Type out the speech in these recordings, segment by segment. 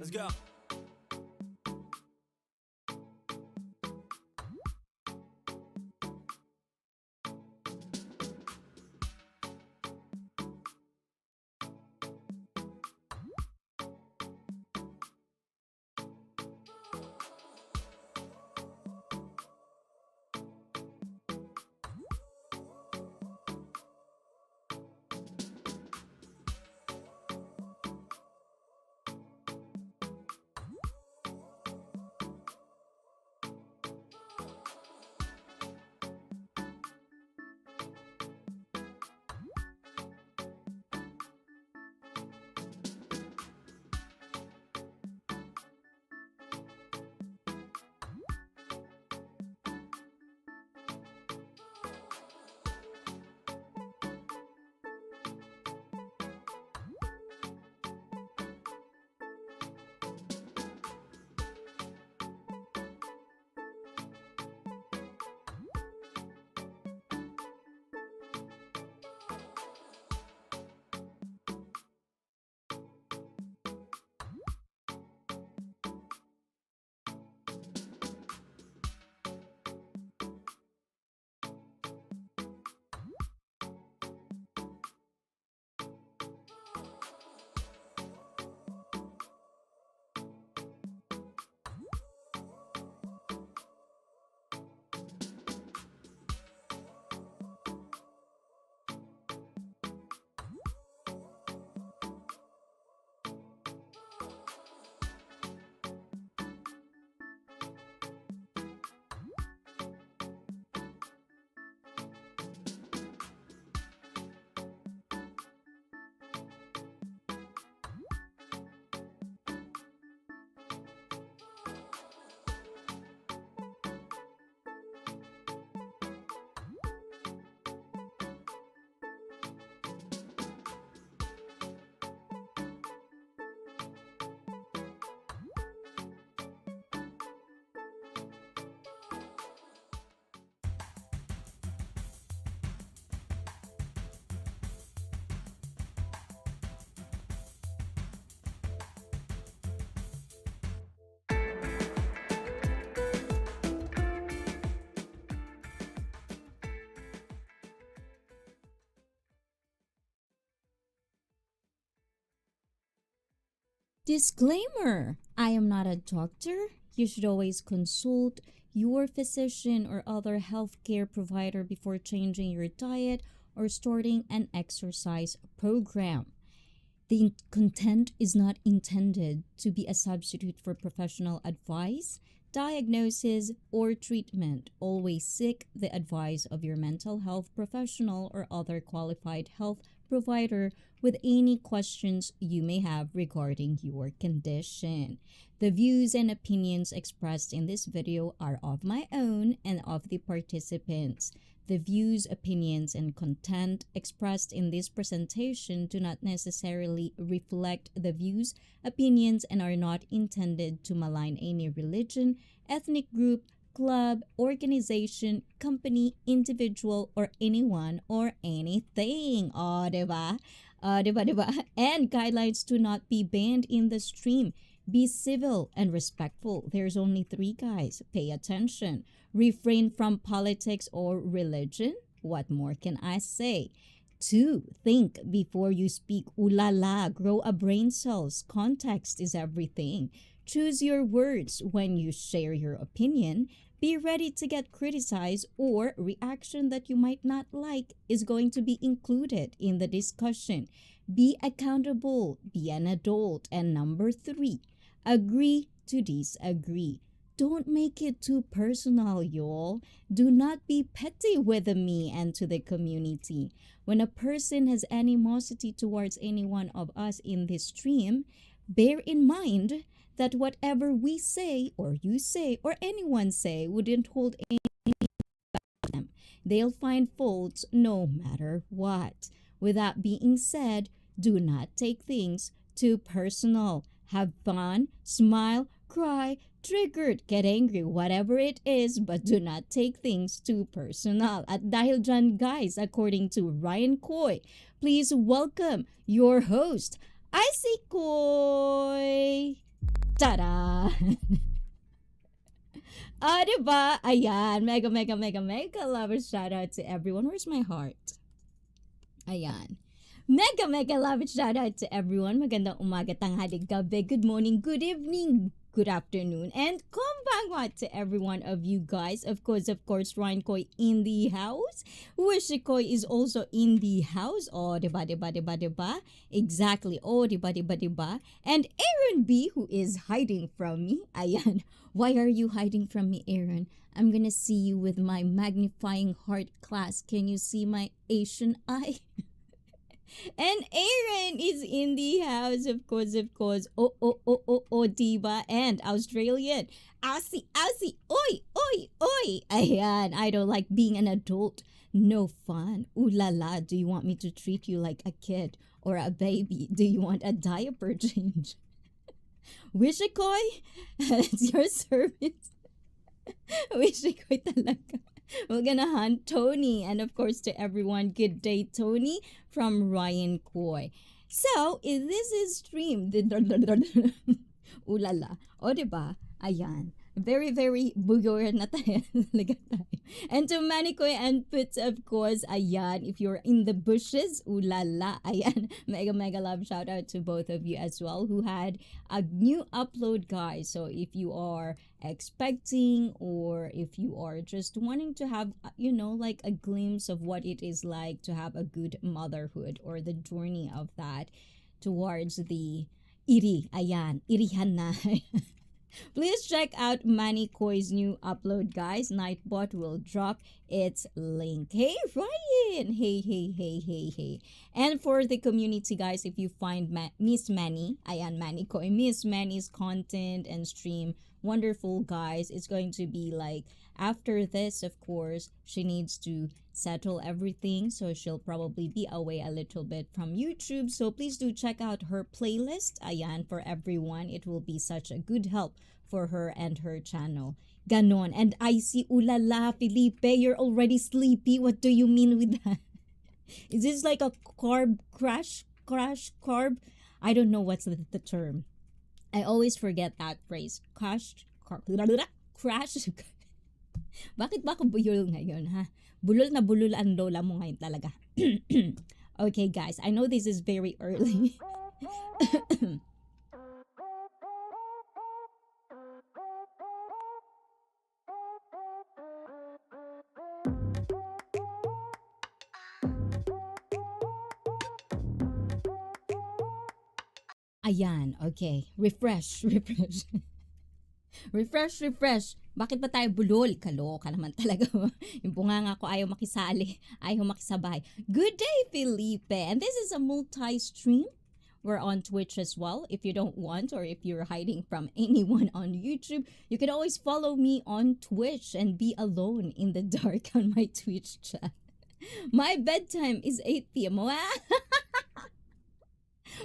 Let's go. Disclaimer: I am not a doctor. You should always consult your physician or other healthcare provider before changing your diet or starting an exercise program. The content is not intended to be a substitute for professional advice, diagnosis, or treatment. Always seek the advice of your mental health professional or other qualified health provider with any questions you may have regarding your condition. The views and opinions expressed in this video are of my own and of the participants. The views, opinions, and content expressed in this presentation do not necessarily reflect the views, opinions, and are not intended to malign any religion, ethnic group, club, organization, company, individual, or anyone or anything. Oh, diba? Diba? And guidelines to not be banned in the stream. Be civil and respectful. There's only three guys. Pay attention. Refrain from politics or religion. What more can I say? 2. Think before you speak. Ulala, grow a brain cells. Context is everything. Choose your words when you share your opinion. Be ready to get criticized or reaction that you might not like is going to be included in the discussion. Be accountable. Be an adult. And number 3, agree to disagree. Don't make it too personal, y'all. Do not be petty with me and to the community. When a person has animosity towards any one of us in this stream, bear in mind that whatever we say or you say or anyone say wouldn't hold any of them. They'll find faults no matter what. With that being said, do not take things too personal. Have fun, smile, cry, triggered, get angry, whatever it is, but do not take things too personal. At dahil dyan, guys, according to Ryan Coy, please welcome your host, Icy Coy. Tada! Diba? Ayan. Mega, mega, mega, mega love and shout out to everyone. Where's my heart? Ayan. Mega, mega love and shout out to everyone. Magandang umaga, tanghali, gabi, good morning, good evening, good afternoon, and konbanwa to every one of you guys. Of course, Ryan Koy in the house. Wishy Koy is also in the house. Oh, diba, diba, diba, diba? Exactly. Oh, diba, diba, diba? And Aaron B, who is hiding from me. Ayan. Why are you hiding from me, Aaron? I'm gonna see you with my magnifying heart class. Can you see my Asian eye? And Aaron is in the house, of course, of course. Diva, and Australian. Aussie, Aussie, oi, oi, oi. Ayan, I don't like being an adult. No fun. Ooh la la, do you want me to treat you like a kid or a baby? Do you want a diaper change? Wishikoy, it's your service. Wishikoy talaga. We're gonna hunt Tony, and of course to everyone, good day, Tony from Ryan Koy. So, if this is stream, ulala, o diba? Ayan. Very, very bugoy na tayo. And to Manikoy and Puts, of course, ayan. If you're in the bushes, ulala, ayan. Mega, mega love shout out to both of you as well who had a new upload, guys. So if you are expecting or if you are just wanting to have, like a glimpse of what it is like to have a good motherhood or the journey of that towards the irihan na. Please check out Manny Koi's new upload, guys. Nightbot will drop its link. Hey, Ryan! Hey, hey, hey, hey, hey. And for the community, guys, if you find Miss Manny, ayan, Manny Koi, Miss Manny's content and stream wonderful, guys, it's going to be like, after this, of course, she needs to settle everything, so she'll probably be away a little bit from YouTube. So please do check out her playlist, ayan, for everyone. It will be such a good help for her and her channel. Ganon. And I see, ulala, Felipe, you're already sleepy. What do you mean with that? Is this like a crash carb? I don't know what's the term. I always forget that phrase. Crash. Bakit ba ako buyol ngayon, ha? Bulol na bulol ang lola mo ngayon talaga. Okay, guys. I know this is very early. Ayan, okay. Refresh. Refresh. Bakit ba tayo bulol? Kaloka naman talaga. Yung bunganga ko ayaw makisali, ayaw makisabay. Good day, Felipe. And this is a multi-stream. We're on Twitch as well. If you don't want or if you're hiding from anyone on YouTube, you can always follow me on Twitch and be alone in the dark on my Twitch chat. My bedtime is 8 p.m.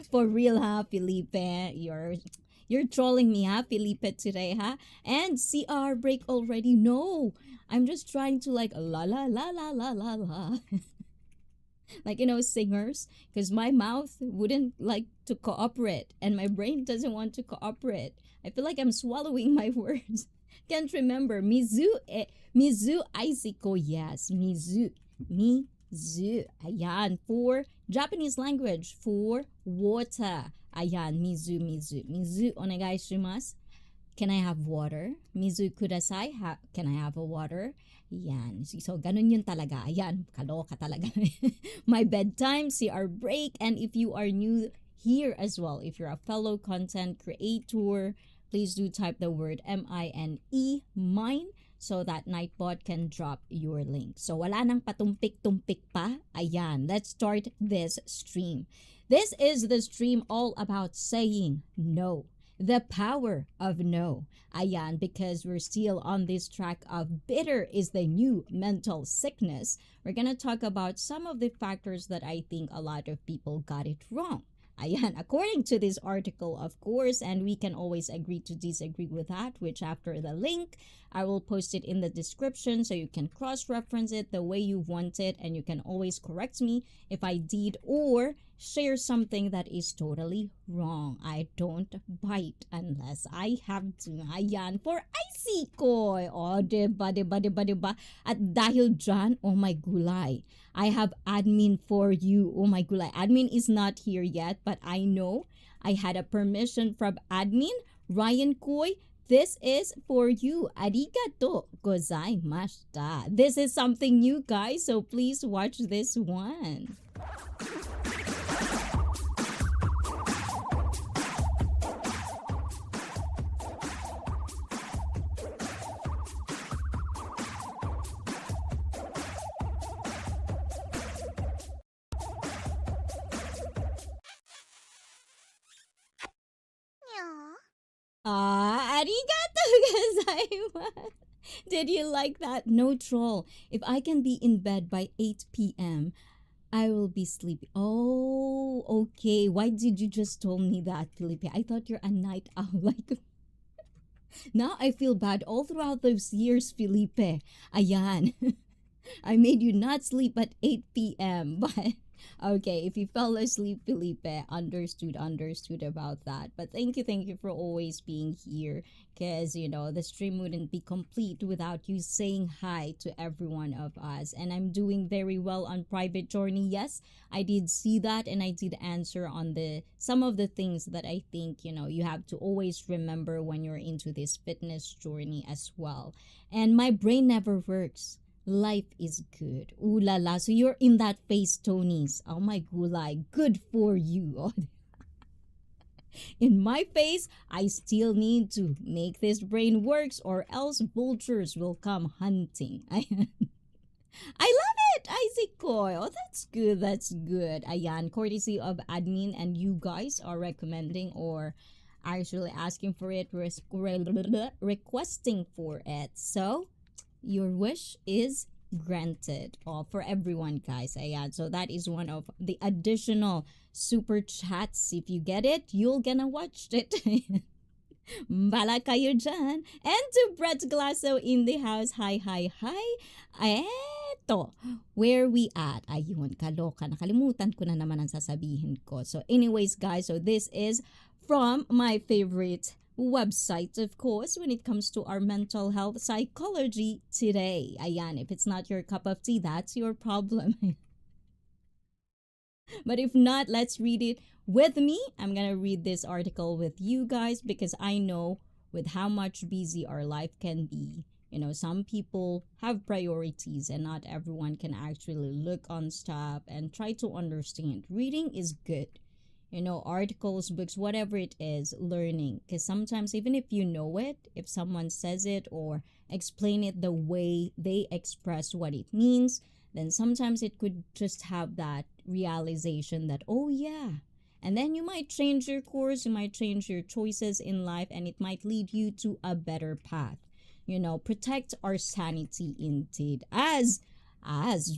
For real, ha, Felipe? You're trolling me, ha, Felipe, today, ha? And CR break already? No, I'm just trying to like la la la la la la la. Like, singers, because my mouth wouldn't like to cooperate and my brain doesn't want to cooperate. I feel like I'm swallowing my words. Can't remember. Mizu Aisiko. Yes, Mizu. Ayan, for Japanese language, for water. Ayan, Mizu. Onegai shimasu. Can I have water? Mizu kudasai. Can I have a water? Yan. So, ganun yun talaga. Ayan, kaloka talaga. My bedtime, CR break. And if you are new here as well, if you're a fellow content creator, please do type the word MINE, mine, so that Nightbot can drop your link. So, wala nang patumpik-tumpik pa. Ayan, let's start this stream. This is the stream all about saying no. The power of no. Ayan, because we're still on this track of bitter is the new mental sickness. We're gonna talk about some of the factors that I think a lot of people got it wrong. Ayan, according to this article, of course, and we can always agree to disagree with that, which after the link, I will post it in the description so you can cross-reference it the way you want it, and you can always correct me if I did or share something that is totally wrong. I don't bite unless I have to. Ayan, for icy koy. O, diba, diba, diba, diba. At dahil dyan, oh my gulay, I have admin for you. Oh my gulay. Admin is not here yet, but I know I had a permission from admin. Ryan Koy, this is for you. Arigato gozaimashita. This is something new, guys, so please watch this one. Arigato gozaimasu. Did you like that? No troll. If I can be in bed by 8 p.m., I will be sleepy. Oh, okay. Why did you just tell me that, Felipe? I thought you're a night owl. Like, now I feel bad all throughout those years, Felipe. Ayan. I made you not sleep at 8 p.m. But okay, if you fell asleep, Felipe, understood about that. But thank you for always being here. Because, the stream wouldn't be complete without you saying hi to every one of us. And I'm doing very well on Private Journey. Yes, I did see that and I did answer on the some of the things that I think, you have to always remember when you're into this fitness journey as well. And my brain never works. Life is good. Ooh la la. So you're in that phase, Tony's. Oh my gulay. Good for you. In my phase, I still need to make this brain works or else vultures will come hunting. I love it, Isaac Koy. Oh, that's good. That's good. Ayan, courtesy of admin and you guys are recommending or actually asking for it, requesting for it. So, your wish is granted for everyone, guys. Ayan. So that is one of the additional super chats. If you get it, you'll gonna watch it. Bala kayo dyan. And to Brett Glasso in the house. Hi, hi, hi. Eto, where we at? Ayun, kaloka. Nakalimutan ko na naman ang sasabihin ko. So anyways, guys, so this is from my favorite website, of course, when it comes to our mental health psychology today. Ayan, if it's not your cup of tea, that's your problem. But if not, let's read it with me. I'm gonna read this article with you guys because I know with how much busy our life can be, some people have priorities and not everyone can actually look on stuff and try to understand. Reading is good, articles, books, whatever it is, learning. Because sometimes, even if you know it, if someone says it or explain it the way they express what it means, then sometimes it could just have that realization that, oh yeah. And then you might change your course, you might change your choices in life, and it might lead you to a better path. Protect our sanity indeed. As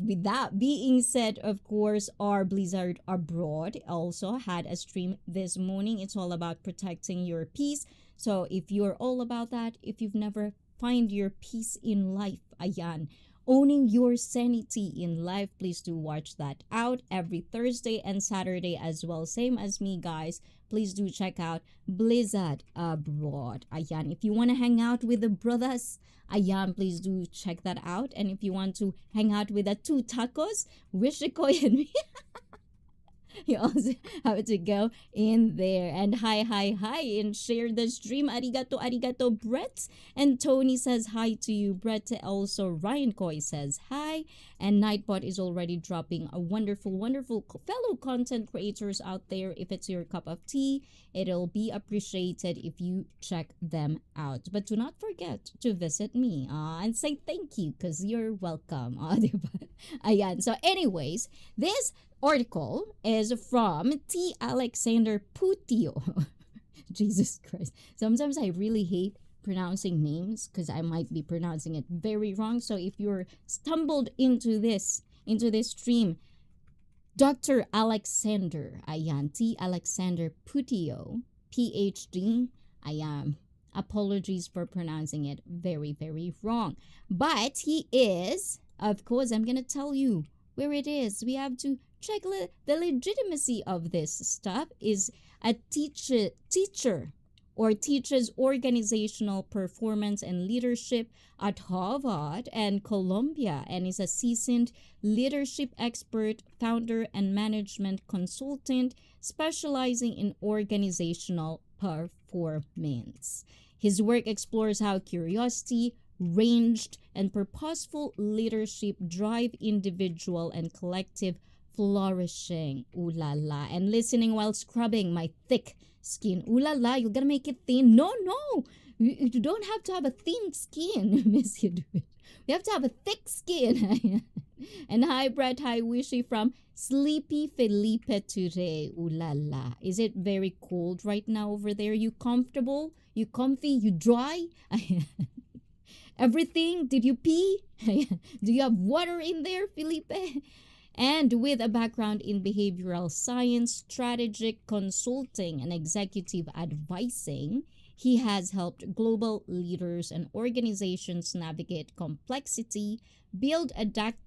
with that being said, of course, our Blizzard Abroad also had a stream this morning. It's all about protecting your peace. So if you're all about that, if you've never find your peace in life, ayan, owning your sanity in life, please do watch that out every Thursday and Saturday as well. Same as me, guys. Please do check out Blizzard Abroad. Ayan, if you want to hang out with the brothers, ayan, please do check that out. And if you want to hang out with the two tacos, Wishikoy and me, you also have to go in there. And hi, and share the stream. Arigato, Brett. And Tony says hi to you, Brett. Also, Ryan Coy says hi. And Nightbot is already dropping a wonderful fellow content creators out there. If it's your cup of tea, it'll be appreciated if you check them out. But do not forget to visit me and say thank you because you're welcome. Ayan. So anyways, this article is from T. Alexander Putio. Jesus Christ. Sometimes I really hate pronouncing names because I might be pronouncing it very wrong. So if you're stumbled into this stream, Dr. Alexander, ayan, T. Alexander Putio, PhD, ayan, apologies for pronouncing it very, very wrong. But he is, of course, I'm gonna tell you where it is. We have to check the legitimacy of this stuff. Is a teacher or teaches organizational performance and leadership at Harvard and Columbia, and is a seasoned leadership expert, founder, and management consultant specializing in organizational performance. His work explores how curiosity, ranged, and purposeful leadership drive individual and collective flourishing. Ooh la la. And listening while scrubbing my thick skin. Ooh la la, you're gonna make it thin. No, no. You don't have to have a thin skin, Miss Yudwin. You have to have a thick skin. And hi, Brett. Hi, Wishy from Sleepy Felipe today. Ooh la la. Is it very cold right now over there? You comfortable? You comfy? You dry? Everything? Did you pee? Do you have water in there, Felipe? And with a background in behavioral science, strategic consulting, and executive advising, he has helped global leaders and organizations navigate complexity, build adaptive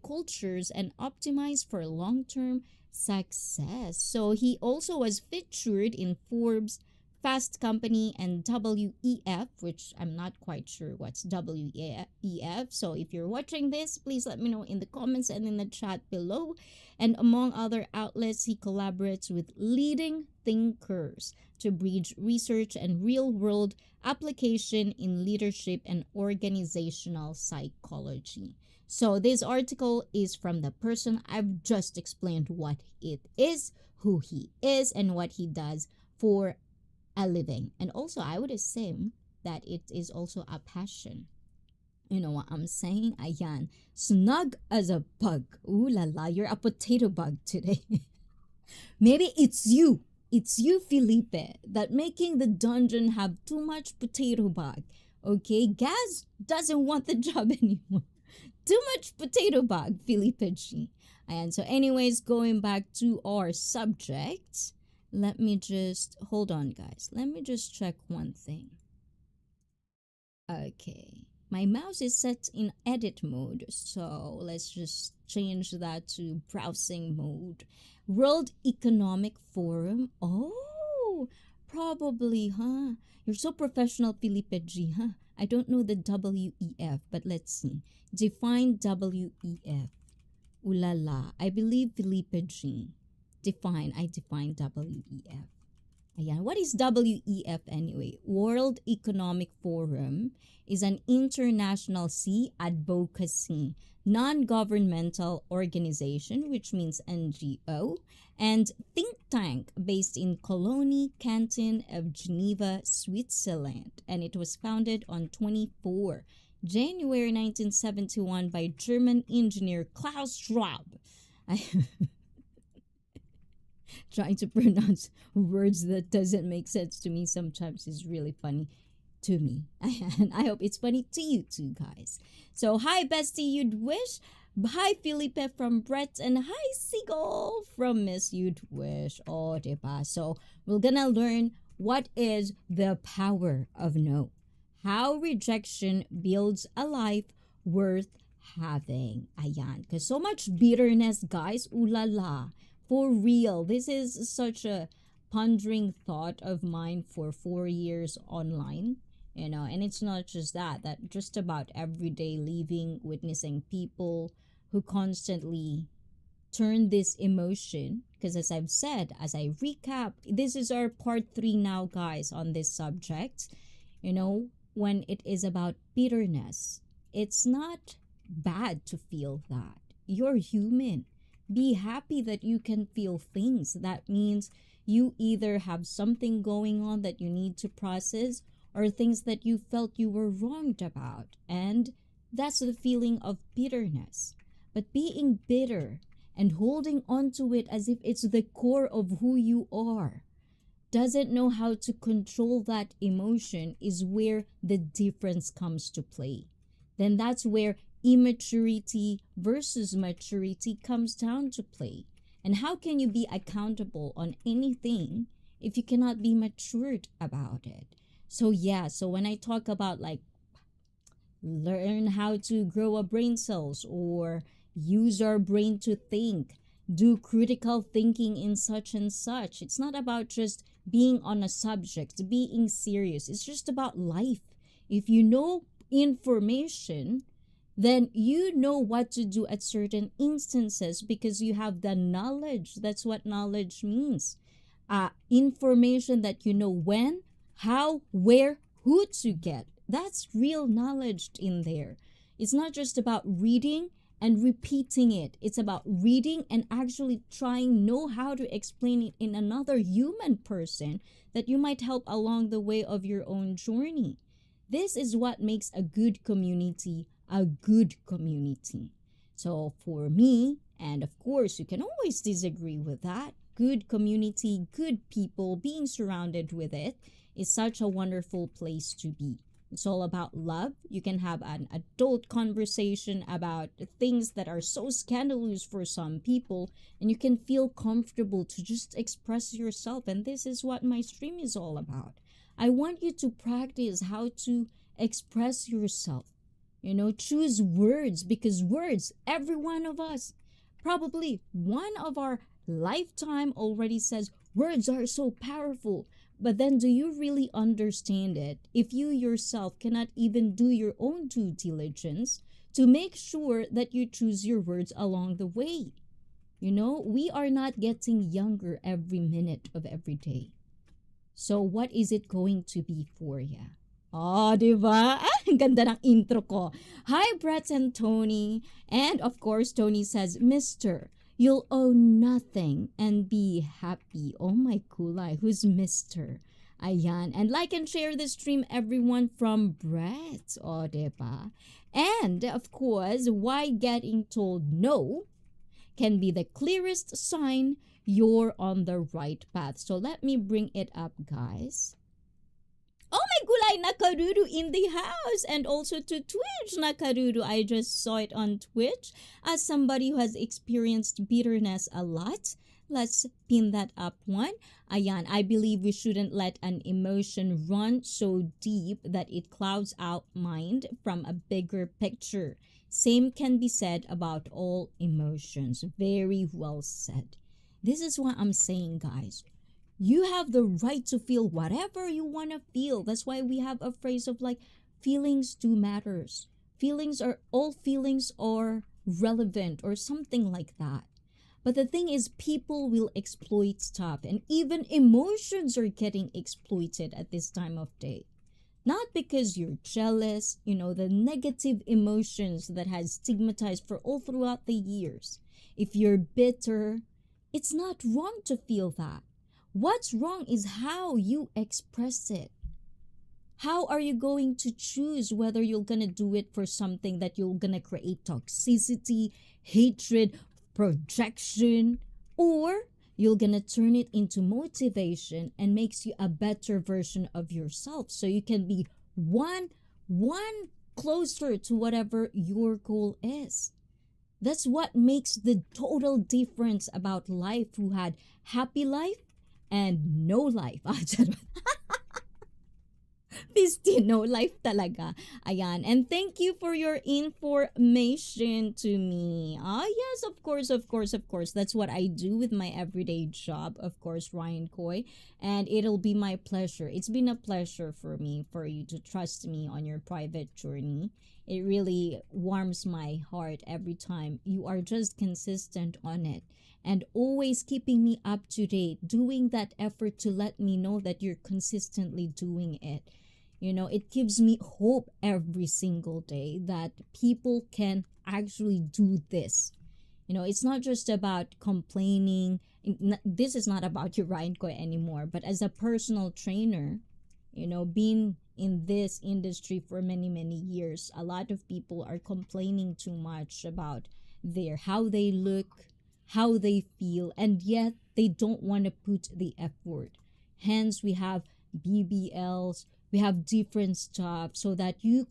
cultures, and optimize for long-term success. So he also was featured in Forbes, Fast Company, and WEF, which I'm not quite sure what's WEF. So if you're watching this, please let me know in the comments and in the chat below. And among other outlets, he collaborates with leading thinkers to bridge research and real-world application in leadership and organizational psychology. So this article is from the person I've just explained what it is, who he is, and what he does for a living. And also, I would assume that it is also a passion. You know what I'm saying? Ayan. Snug as a bug. Ooh la la, you're a potato bug today. Maybe it's you. It's you, Felipe, that making the dungeon have too much potato bug. Okay? Gaz doesn't want the job anymore. Too much potato bug, Felipe G. And so anyways, going back to our subject, let me just, hold on guys. Let me just check one thing. Okay. My mouse is set in edit mode, so let's just change that to browsing mode. World Economic Forum. Oh, probably, huh? You're so professional, Felipe G, huh? I don't know the WEF, but let's see. Define WEF. Ooh la la. I believe Felipe G. I define WEF. Ayan. What is WEF anyway? World Economic Forum is an international advocacy, non-governmental organization, which means NGO, and think tank based in Cologne, Canton of Geneva, Switzerland. And it was founded on 24 January 1971 by German engineer Klaus Schwab. Trying to pronounce words that doesn't make sense to me sometimes is really funny to me. And I hope it's funny to you too, guys. So, hi, Bestie You'd Wish. Hi, Felipe from Brett. And hi, Seagull from Miss You'd Wish. Oh, diba. So, we're gonna learn what is the power of no. How rejection builds a life worth having. Ayan. Because so much bitterness, guys. Ooh la la. For real, this is such a pondering thought of mine for 4 years online, you know, and it's not just that just about everyday living, witnessing people who constantly turn this emotion, because as I've said, as I recap, this is our part 3 now, guys, on this subject, you know, when it is about bitterness, it's not bad to feel that. You're human. Be happy that you can feel things. That means you either have something going on that you need to process or things that you felt you were wronged about. And that's the feeling of bitterness. But being bitter and holding on to it as if it's the core of who you are, doesn't know how to control that emotion is where the difference comes to play. Then that's where immaturity versus maturity comes down to play. And how can you be accountable on anything if you cannot be matured about it? So yeah, so when I talk about like learn how to grow a brain cells or use our brain to think, do critical thinking in such and such. It's not about just being on a subject, being serious. It's just about life. If you know information, then you know what to do at certain instances because you have the knowledge. That's what knowledge means. Information that you know when, how, where, who to get. That's real knowledge in there. It's not just about reading and repeating it. It's about reading and actually trying know how to explain it in another human person that you might help along the way of your own journey. This is what makes a good community a good community. So for me, and of course you can always disagree with that, good community, good people, being surrounded with it is such a wonderful place to be. It's all about love. You can have an adult conversation about things that are so scandalous for some people, and you can feel comfortable to just express yourself. And this is what my stream is all about. I want you to practice how to express yourself. Choose words, because words, every one of us, probably one of our lifetime already says words are so powerful. But then do you really understand it if you yourself cannot even do your own due diligence to make sure that you choose your words along the way? We are not getting younger every minute of every day. So what is it going to be for you? Oh, diba? Ang ganda ng intro ko. Hi, Brett and Tony. And of course, Tony says, Mister, you'll own nothing and be happy. Oh my kulay, who's Mister? Ayan. And like and share the stream, everyone, from Brett. Oh, diba? And of course, why getting told no can be the clearest sign you're on the right path. So let me bring it up, guys. Oh my gulay, Nakarudu in the house, and also to Twitch, Nakarudu. I just saw it on Twitch. As somebody who has experienced bitterness a lot, let's pin that up one. Ayan, I believe we shouldn't let an emotion run so deep that it clouds out mind from a bigger picture. Same can be said about all emotions. Very well said. This is what I'm saying, guys. You have the right to feel whatever you want to feel. That's why we have a phrase of like, feelings do matters. All feelings are relevant or something like that. But the thing is, people will exploit stuff, and even emotions are getting exploited at this time of day. Not because you're jealous, the negative emotions that has stigmatized for all throughout the years. If you're bitter, it's not wrong to feel that. What's wrong is how you express it. How are you going to choose whether you're going to do it for something that you're going to create toxicity, hatred, projection, or you're going to turn it into motivation and makes you a better version of yourself so you can be one closer to whatever your goal is. That's what makes the total difference about life, who had happy life and no life. No life talaga. Ayan. And thank you for your information to me. Yes, of course. That's what I do with my everyday job, of course, Ryan Coy. And it'll be my pleasure. It's been a pleasure for me, for you to trust me on your private journey. It really warms my heart every time you are just consistent on it and always keeping me up to date, doing that effort to let me know that you're consistently doing it. It gives me hope every single day that people can actually do this. It's not just about complaining. This is not about your Ryan Koy anymore, but as a personal trainer, being in this industry for many, many years, a lot of people are complaining too much about how they look, how they feel, and yet they don't want to put the effort. Hence, we have BBLs, we have different stuff so that you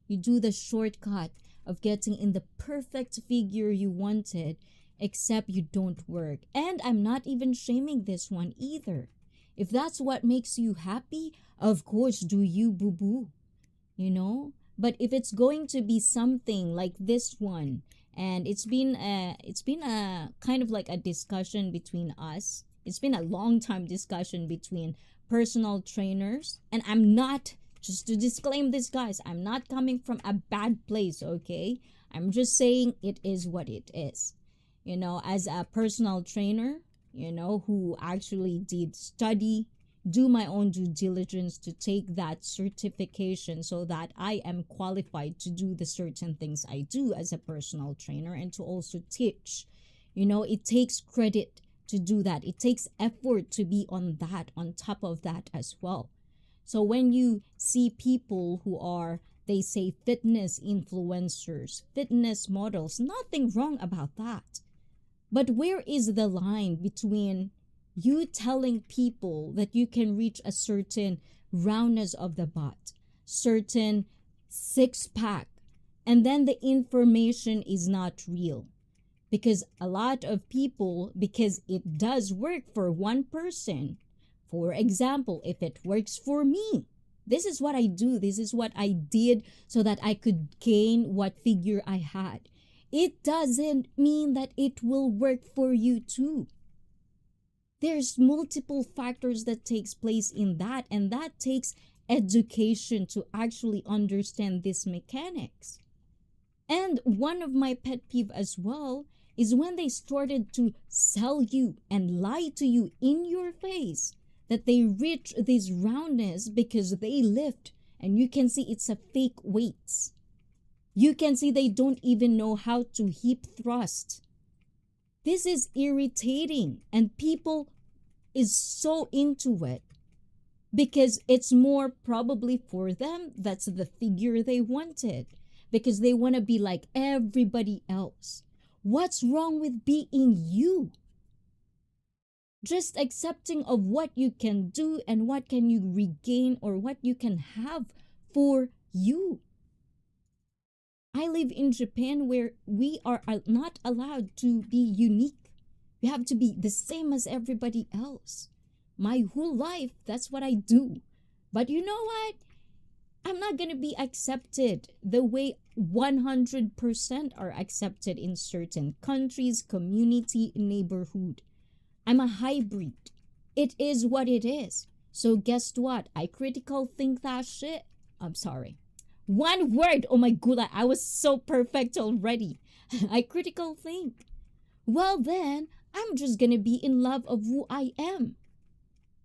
do the shortcut of getting in the perfect figure you wanted, except you don't work. And I'm not even shaming this one either. If that's what makes you happy, of course, do you, boo-boo. But if it's going to be something like this one, And it's been a kind of like a discussion between us. It's been a long time discussion between personal trainers, and I'm not, just to disclaim this, guys, I'm not coming from a bad place, okay? I'm just saying it is what it is. As a personal trainer, who actually did study, do my own due diligence to take that certification so that I am qualified to do the certain things I do as a personal trainer and to also teach. It takes credit to do that. It takes effort to be on that, on top of that as well. So when you see people who are, they say, fitness influencers, fitness models, nothing wrong about that. But where is the line between you telling people that you can reach a certain roundness of the butt, certain six pack, and then the information is not real? Because a lot of people, because it does work for one person, for example, if it works for me, this is what I do, this is what I did so that I could gain what figure I had. It doesn't mean that it will work for you too. There's multiple factors that takes place in that, and that takes education to actually understand these mechanics. And one of my pet peeve as well is when they started to sell you and lie to you in your face that they reach this roundness because they lift, and you can see it's a fake weights. You can see they don't even know how to hip thrust. This is irritating, and people is so into it because it's more probably for them. That's the figure they wanted because they want to be like everybody else. What's wrong with being you? Just accepting of what you can do and what can you regain or what you can have for you. I live in Japan where we are not allowed to be unique. We have to be the same as everybody else. My whole life, that's what I do. But you know what? I'm not going to be accepted the way 100% are accepted in certain countries, community, neighborhood. I'm a hybrid. It is what it is. So guess what? I critical think that shit. I'm sorry. One word. Oh my god, I was so perfect already. I critical think. Well then, I'm just gonna be in love of who I am.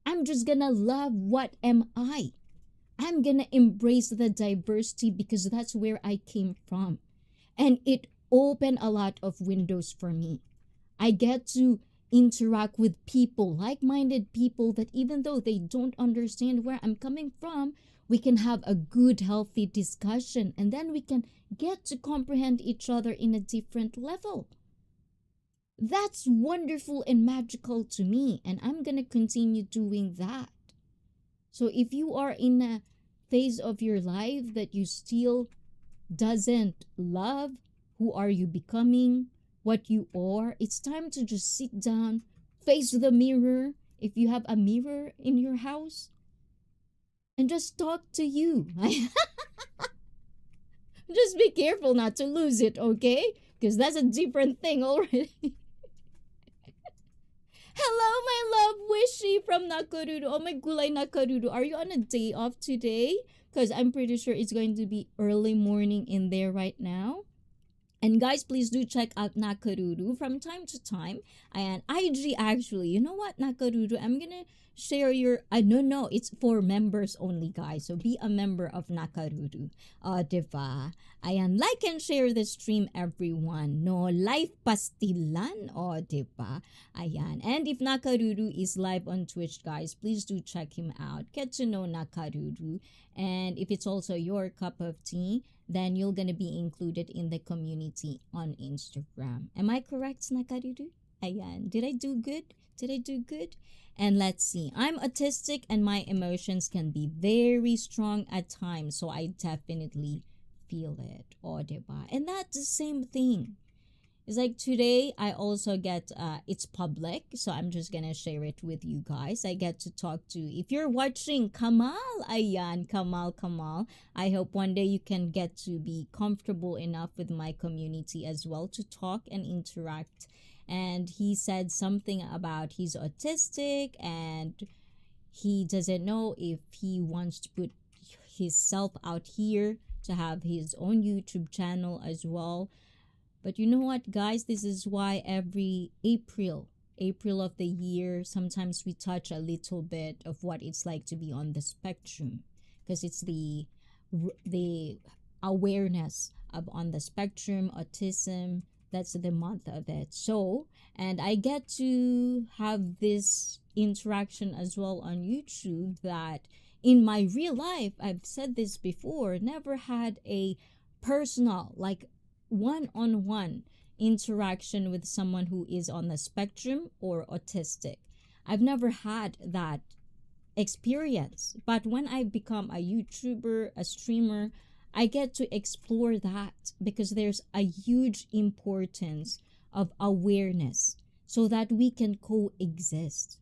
I'm just gonna love what am I. I'm gonna embrace the diversity because that's where I came from. And it opened a lot of windows for me. I get to interact with people, like-minded people that even though they don't understand where I'm coming from, we can have a good, healthy discussion and then we can get to comprehend each other in a different level. That's wonderful and magical to me, and I'm gonna continue doing that. So if you are in a phase of your life that you still doesn't love who are you becoming, what you are, it's time to just sit down, face the mirror, if you have a mirror in your house, and just talk to you. Just be careful not to lose it, okay? Because that's a different thing already. Hello, my love, Wishy from Nakaruru. Oh my gulay, Nakaruru. Are you on a day off today? Because I'm pretty sure it's going to be early morning in there right now. And guys, please do check out Nakaruru from time to time. And IG actually, you know what, Nakaruru, I'm gonna share your, no, it's for members only, guys. So be a member of Nakaruru. Diba? Ayan, like and share the stream, everyone. No, live pastilan. Diba? Ayan. And if Nakaruru is live on Twitch, guys, please do check him out. Get to know Nakaruru. And if it's also your cup of tea, then you're gonna be included in the community on Instagram. Am I correct, Nakaruru? Ayan. Did I do good? Did I do good? And let's see. I'm autistic and my emotions can be very strong at times. So I definitely feel it. Diba? And that's the same thing. It's like today I also get it's public, so I'm just gonna share it with you guys. I get to talk to, if you're watching, Kamal, ayan, Kamal. I hope one day you can get to be comfortable enough with my community as well to talk and interact. And he said something about he's autistic and he doesn't know if he wants to put himself out here to have his own YouTube channel as well. But you know what, guys? This is why every April of the year, sometimes we touch a little bit of what it's like to be on the spectrum, because it's the awareness of on the spectrum, autism. That's the month of it. So, and I get to have this interaction as well on YouTube that in my real life, I've said this before, never had a personal, like one-on-one interaction with someone who is on the spectrum or autistic. I've never had that experience. But when I become a YouTuber, a streamer, I get to explore that because there's a huge importance of awareness so that we can coexist.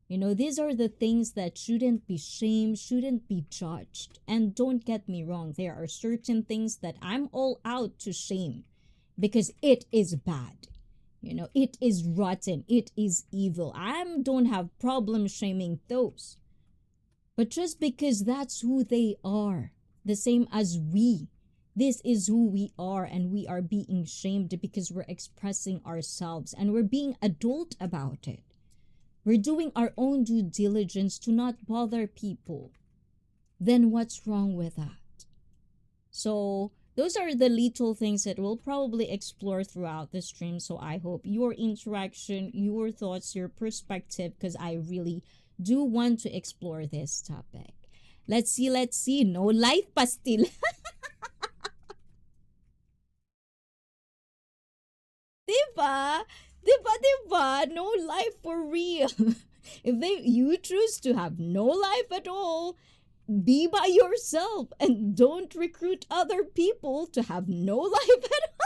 You know, these are the things that shouldn't be shamed, shouldn't be judged. And don't get me wrong, there are certain things that I'm all out to shame because it is bad. You know, it is rotten, it is evil. I don't have problem shaming those. But just because that's who they are, the same as we. This is who we are, and we are being shamed because we're expressing ourselves and we're being adult about it. We're doing our own due diligence to not bother people. Then what's wrong with that? So those are the little things that we'll probably explore throughout the stream. So I hope your interaction, your thoughts, your perspective, because I really do want to explore this topic. Let's see. No life pa still. Diba? Diba? No life for real. If you choose to have no life at all, be by yourself and don't recruit other people to have no life at all.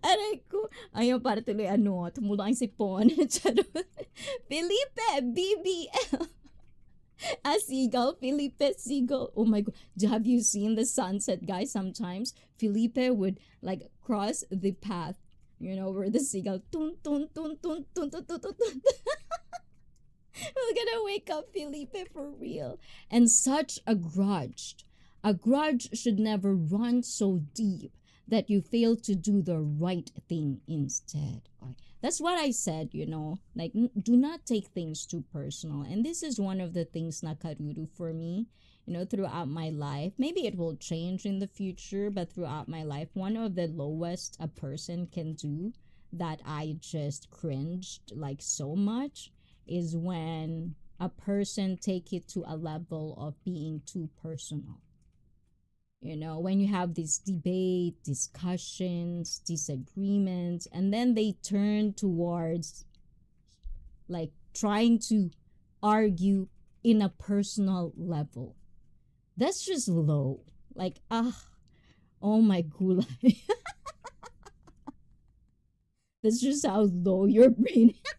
Aray ko. Ayaw, para tuloy tumulo ang sipon. Charot. Felipe, BBL. A seagull, Felipe seagull. Oh my god. Have you seen the sunset, guys? Sometimes Felipe would like cross the path, you know, where the seagull tun tun tun tun tun tun tun tun. Tun. We're gonna wake up Felipe for real. And such a grudge. A grudge should never run so deep that you fail to do the right thing instead. That's what I said, you know, like do not take things too personal. And this is one of the things nakaruru for me, you know, throughout my life. Maybe it will change in the future, but throughout my life, one of the lowest a person can do that I just cringed like so much is when a person take it to a level of being too personal. You know, when you have this debate, discussions, disagreements, and then they turn towards like trying to argue in a personal level. That's just low. Like, oh my gulay. That's just how low your brain is.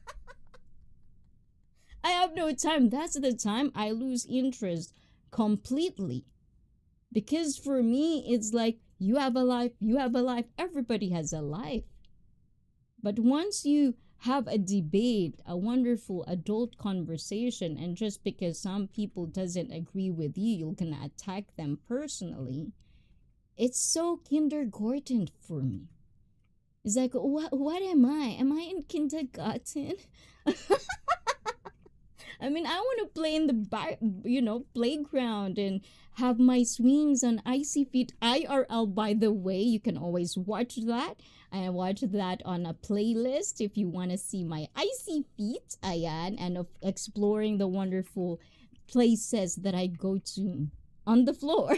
I have no time. That's the time I lose interest completely. Because for me, it's like you have a life, everybody has a life. But once you have a debate, a wonderful adult conversation, and just because some people doesn't agree with you, you're gonna attack them personally, it's so kindergarten for me. It's like, what am I? Am I in kindergarten? I mean, I want to play in the playground and have my swings on icy feet IRL. By the way, you can always watch that. I watch that on a playlist if you want to see my icy feet, ayan, and of exploring the wonderful places that I go to on the floor.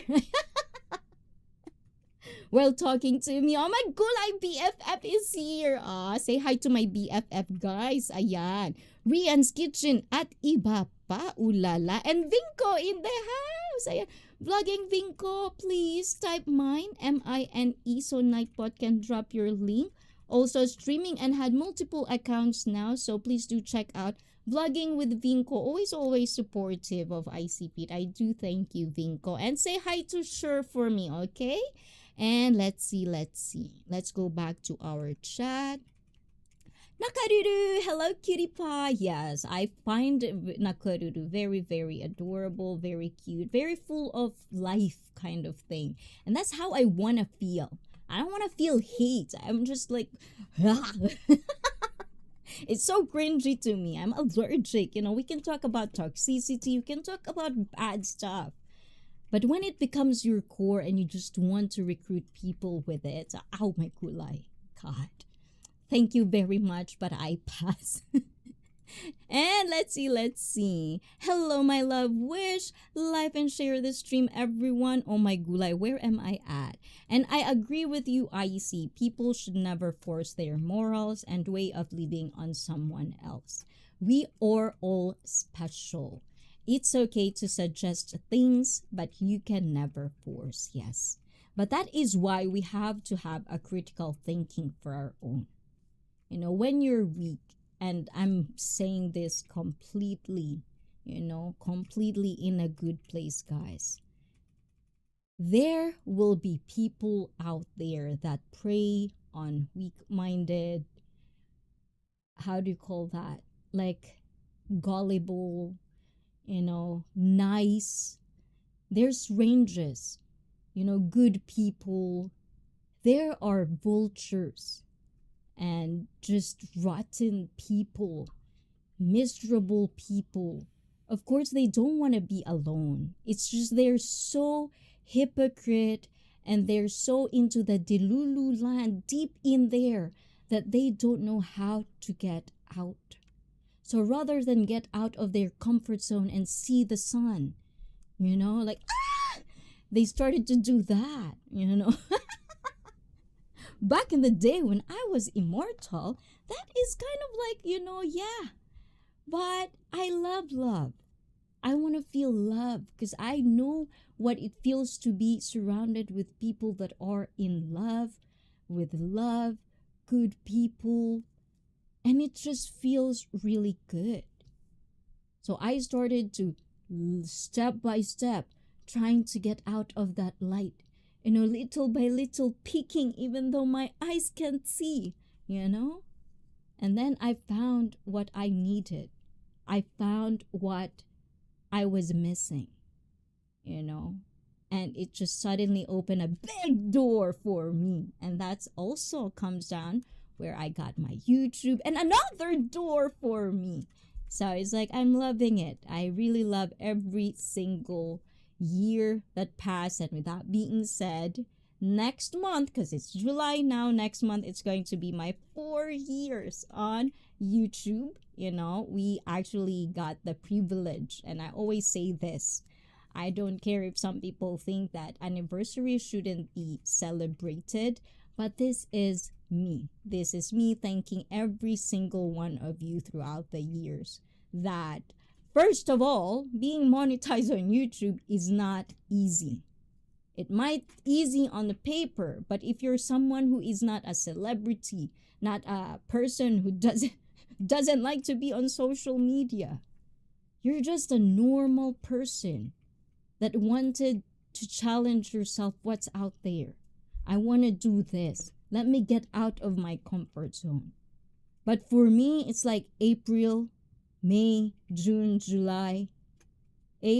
While talking to me. Oh my gulay, BFF is here. Say hi to my BFF, guys. Ayan. Rian's Kitchen at iba pa, ulala. And Vinco in the house. Ayan. Vlogging Vinco, please type mine, MINE, so Nightbot can drop your link. Also streaming and had multiple accounts now, so please do check out Vlogging with Vinco. Always supportive of ICP. I do thank you, Vinco. And say hi to Sher for me, okay? And let's see. Let's go back to our chat. Nakaruru, hello cutie pie. Yes, I find Nakaruru very adorable, very cute, very full of life kind of thing. And that's how I want to feel. I don't want to feel hate. I'm just like, it's so cringy to me. I'm allergic. We can talk about toxicity, we can talk about bad stuff. But when it becomes your core and you just want to recruit people with it, ow my kulay. God. Thank you very much, but I pass. And let's see. Hello, my love. Wish, like and share the stream, everyone. Oh my gulay, where am I at? And I agree with you, IEC. People should never force their morals and way of living on someone else. We are all special. It's okay to suggest things, but you can never force, yes. But that is why we have to have a critical thinking for our own. When you're weak, and I'm saying this completely in a good place, guys. There will be people out there that prey on weak-minded, how do you call that? Like gullible, nice. There's ranges, good people. There are vultures. And just rotten people, miserable people. Of course, they don't want to be alone. It's just they're so hypocrite and they're so into the Delulu land deep in there that they don't know how to get out. So rather than get out of their comfort zone and see the sun, they started to do that, Back in the day when I was immortal, that is kind of like, yeah. But I love love. I want to feel love because I know what it feels to be surrounded with people that are in love, with love, good people. And it just feels really good. So I started to step by step trying to get out of that light. Little by little peeking even though my eyes can't see, And then I found what I needed. I found what I was missing, And it just suddenly opened a big door for me. And that's also comes down where I got my YouTube and another door for me. So it's like I'm loving it. I really love every single year that passed. And with that being said, next month, because it's July now, next month it's going to be my 4 years on YouTube. We actually got the privilege, and I always say this, I don't care if some people think that anniversary shouldn't be celebrated, but this is me thanking every single one of you throughout the years that, first of all, being monetized on YouTube is not easy. It might easy on the paper, but if you're someone who is not a celebrity, not a person who doesn't like to be on social media, you're just a normal person that wanted to challenge yourself. What's out there? I want to do this. Let me get out of my comfort zone. But for me, it's like April, May, June, July. May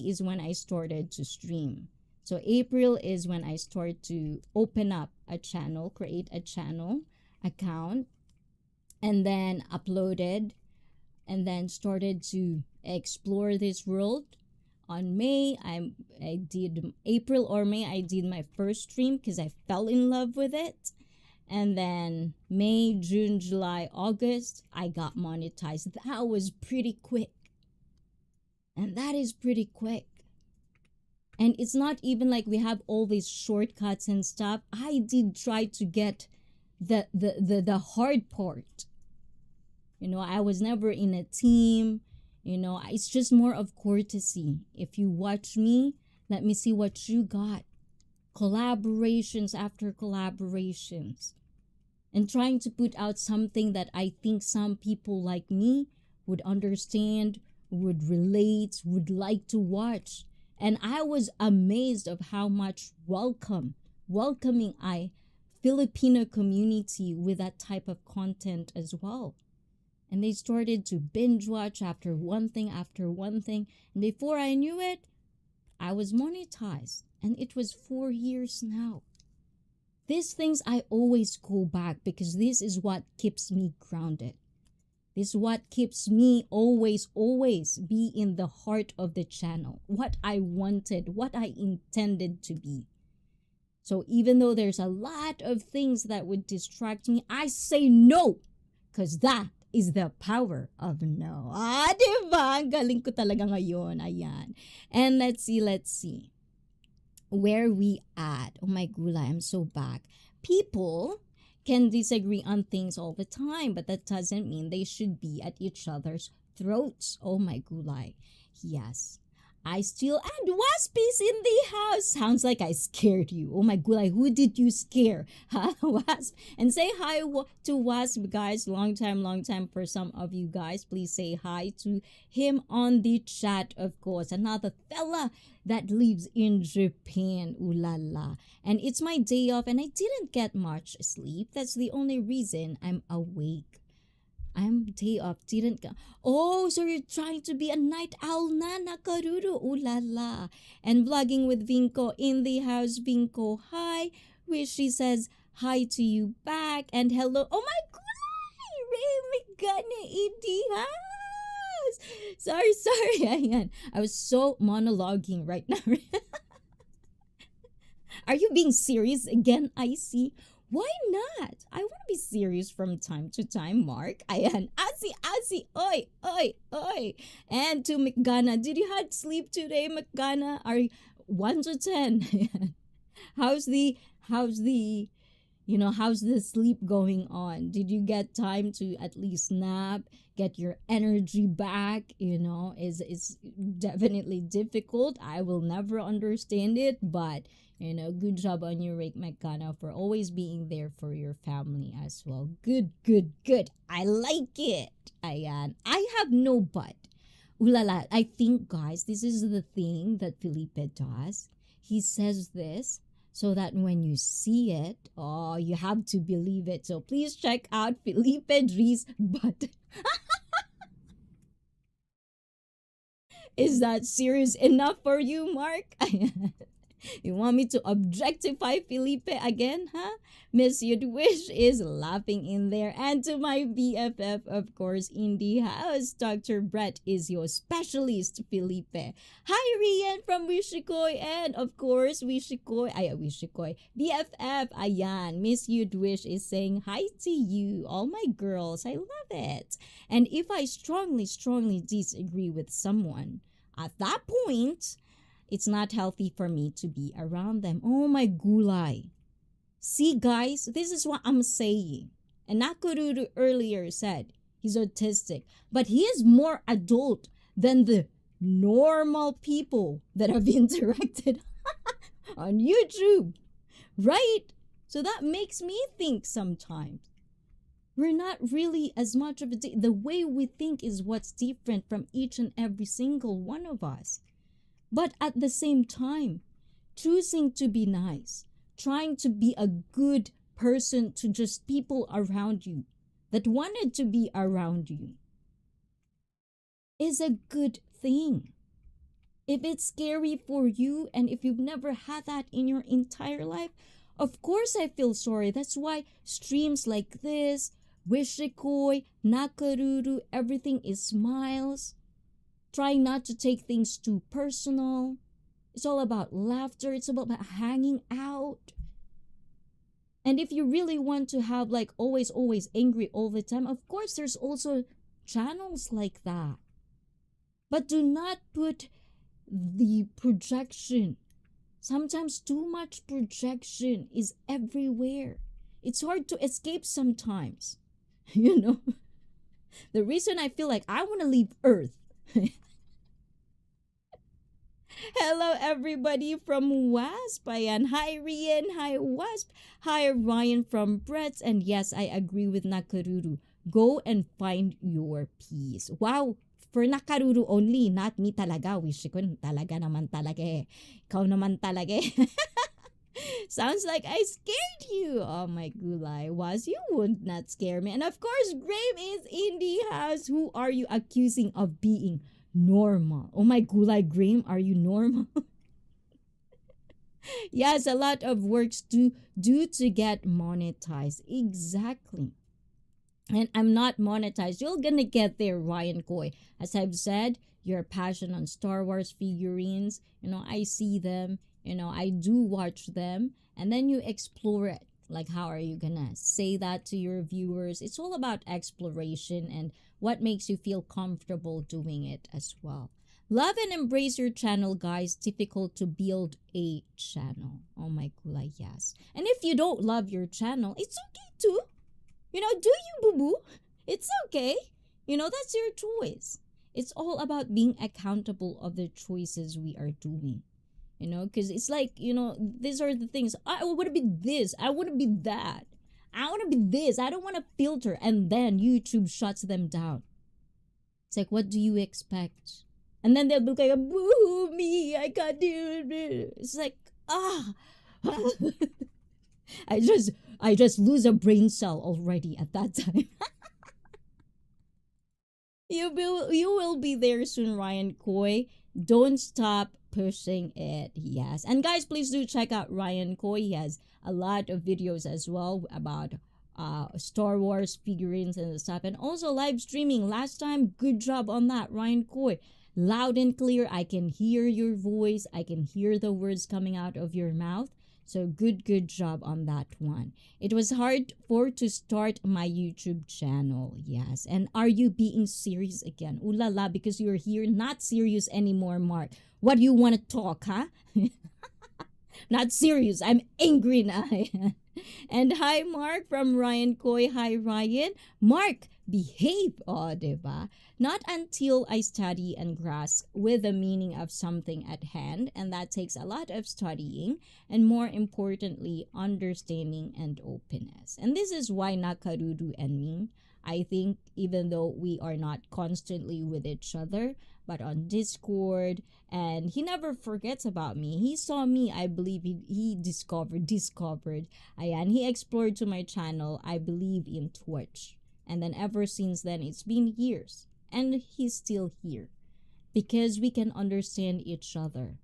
is when I started to stream. So April is when I start to open up a channel, create a channel account, and then uploaded, and then started to explore this world. On May, I did April or May, I did my first stream because I fell in love with it. And then May, June, July, August, I got monetized. That was pretty quick. And that is pretty quick. And it's not even like we have all these shortcuts and stuff. I did try to get the hard part. I was never in a team. It's just more of courtesy. If you watch me, let me see what you got. Collaborations after collaborations. And trying to put out something that I think some people like me would understand, would relate, would like to watch. And I was amazed of how much welcoming I Filipino community with that type of content as well. And they started to binge watch after one thing after one thing. And before I knew it, I was monetized. And it was 4 years now. These things I always go back because this is what keeps me grounded. This is what keeps me always be in the heart of the channel. What I wanted, what I intended to be. So even though there's a lot of things that would distract me, I say no. Because that is the power of no. Diba? Ang galing ko talaga ngayon. Ayan. And let's see. Where we at? Oh my gulay, I'm so back. People can disagree on things all the time, but that doesn't mean they should be at each other's throats. Oh my gulay. Yes. I still and Waspy's in the house. Sounds like I scared you. Oh my gulay, who did you scare? Huh? Wasp. And say hi to Wasp, guys. Long time for some of you guys. Please say hi to him on the chat, of course. Another fella that lives in Japan. Ooh la la. And it's my day off and I didn't get much sleep. That's the only reason I'm awake. I'm day off, didn't go. Oh, so you're trying to be a night owl na, nakaruru, ooh la la. And vlogging with Vinco in the house. Vinco, hi. She says hi to you back. And hello. Oh my God, Ray McGunny in the house. Sorry. Ayan. I was so monologuing right now. Are you being serious again, I see? Why not? I want to be serious from time to time, Mark. Ayan. Asi. Oi. And to McGana, did you have sleep today, McGana? Are you 1 to 10? how's the how's the sleep going on? Did you get time to at least nap, get your energy back? Is definitely difficult. I will never understand it, but good job on you, Rick McConnell, for always being there for your family as well. Good. I like it. Ayan. I have no but. Ulala, I think, guys, this is the thing that Felipe does. He says this so that when you see it, you have to believe it. So please check out Felipe Dri's butt. Is that serious enough for you, Mark? You want me to objectify Felipe again, huh? Miss Yudwish is laughing in there. And to my BFF, of course, in the house, Dr. Brett is your specialist, Felipe. Hi, Rian from Wishikoy. And of course, Wishikoy. BFF, ayan. Miss Yudwish is saying hi to you. All my girls, I love it. And if I strongly disagree with someone, at that point, it's not healthy for me to be around them. Oh my gulay. See, guys, this is what I'm saying. And Nakururu earlier said he's autistic, but he is more adult than the normal people that have interacted on YouTube, right? So that makes me think sometimes we're not really as much of the way we think is what's different from each and every single one of us. But at the same time, choosing to be nice, trying to be a good person to just people around you that wanted to be around you is a good thing. If it's scary for you and if you've never had that in your entire life, of course I feel sorry. That's why streams like this, Wishikoy, Nakaruru, everything is smiles. Try not to take things too personal. It's all about laughter. It's about hanging out. And if you really want to have like always angry all the time, of course there's also channels like that. But do not put the projection. Sometimes too much projection is everywhere. It's hard to escape sometimes. The reason I feel like I want to leave Earth Hello, everybody from Wasp. Ayan. Hi, Rian. Hi, Wasp. Hi, Ryan from Brett's. And yes, I agree with Nakaruru. Go and find your peace. Wow. For Nakaruru only, not me talaga. Wish ko talaga naman talaga eh. Ikaw naman talaga eh. Sounds like I scared you. Oh my gulay. Was you would not scare me. And of course, Grave is in the house. Who are you accusing of being normal? Oh my gulay, Graham, are you normal? Yes, a lot of works to do to get monetized. Exactly. And I'm not monetized. You're gonna get there, Ryan Coy. As I've said, your passion on Star Wars figurines, I see them, I do watch them, and then you explore it. Like, how are you gonna say that to your viewers? It's all about exploration and what makes you feel comfortable doing it as well. Love and embrace your channel, guys. Difficult to build a channel. Oh my god, yes. And if you don't love your channel, it's okay too. Do you, boo boo? It's okay. That's your choice. It's all about being accountable of the choices we are doing. Because it's like, these are the things. I want to be this. I want to be that. I want to be this. I don't want to filter. And then YouTube shuts them down. It's like, what do you expect? And then they'll be like, boo me. I can't do it. It's like, ah. I just lose a brain cell already at that time. You will be there soon, Ryan Coy. Don't stop pushing it. Yes. And guys, please do check out Ryan Coy. He has a lot of videos as well about Star Wars figurines and stuff, and also live streaming. Last time, good job on that, Ryan Coy. Loud and clear. I can hear your voice. I can hear the words coming out of your mouth. So good job on that one. It was hard to start my YouTube channel. Yes. And are you being serious again? Ooh la la, because you're here not serious anymore, Mark. What do you want to talk, huh? Not serious. I'm angry now. And hi, Mark from Ryan Coy. Hi, Ryan. Mark, behave. Oh, diba? Not until I study and grasp with the meaning of something at hand, and that takes a lot of studying, and more importantly, understanding and openness. And this is why Nakaruru and me, I think, even though we are not constantly with each other, but on Discord, and he never forgets about me. He saw me, I believe he discovered, and he explored to my channel, I believe, in Twitch. And then ever since then, it's been years. And he's still here. Because we can understand each other.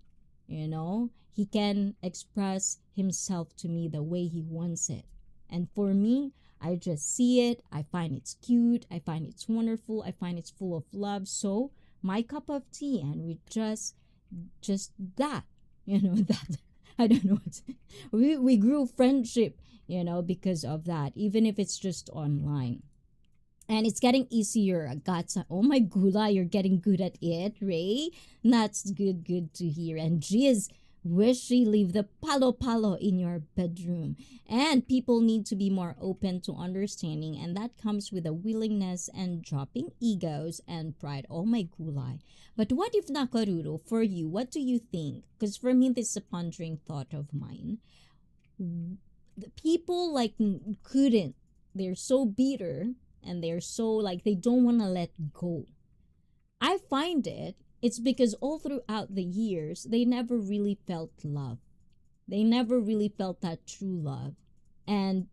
He can express himself to me the way he wants it. And for me, I just see it. I find it's cute. I find it's wonderful. I find it's full of love. So, my cup of tea, and we just that. That. I don't know. We grew friendship, because of that. Even if it's just online. And it's getting easier. Oh my gula, you're getting good at it, Ray. That's good to hear. And Giz, wishy leave the palo in your bedroom. And people need to be more open to understanding, and that comes with a willingness and dropping egos and pride. Oh my gulay. But what if Nakaruro, for you, what do you think? Because for me, this is a pondering thought of mine. The people couldn't. They're so bitter, and they're so they don't want to let go. I find it's because all throughout the years, they never really felt love. They never really felt that true love. And,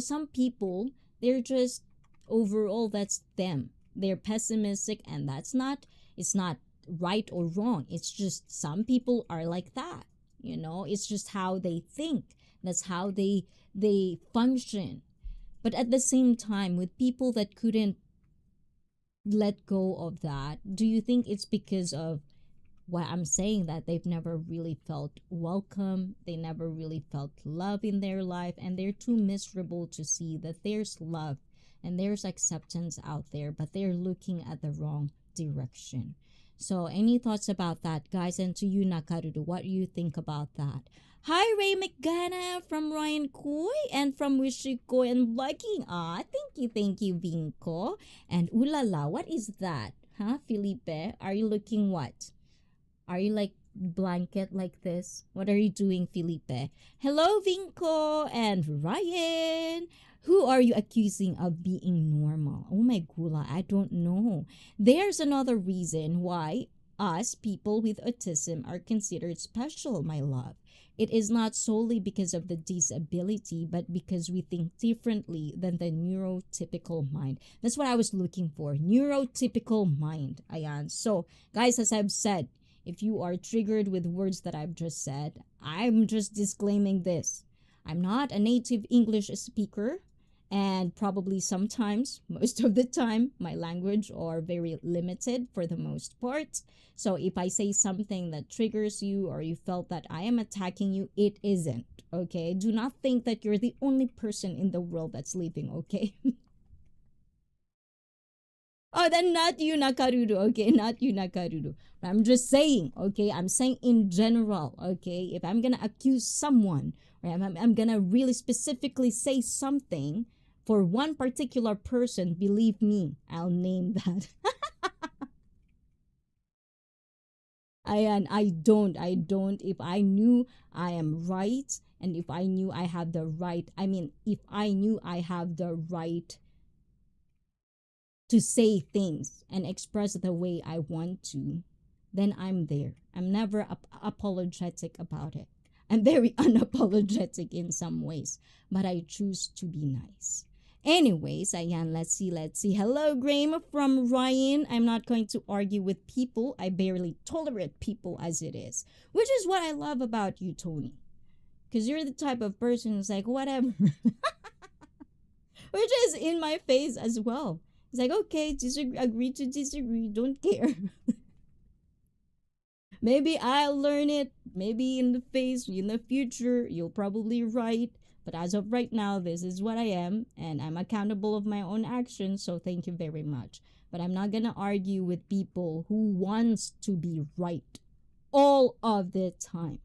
some people, they're just, overall, that's them. They're pessimistic, and it's not right or wrong. It's just some people are like that. It's just how they think. That's how they function. But at the same time, with people that couldn't let go of that, do you think it's because of what I'm saying, that they've never really felt welcome, they never really felt love in their life, and they're too miserable to see that there's love and there's acceptance out there, but they're looking at the wrong direction? So any thoughts about that, guys? And to you, Nakaruru, what do you think about that? Hi, Ray McGanna from Ryan Coy and from Wishiko and Liking. Thank you, Vinko. And ulala, what is that? Huh, Felipe? Are you looking what? Are you like blanket like this? What are you doing, Felipe? Hello, Vinco and Ryan. Who are you accusing of being normal? Oh my gula, I don't know. There's another reason why us people with autism are considered special, my love. It is not solely because of the disability, but because we think differently than the neurotypical mind. That's what I was looking for. Neurotypical mind. Ayan. So, guys, as I've said, if you are triggered with words that I've just said, I'm just disclaiming this. I'm not a native English speaker, and probably sometimes, most of the time, my language are very limited for the most part. So if I say something that triggers you or you felt that I am attacking you, it isn't. Okay? Do not think that you're the only person in the world that's living, okay? Oh, then not you, Nakarudo, okay? Not you, Nakarudo. I'm just saying, okay? I'm saying in general, okay? If I'm gonna accuse someone, or I'm gonna really specifically say something for one particular person, believe me, I'll name that. I don't. If I knew I am right, and if I knew I have the right, if I knew I have the right to say things and express the way I want to, then I'm there. I'm never apologetic about it. I'm very unapologetic in some ways, but I choose to be nice. Anyways, ayan, let's see. Hello, Graham from Ryan. I'm not going to argue with people. I barely tolerate people as it is, which is what I love about you, Tony. Because you're the type of person who's like, whatever. Which is in my face as well. It's like, okay, agree to disagree, don't care. Maybe I'll learn it. Maybe in the future, you'll probably right. But as of right now, this is what I am, and I'm accountable of my own actions, so thank you very much. But I'm not gonna argue with people who wants to be right all of the time.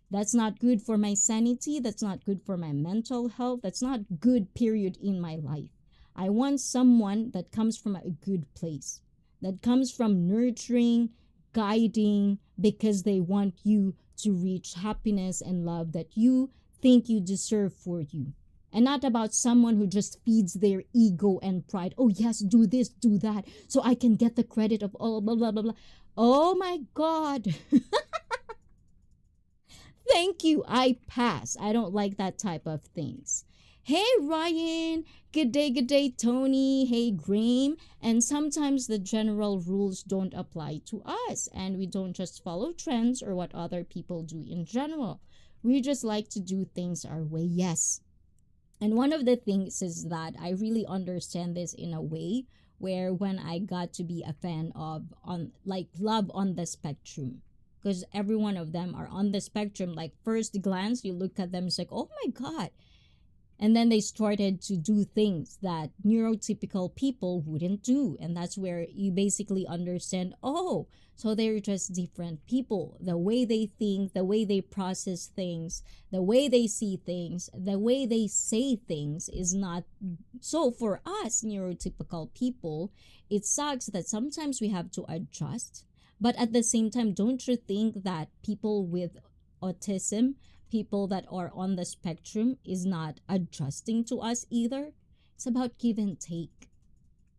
That's not good for my sanity. That's not good for my mental health. That's not good, period, in my life. I want someone that comes from a good place, that comes from nurturing, guiding, because they want you to reach happiness and love that you think you deserve for you. And not about someone who just feeds their ego and pride. Oh, yes, do this, do that, so I can get the credit of all, blah, blah, blah, blah. Oh my God. Thank you. I pass. I don't like that type of things. Hey, Ryan. Good day, Tony. Hey, Graham. And sometimes the general rules don't apply to us, and we don't just follow trends or what other people do in general. We just like to do things our way. Yes. And one of the things is that I really understand this in a way where when I got to be a fan of on like love on the spectrum, because every one of them are on the spectrum. Like first glance, you look at them, it's like, oh my God. And then they started to do things that neurotypical people wouldn't do. And that's where you basically understand, oh, so they're just different people. The way they think, the way they process things, the way they see things, the way they say things is not. So for us neurotypical people, it sucks that sometimes we have to adjust. But at the same time, don't you think that people with autism, people that are on the spectrum, is not adjusting to us either? It's about give and take.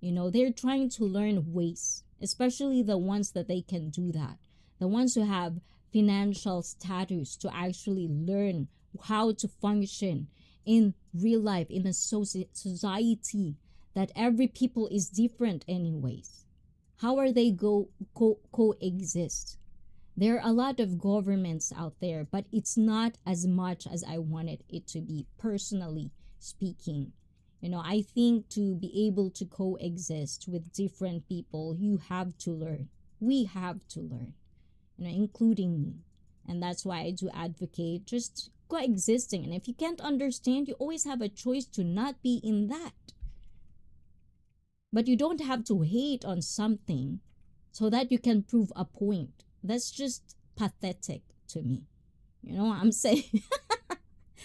They're trying to learn ways, especially the ones that they can do that. The ones who have financial status to actually learn how to function in real life, in a society that every people is different anyways. How are they coexist? There are a lot of governments out there, but it's not as much as I wanted it to be, personally speaking. I think to be able to coexist with different people, you have to learn. We have to learn, including me. And that's why I do advocate just coexisting. And if you can't understand, you always have a choice to not be in that. But you don't have to hate on something so that you can prove a point. That's just pathetic to me. You know what I'm saying?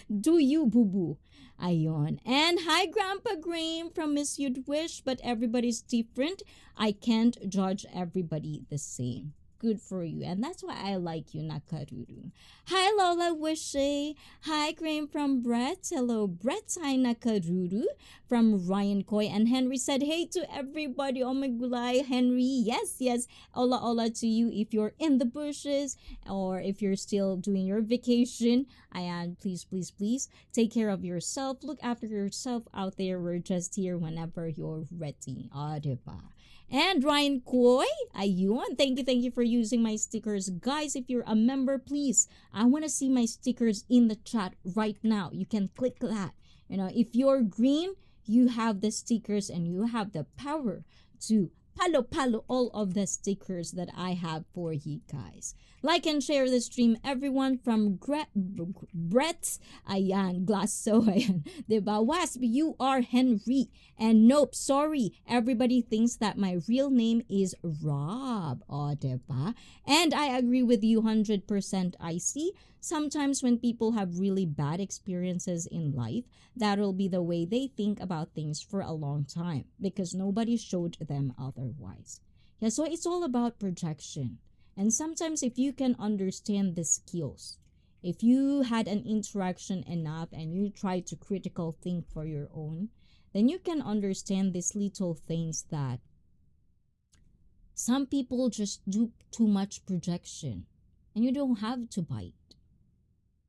Do you, boo-boo? Ayon. And hi, Grandpa Graham from Miss You'd Wish, but everybody's different. I can't judge everybody the same. Good for you. And that's why I like you, Nakaruru. Hi, Lola Wishy. Hi, Graham from Brett. Hello, Brett. Hi, Nakaruru from Ryan Coy. And Henry said, hey to everybody. Oh my gulay, Henry. Yes, yes. Ola ola to you if you're in the bushes or if you're still doing your vacation. Ayan, please, please, please take care of yourself. Look after yourself out there. We're just here whenever you're ready. Diba? And Ryan Koy, ayun, thank you for using my stickers. Guys, if you're a member, please, I want to see my stickers in the chat right now. You can click that. You know, if you're green, you have the stickers and you have the power to palo all of the stickers that I have for you guys. Like and share the stream, everyone, from Brett, ayan, Glasso, ayan, diba? Wasp, you are Henry. And nope, sorry, everybody thinks that my real name is Rob, diba? And I agree with you 100%, I see. Sometimes when people have really bad experiences in life, that'll be the way they think about things for a long time because nobody showed them otherwise. Yeah, so it's all about projection. And sometimes if you can understand the skills, if you had an interaction enough and you try to critical think for your own, then you can understand these little things that some people just do too much projection and you don't have to bite.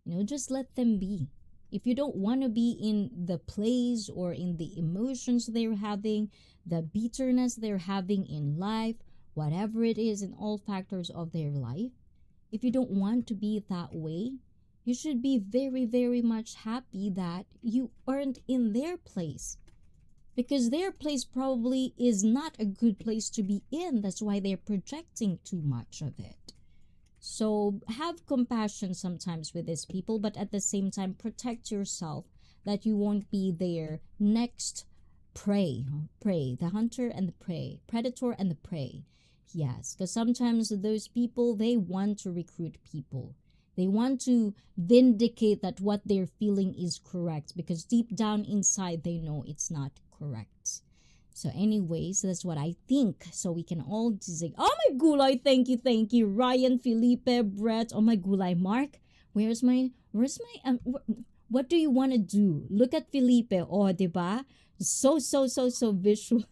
You know, just let them be. If you don't want to be in the place or in the emotions they're having, the bitterness they're having in life, whatever it is in all factors of their life, if you don't want to be that way, you should be very, very much happy that you aren't in their place. Because their place probably is not a good place to be in. That's why they're projecting too much of it. So have compassion sometimes with these people, but at the same time, protect yourself that you won't be their next prey. Prey, the hunter and the prey, predator and the prey. Yes, because sometimes those people, they want to recruit people. They want to vindicate that what they're feeling is correct because deep down inside, they know it's not correct. So anyways, that's what I think. So we can all say, oh my gulay, thank you. Ryan, Felipe, Brett, oh my gulay, Mark. What do you want to do? Look at Felipe, oh, diba? So visual.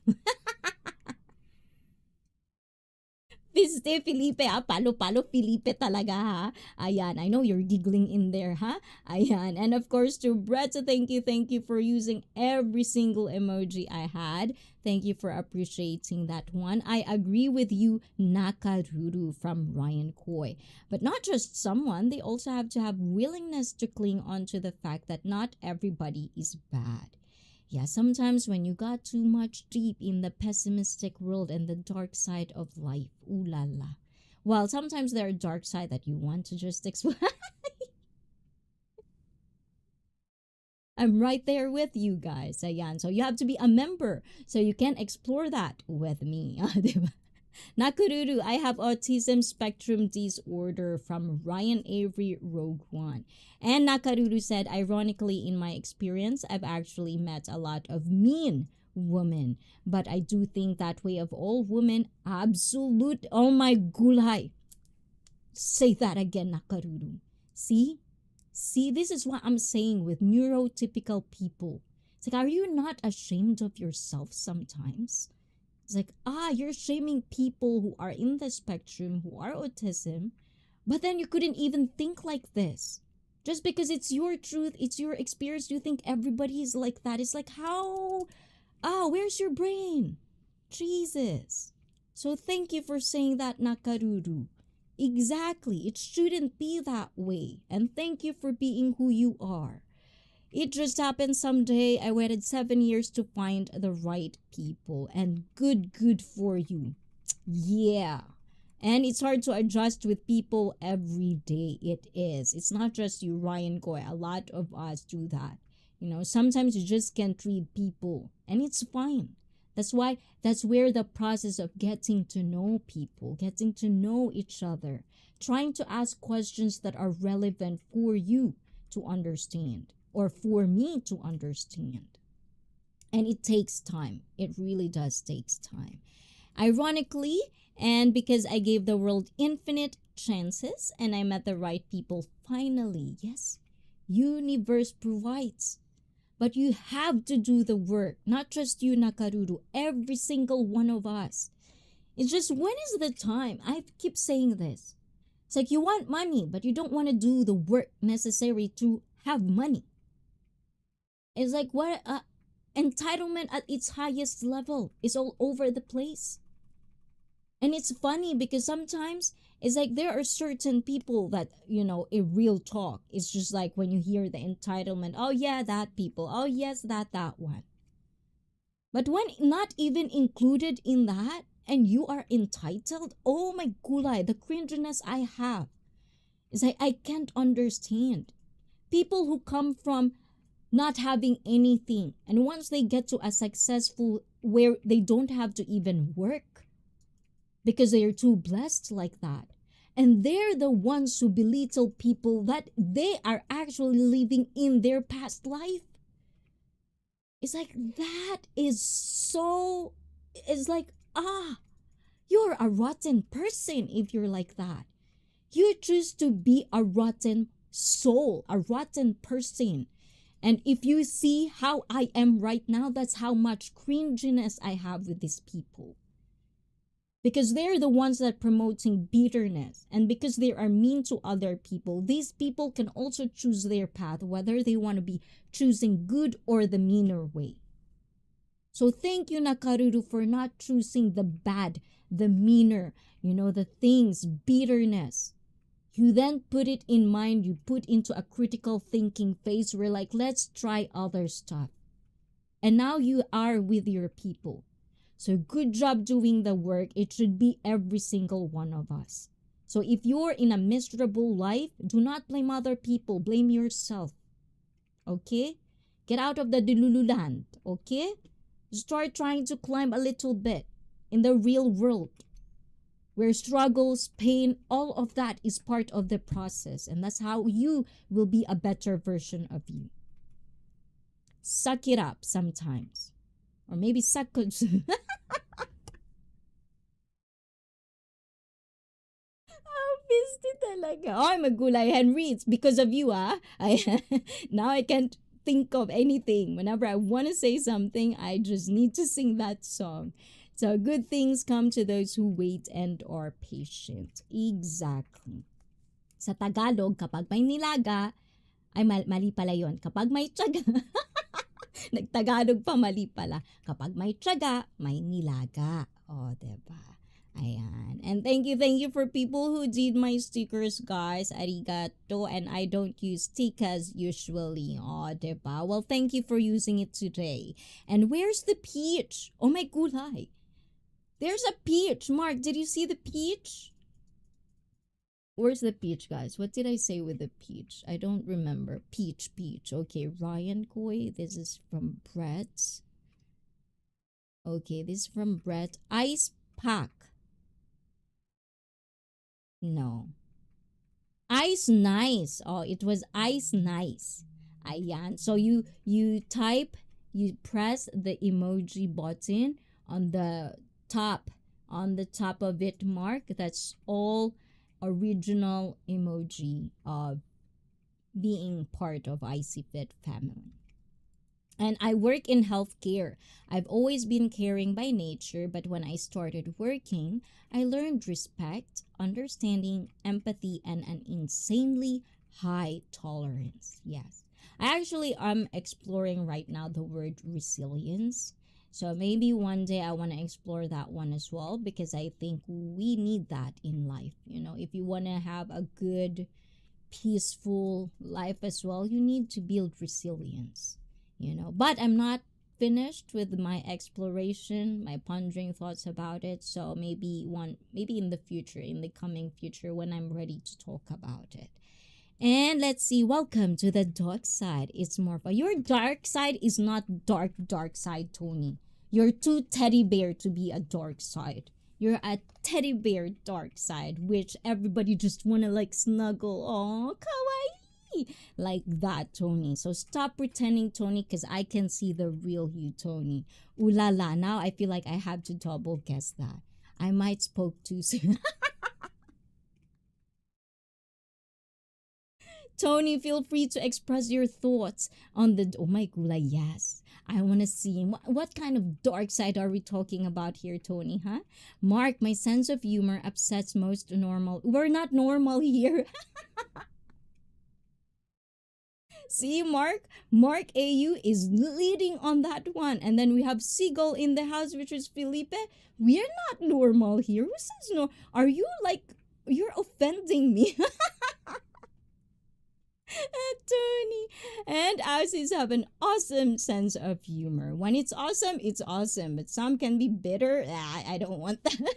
Viste, Felipe, palo Felipe talaga, ha? Ayan, I know you're giggling in there, ha? Ayan, and of course to Brett, so thank you for using every single emoji I had. Thank you for appreciating that one. I agree with you, Nakaruru from Ryan Coy. But not just someone, they also have to have willingness to cling on to the fact that not everybody is bad. Yeah, sometimes when you got too much deep in the pessimistic world and the dark side of life, ooh la la. Well, sometimes there are dark side that you want to just explore. I'm right there with you guys, ayan. So you have to be a member so you can explore that with me. Diba? Nakururu, I have autism spectrum disorder from Ryan Avery Rogue One. And Nakaruru said, ironically, in my experience, I've actually met a lot of mean women. But I do think that way of all women, absolute. Oh my gulay. Say that again, Nakaruru. See? See, this is what I'm saying with neurotypical people. It's like, are you not ashamed of yourself sometimes? It's like, you're shaming people who are in the spectrum, who are autism, but then you couldn't even think like this. Just because it's your truth, it's your experience, you think everybody is like that. It's like, how? Where's your brain? Jesus. So thank you for saying that, Nakaruru. Exactly. It shouldn't be that way. And thank you for being who you are. It just happened someday. I waited 7 years to find the right people. And good for you. Yeah. And it's hard to adjust with people every day. It is. It's not just you, Ryan Goy. A lot of us do that. You know, sometimes you just can't read people. And it's fine. That's where the process of getting to know people, getting to know each other, trying to ask questions that are relevant for you, to understand, or for me to understand. And it takes time. It really does takes time. Ironically, and because I gave the world infinite chances and I met the right people finally, yes, universe provides. But you have to do the work, not just you, Nakaruru, every single one of us. It's just, when is the time? I keep saying this. It's like you want money, but you don't want to do the work necessary to have money. It's like what entitlement at its highest level is all over the place. And it's funny because sometimes it's like there are certain people that, a real talk. It's just like when you hear the entitlement, oh yeah, that people, oh yes, that one. But when not even included in that, and you are entitled, oh my gulay, the cringiness I have is like I can't understand. People who come from not having anything, and once they get to a successful where they don't have to even work because they are too blessed like that. And they're the ones who belittle people that they are actually living in their past life. It's like that is so, it's like, you're a rotten person if you're like that. You choose to be a rotten soul, a rotten person. And if you see how I am right now, that's how much cringiness I have with these people. Because they're the ones that promoting bitterness. And because they are mean to other people, these people can also choose their path, whether they want to be choosing good or the meaner way. So thank you, Nakaruru, for not choosing the bad, the meaner, the things, bitterness. You then put it in mind, you put into a critical thinking phase where like, let's try other stuff. And now you are with your people. So good job doing the work. It should be every single one of us. So if you're in a miserable life, do not blame other people. Blame yourself. Okay? Get out of the Delululand. Okay? Start trying to climb a little bit in the real world, where struggles, pain, all of that is part of the process. And that's how you will be a better version of you. Suck it up sometimes. Or maybe suck it. Pisty talaga. Oh, magulay, Henry. It's because of you, now I can't think of anything. Whenever I want to say something, I just need to sing that song. So good things come to those who wait and are patient. Exactly. Sa Tagalog, kapag may nilaga, ay mali pala yun. Kapag may tiyaga, nagtagalog pa, mali pala. Kapag may tiyaga, may nilaga. O, diba? Ayan. And thank you for people who did my stickers, guys. Arigato. And I don't use stickers usually. Oh, diba? Well, thank you for using it today. And where's the peach? Oh my gulay. There's a peach. Mark, did you see the peach? Where's the peach, guys? What did I say with the peach? I don't remember. Peach. Okay, Ryan Koi. This is from Brett. Okay, this is from Brett. Ice pack. No. Ice nice. Oh, it was ice nice. Ayan. So you type, you press the emoji button on the top of it, Mark. That's all original emoji of being part of ICFit family. And I work in healthcare. I've always been caring by nature, but when I started working, I learned respect, understanding, empathy, and an insanely high tolerance. Yes. I actually am exploring right now the word resilience. So maybe one day I want to explore that one as well, because I think we need that in life. If you want to have a good, peaceful life as well, you need to build resilience. But I'm not finished with my exploration, my pondering thoughts about it. So maybe in the future, in the coming future, when I'm ready to talk about it. And let's see, welcome to the dark side. It's Morpha. Your dark side is not dark side, Tony. You're too teddy bear to be a dark side. You're a teddy bear dark side, which everybody just wanna like snuggle. Oh, kawaii. like that, Tony. So stop pretending, Tony, because I can see the real you, Tony. Ooh la la. Now I feel like I have to double guess that. I might spoke too soon. Tony, feel free to express your thoughts on the. Oh my gula, yes. I want to see what kind of dark side are we talking about here, Tony, huh? Mark, my sense of humor upsets most normal. We're not normal here. See, Mark? Mark AU is leading on that one. And then we have Seagull in the house, which is Felipe. We're not normal here. Who says no? Are you like, you're offending me? Tony and Aussies have an awesome sense of humor. When it's awesome. But some can be bitter. I don't want that.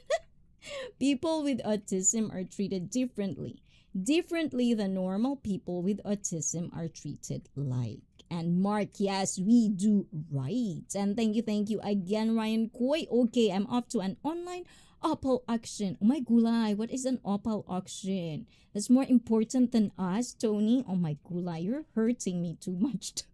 People with autism are treated differently. Differently than normal people with autism are treated like. And Mark, yes, we do right. And thank you again, Ryan Koi. Okay, I'm off to an online opal auction. Oh my gulay, what is an opal auction? That's more important than us, Tony. Oh my gulay, you're hurting me too much.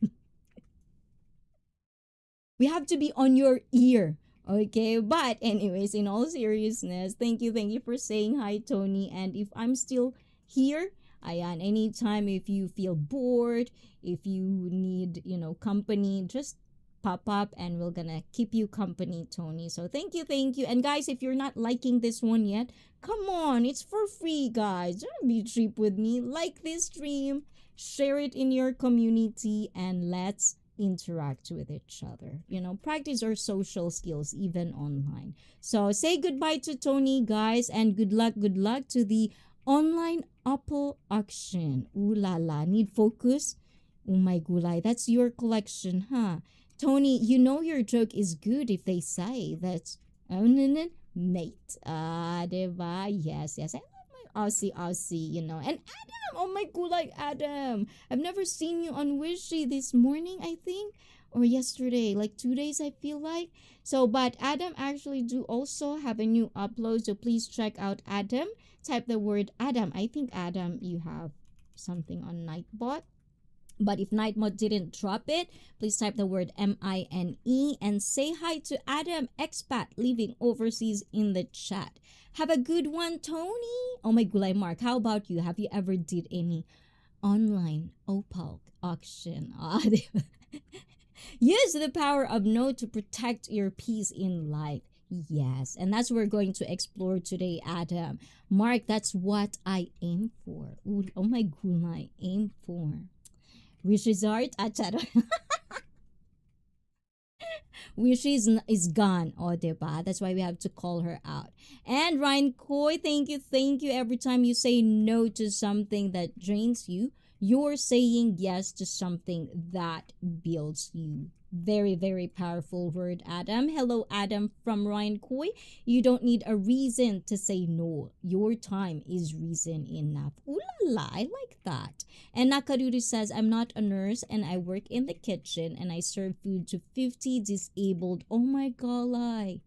We have to be on your ear. Okay, but anyways, in all seriousness, thank you for saying hi, Tony. And if I'm still here, ayan, anytime if you feel bored, if you need, company, just pop up and we're gonna keep you company, Tony. So thank you. And guys, if you're not liking this one yet, come on, it's for free, guys. Don't be cheap with me. Like this stream, share it in your community, and let's interact with each other. Practice our social skills even online. So say goodbye to Tony, guys, and good luck to the online apple auction. Ooh la la, need focus. Oh my gulay, that's your collection, huh? Tony, your joke is good if they say that's mate. Diba? Yes. I love my Aussie, And Adam, oh my gulay, Adam. I've never seen you on Wishy this morning, I think. Or yesterday, like 2 days, I feel like. So, but Adam actually do also have a new upload. So please check out Adam. Type the word Adam. I think Adam, you have something on Nightbot. But if Nightbot didn't drop it, please type the word MINE and say hi to Adam, expat living overseas, in the chat. Have a good one, Tony. Oh my gulay, Mark. How about you? Have you ever did any online opal auction? Use the power of no to protect your peace in life. Yes, and that's what we're going to explore today, Adam. Mark, that's what I aim for. Ooh, oh my gulay, aim for. Wishes art acharo. Wishes is gone. Oh, diba? That's why we have to call her out. And Ryan Coy, thank you. Every time you say no to something that drains you, you're saying yes to something that builds you. Very, very powerful word, Adam. Hello, Adam from Ryan Coy. You don't need a reason to say no. Your time is reason enough. Ooh la la, I like that. And Nakaruru says, I'm not a nurse and I work in the kitchen and I serve food to 50 disabled. Oh my golay.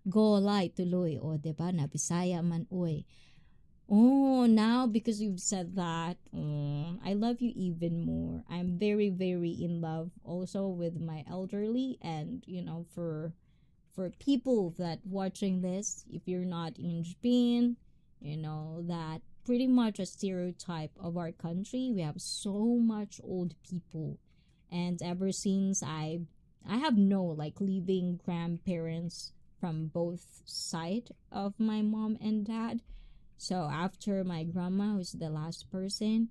Golay tuloy. O, diba? Na Bisaya man, oy. Oh, now because you've said that, I love you even more. I'm very, very in love also with my elderly, and for people that watching this, if you're not in Japan, that pretty much a stereotype of our country. We have so much old people, and ever since I have no like living grandparents from both side of my mom and dad. So after my grandma, who's the last person,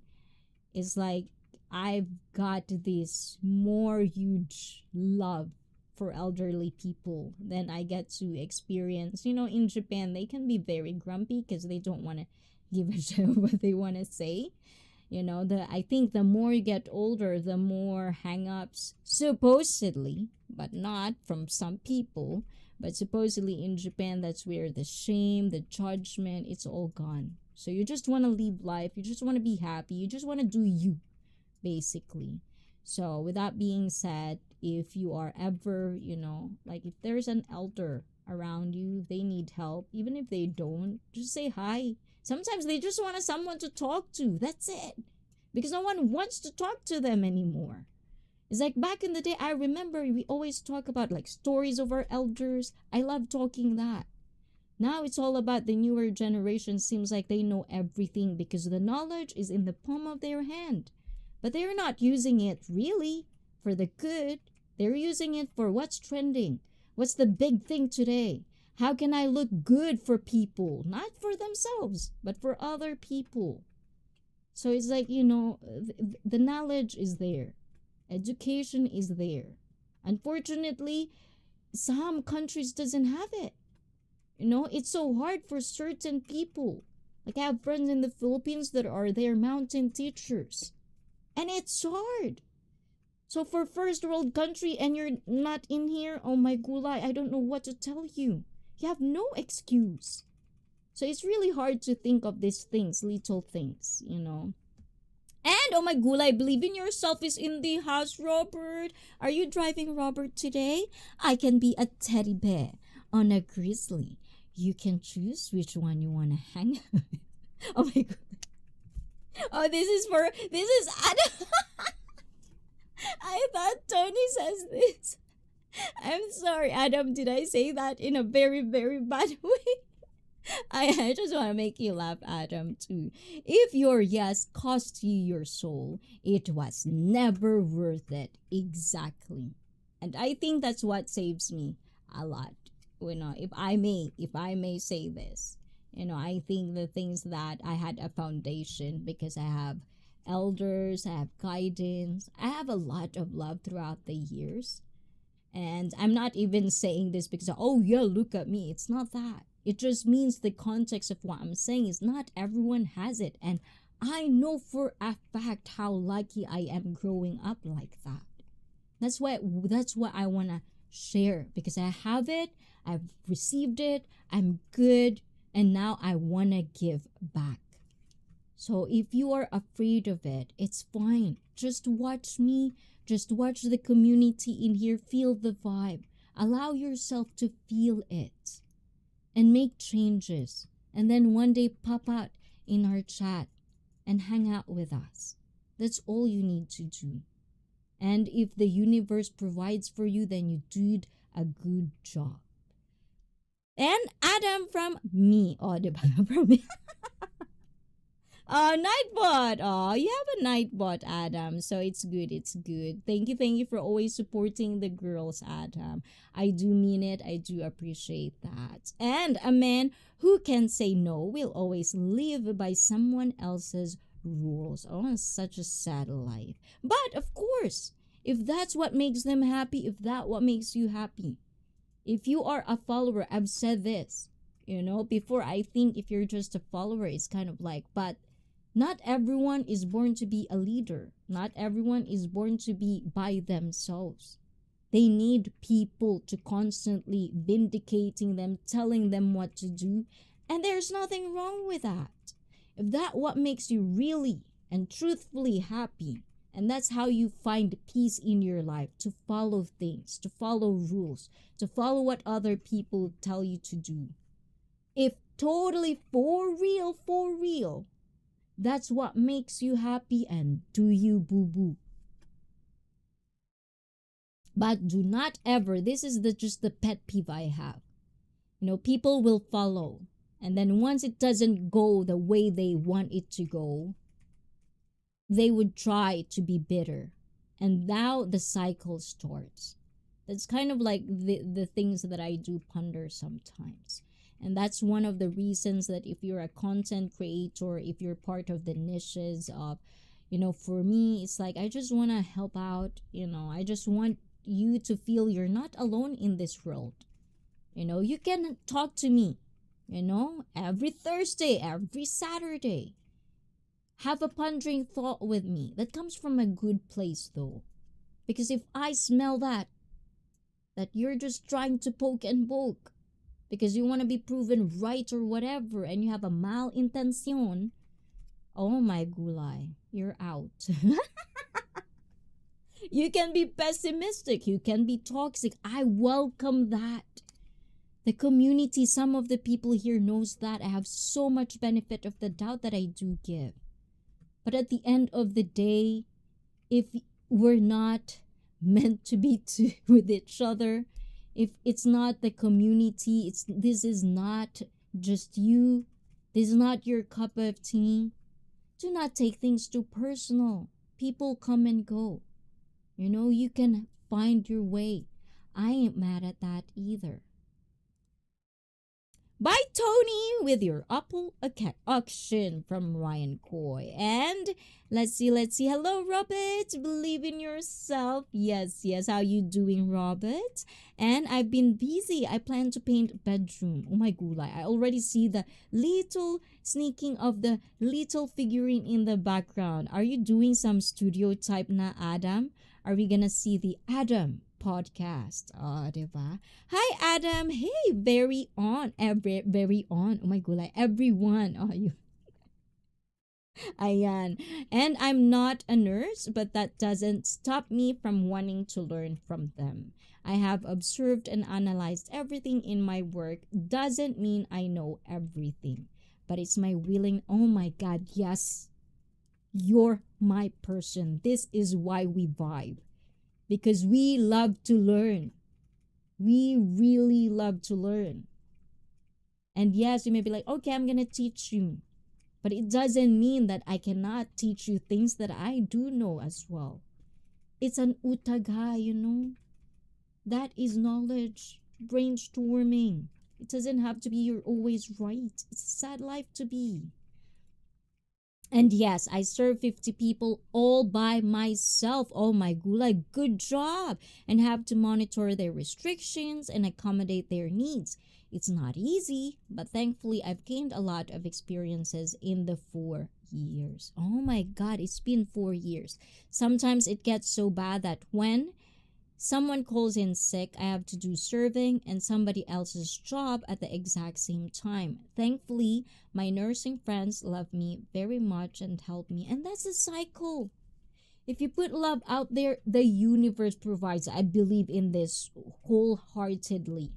it's like I've got this more huge love for elderly people than I get to experience. In Japan, they can be very grumpy because they don't want to give a shit what they want to say. I think the more you get older, the more hang-ups, supposedly, but not from some people. But supposedly in Japan, that's where the shame, the judgment, it's all gone. So you just want to live life. You just want to be happy. You just want to do you, basically. So with that being said, if you are ever, like if there's an elder around you, if they need help, even if they don't, just say hi. Sometimes they just want someone to talk to. That's it. because no one wants to talk to them anymore. It's like back in the day, I remember we always talk about like stories of our elders. I love talking that. Now it's all about the newer generation. Seems like they know everything because the knowledge is in the palm of their hand. But they're not using it really for the good. They're using it for what's trending. What's the big thing today? How can I look good for people? Not for themselves, but for other people. So it's like, the knowledge is there. Education is there. Unfortunately, some countries doesn't have it. It's so hard for certain people. Like I have friends in the Philippines that are their mountain teachers. And it's hard. So for first world country and you're not in here, oh my gulay, I don't know what to tell you. You have no excuse. So it's really hard to think of these things, little things. And oh my gulay, believe in yourself is in the house, Robert. Are you driving, Robert, today? I can be a teddy bear on a grizzly. You can choose which one you want to hang with. Oh my god. Oh, this is Adam. I thought Tony says this. I'm sorry, Adam. Did I say that in a very, very bad way? I just want to make you laugh, Adam, too. If your yes cost you your soul, it was never worth it. Exactly. And I think that's what saves me a lot. If I may say this. I think the things that I had a foundation because I have elders, I have guidance, I have a lot of love throughout the years. And I'm not even saying this because, oh yeah, look at me. It's not that. It just means the context of what I'm saying is not everyone has it. And I know for a fact how lucky I am growing up like that. That's what I want to share because I have it, I've received it, I'm good, and now I want to give back. So if you are afraid of it, it's fine. Just watch me, just watch the community in here, feel the vibe. Allow yourself to feel it and make changes. And then one day pop out in our chat and hang out with us. That's all you need to do. And if the universe provides for you, then you did a good job. And Adam from me. Oh, diba? From me. Nightbot. Oh, you have a Nightbot, Adam. So it's good. It's good. Thank you for always supporting the girls, Adam. I do mean it. I do appreciate that. And a man who can say no will always live by someone else's rules. Oh, it's such a sad life. But of course, if that's what makes them happy, if that's what makes you happy, if you are a follower, I've said this, before. I think if you're just a follower, it's kind of like, but not everyone is born to be a leader. Not everyone is born to be by themselves. They need people to constantly vindicating them, telling them what to do. And there's nothing wrong with that. If that's what makes you really and truthfully happy, and that's how you find peace in your life, to follow things, to follow rules, to follow what other people tell you to do. If totally for real, that's what makes you happy, and do you, boo-boo. But do not ever, this is just the pet peeve I have. People will follow. And then once it doesn't go the way they want it to go, they would try to be bitter. And now the cycle starts. That's kind of like the things that I do ponder sometimes. And that's one of the reasons that if you're a content creator, if you're part of the niches of, for me, it's like I just want to help out. I just want you to feel you're not alone in this world. You can talk to me, every Thursday, every Saturday. Have a pondering thought with me. That comes from a good place though. Because if I smell that you're just trying to poke and poke because you want to be proven right or whatever, and you have a malintention, oh my gulay, you're out. You can be pessimistic, you can be toxic. I welcome that. The community, some of the people here knows that I have so much benefit of the doubt that I do give. But at the end of the day, if we're not meant to be with each other, if it's not the community, it's this is not just you, this is not your cup of tea, do not take things too personal. People come and go. You can find your way. I ain't mad at that either. By Tony with your Apple auction from Ryan Coy. And let's see. Hello, Robert. Believe in yourself. Yes, yes. How you doing, Robert? And I've been busy. I plan to paint bedroom. Oh my gulay. I already see the little sneaking of the little figurine in the background. Are you doing some studio type na, Adam? Are we gonna see the Adam podcast? Diba? Hi, Adam. Hey, very on. Very on. Oh my gulay. Everyone. Oh, you. Ayan. And I'm not a nurse, but that doesn't stop me from wanting to learn from them. I have observed and analyzed everything in my work. Doesn't mean I know everything, but it's my willing. Oh my God, yes. You're my person. This is why we vibe. Because we love to learn. We really love to learn. And yes, you may be like, okay, I'm going to teach you. But it doesn't mean that I cannot teach you things that I do know as well. It's an utaga. That is knowledge. Brainstorming. It doesn't have to be you're always right. It's a sad life to be. And yes, I serve 50 people all by myself. Oh my gulay, good job. And have to monitor their restrictions and accommodate their needs. It's not easy, but thankfully I've gained a lot of experiences in the 4 years. Oh my God, it's been 4 years. Sometimes it gets so bad that when someone calls in sick, I have to do serving and somebody else's job at the exact same time. Thankfully, my nursing friends love me very much and help me. And that's a cycle. If you put love out there, the universe provides. I believe in this wholeheartedly.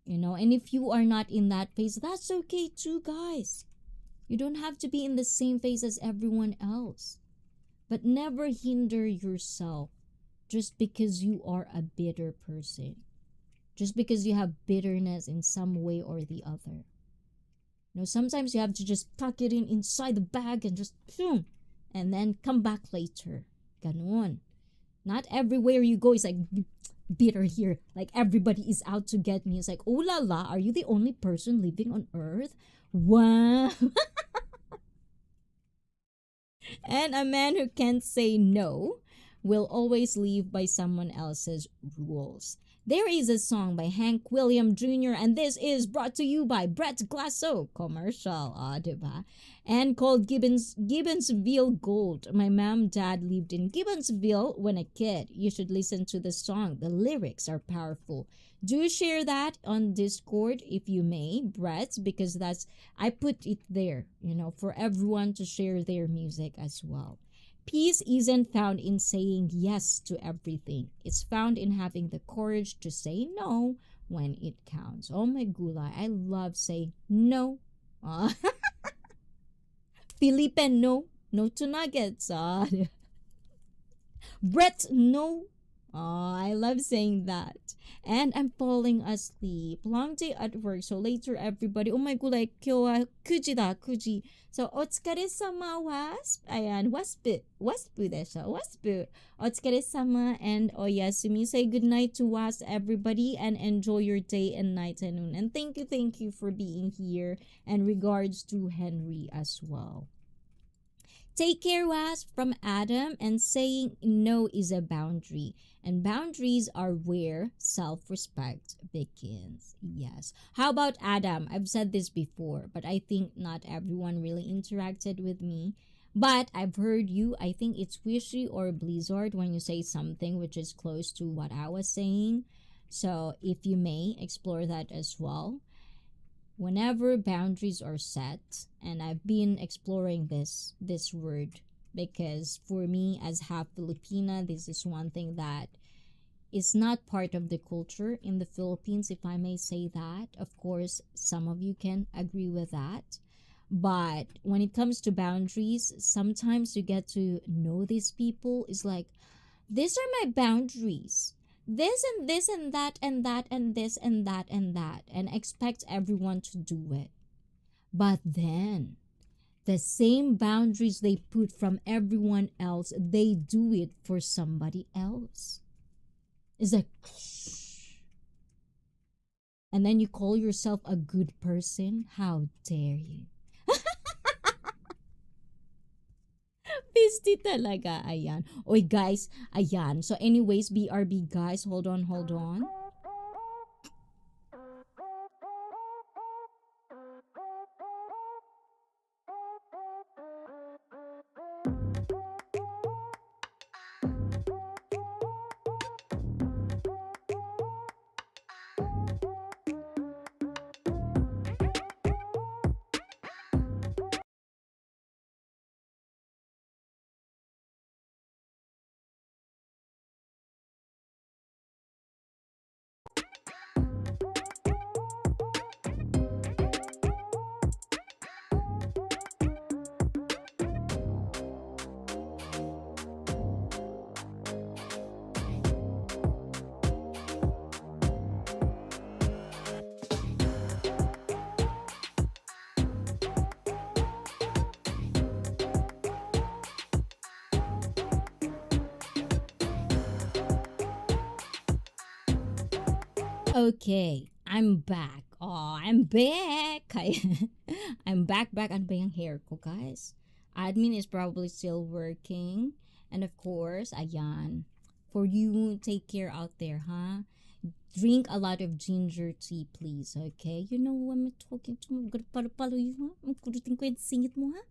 And if you are not in that phase, that's okay too, guys. You don't have to be in the same phase as everyone else. But never hinder yourself just because you are a bitter person. Just because you have bitterness in some way or the other. Sometimes you have to just tuck it in inside the bag and just boom, and then come back later. Ganon. Not everywhere you go is like bitter here. Like everybody is out to get me. It's like, oh la la, are you the only person living on earth? Wow. And a man who can't say no will always live by someone else's rules. There is a song by Hank William Jr. and this is brought to you by Brett Glasso, commercial, diba? And called Gibbonsville Gold. My mom, dad lived in Gibbonsville when a kid. You should listen to the song. The lyrics are powerful. Do share that on Discord if you may, Brett, because I put it there, for everyone to share their music as well. Peace isn't found in saying yes to everything. It's found in having the courage to say no when it counts. Oh my gulay, I love saying no. Felipe, no. No to nuggets. Brett, no. I love saying that. And I'm falling asleep. Long day at work. So later, everybody, oh my gulay, kyo wa kuji da, kuji. So, otsukare-sama, wasp. Ayan, waspu desho. Waspu. Otsukare-sama and oyasumi. Say goodnight to wasp, everybody, and enjoy your day and night and noon. And thank you for being here. And regards to Henry as well. Take care, Wasp, from Adam, and saying no is a boundary. And boundaries are where self-respect begins. Yes. How about Adam? I've said this before, but I think not everyone really interacted with me. But I've heard you. I think it's Wishy or Blizzard when you say something which is close to what I was saying. So if you may, explore that as well. Whenever boundaries are set, and I've been exploring this word because for me as half Filipina, this is one thing that is not part of the culture in the Philippines, if I may say that. Of course, some of you can agree with that. But when it comes to boundaries, sometimes you get to know these people. Is like, these are my boundaries. This and this and that and that and this and that and that, and expect everyone to do it. But then, the same boundaries they put from everyone else, they do it for somebody else. It's like, and then you call yourself a good person? How dare you? Pisti talaga, ayan. Oy guys, ayan. So anyways, BRB guys, hold on, hold on. Okay, I'm back. Oh, I'm back. I'm back. Ano ba yung hair ko, guys? Admin is probably still working. And of course, ayan. For you, take care out there, huh? Drink a lot of ginger tea, please, okay? You know who I'm talking to? I'm gonna palo you, ha? Ang kulitin ko yung singit mo, ha?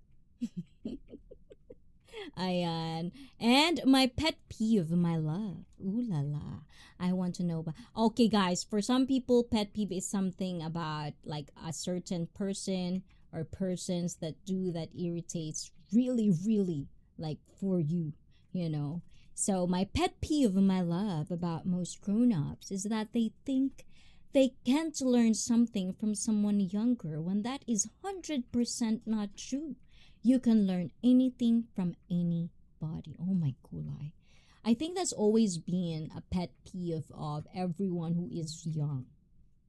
Ayan. And my pet peeve, my love. Ooh la la. I want to know about. Okay, guys, for some people, pet peeve is something about like a certain person or persons that do that irritates really, really like for you, you know. So, my pet peeve, my love, about most grown ups is that they think they can't learn something from someone younger when that is 100% not true. You can learn anything from anybody. Oh my gulay. I think that's always been a pet peeve of everyone who is young.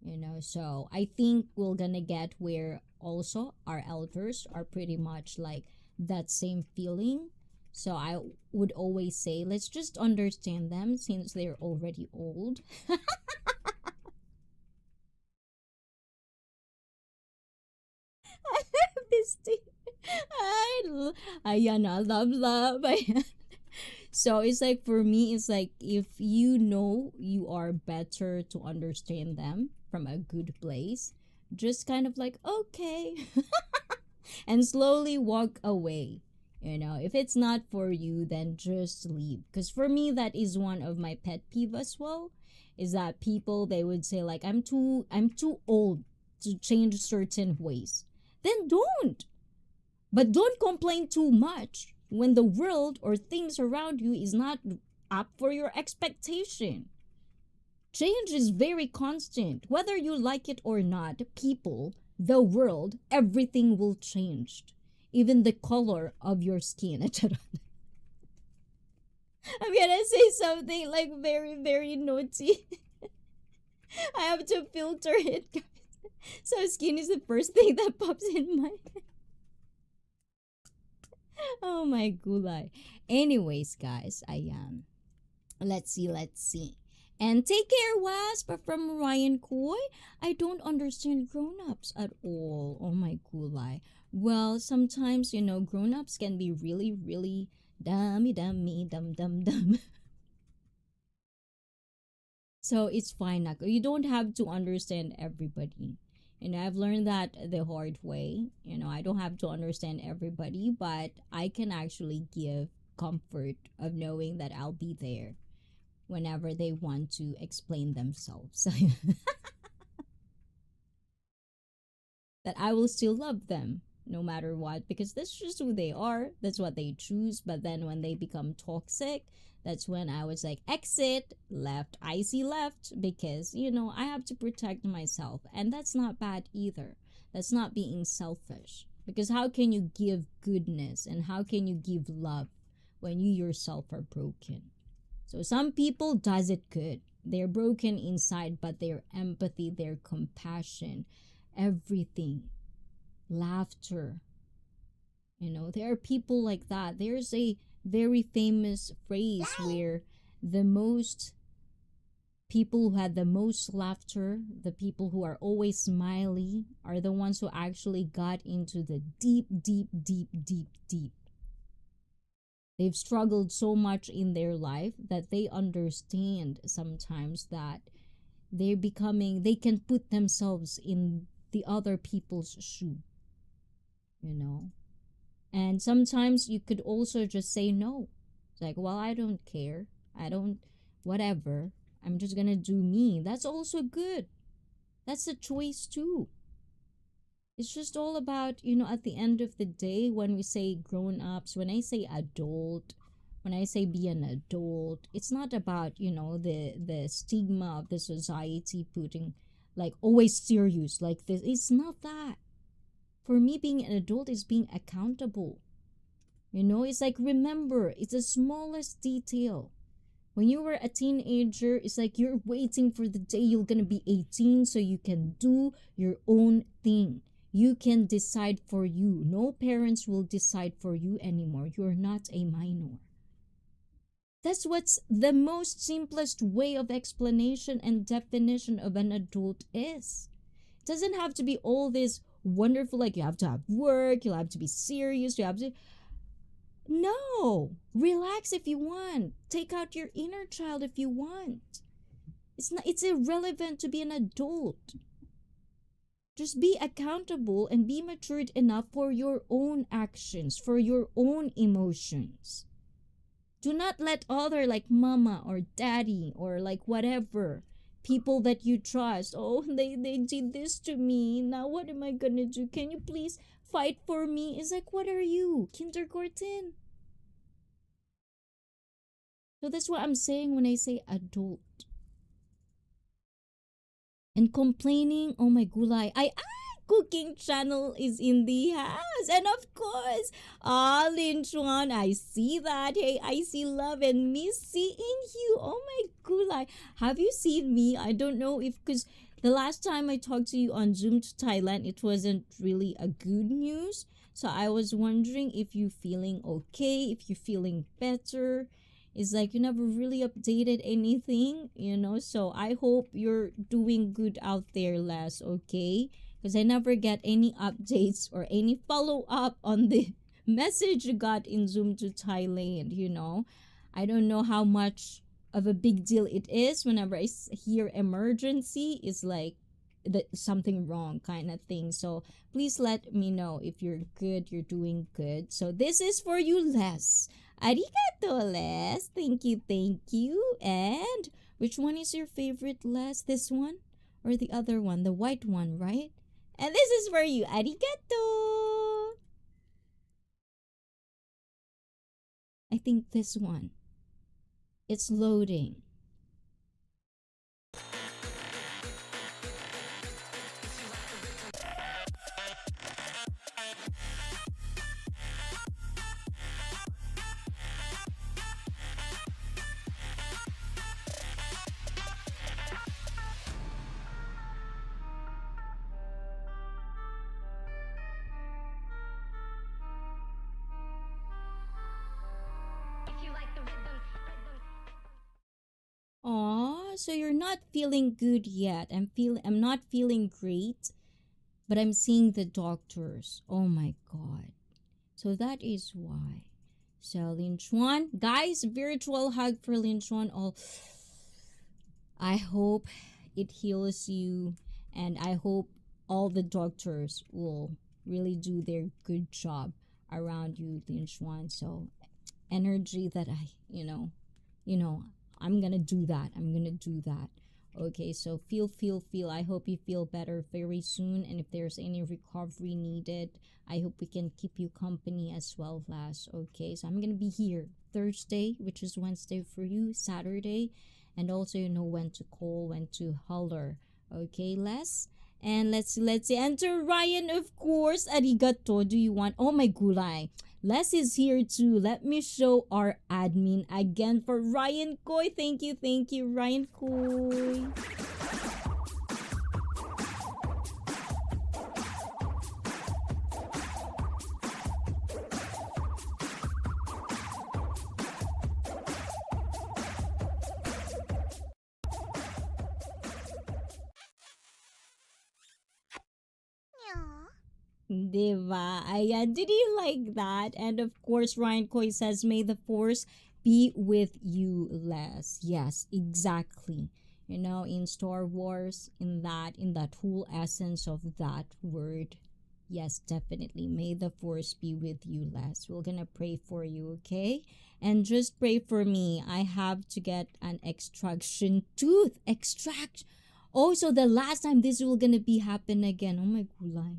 You know, so I think we're gonna get where also our elders are pretty much like that same feeling. So I would always say, let's just understand them since they're already old. This thing. Ayan na, love. Ayan. So it's like for me, it's like if you know you are better to understand them from a good place, just kind of like, okay, and slowly walk away. You know, if it's not for you, then just leave. Because for me, that is one of my pet peeve as well. Is that people they would say like I'm too old to change certain ways. Then don't. But don't complain too much when the world or things around you is not up for your expectation. Change is very constant. Whether you like it or not, people, the world, everything will change. Even the color of your skin. I'm gonna say something like very, very naughty. I have to filter it, guys. So skin is the first thing that pops in my head. Oh my gulay. Anyways, guys, let's see. And take care, Wasp, from Ryan Coy. I don't understand grown-ups at all. Oh my gulay. Well, sometimes, grown-ups can be really, really dumb. So it's fine, Nako. You don't have to understand everybody. I've learned that the hard way. I don't have to understand everybody, but I can actually give comfort of knowing that I'll be there whenever they want to explain themselves. That I will still love them no matter what because that's just who they are. That's what they choose. But then when they become toxic, that's when I was like, exit, left, I see left because, I have to protect myself. And that's not bad either. That's not being selfish. Because how can you give goodness and how can you give love when you yourself are broken? So some people does it good. They're broken inside, but their empathy, their compassion, everything, laughter. There are people like that. There's a very famous phrase where the most people who had the most laughter, the people who are always smiley, are the ones who actually got into the deep, deep, deep, deep, deep. They've struggled so much in their life that they understand sometimes that they can put themselves in the other people's shoe, you know. And sometimes you could also just say no. It's like, well, I don't care. I don't, whatever. I'm just gonna do me. That's also good. That's a choice too. It's just all about, at the end of the day, when we say grown ups, when I say adult, when I say be an adult, it's not about, the stigma of the society putting like always serious like this. It's not that. For me, being an adult is being accountable. It's like, remember, it's the smallest detail. When you were a teenager, it's like you're waiting for the day you're gonna be 18 so you can do your own thing. You can decide for you. No parents will decide for you anymore. You're not a minor. That's what's the most simplest way of explanation and definition of an adult is. It doesn't have to be all this wonderful, like you have to have work, you'll have to be serious, you have to. No, relax if you want. Take out your inner child if you want. It's irrelevant to be an adult. Just be accountable and be matured enough for your own actions, for your own emotions. Do not let other like mama or daddy or like whatever people that you trust, oh, they did this to me, now what am I gonna do? Can you please fight for me? It's like, what are you, kindergarten? So that's what I'm saying when I say adult. And complaining, oh my gulay, cooking channel is in the house. And of course, Lin Chuan, I see that. Hey, I see love and miss seeing you. Oh my gulay. Have you seen me? I don't know if, because the last time I talked to you on Zoom to Thailand, it wasn't really a good news. So I was wondering if you're feeling okay, if you're feeling better. It's like you never really updated anything, so I hope you're doing good out there, Les, okay? Because I never get any updates or any follow-up on the message you got in Zoom to Thailand, I don't know how much of a big deal it is. Whenever I hear emergency, it's like something wrong kind of thing. So please let me know if you're good, you're doing good. So this is for you, Les. Arigato, Les. Thank you, thank you. And which one is your favorite, Les? This one or the other one? The white one, right? And this is for you. Arigato. I think this one. It's loading. Aw, so you're not feeling good yet. I'm not feeling great, but I'm seeing the doctors. Oh my god. So that is why. So Lin Chuan, guys, virtual hug for Lin Chuan. Oh, I hope it heals you, and I hope all the doctors will really do their good job around you, Lin Chuan. So energy that you know, I'm gonna do that. I'm gonna do that. Okay, so feel. I hope you feel better very soon. And if there's any recovery needed, I hope we can keep you company as well, Lass. Okay, so I'm gonna be here Thursday, which is Wednesday for you, Saturday, and also you know when to call, when to holler. Okay, Les? And let's enter Ryan, of course. Arigato. Do you want? Oh my gulay. Les is here too. Let me show our admin again for Ryan Koy. Thank you, Ryan Koy. Diva. Ayan, did you like that? And of course, Ryan Coy says, may the force be with you, Les. Yes, exactly. You know, in Star Wars, in that whole essence of that word. Yes, definitely. May the force be with you, Les. We're gonna pray for you, okay? And just pray for me. I have to get an extraction tooth. Extract. Oh, so the last time this will gonna be happen again. Oh my god.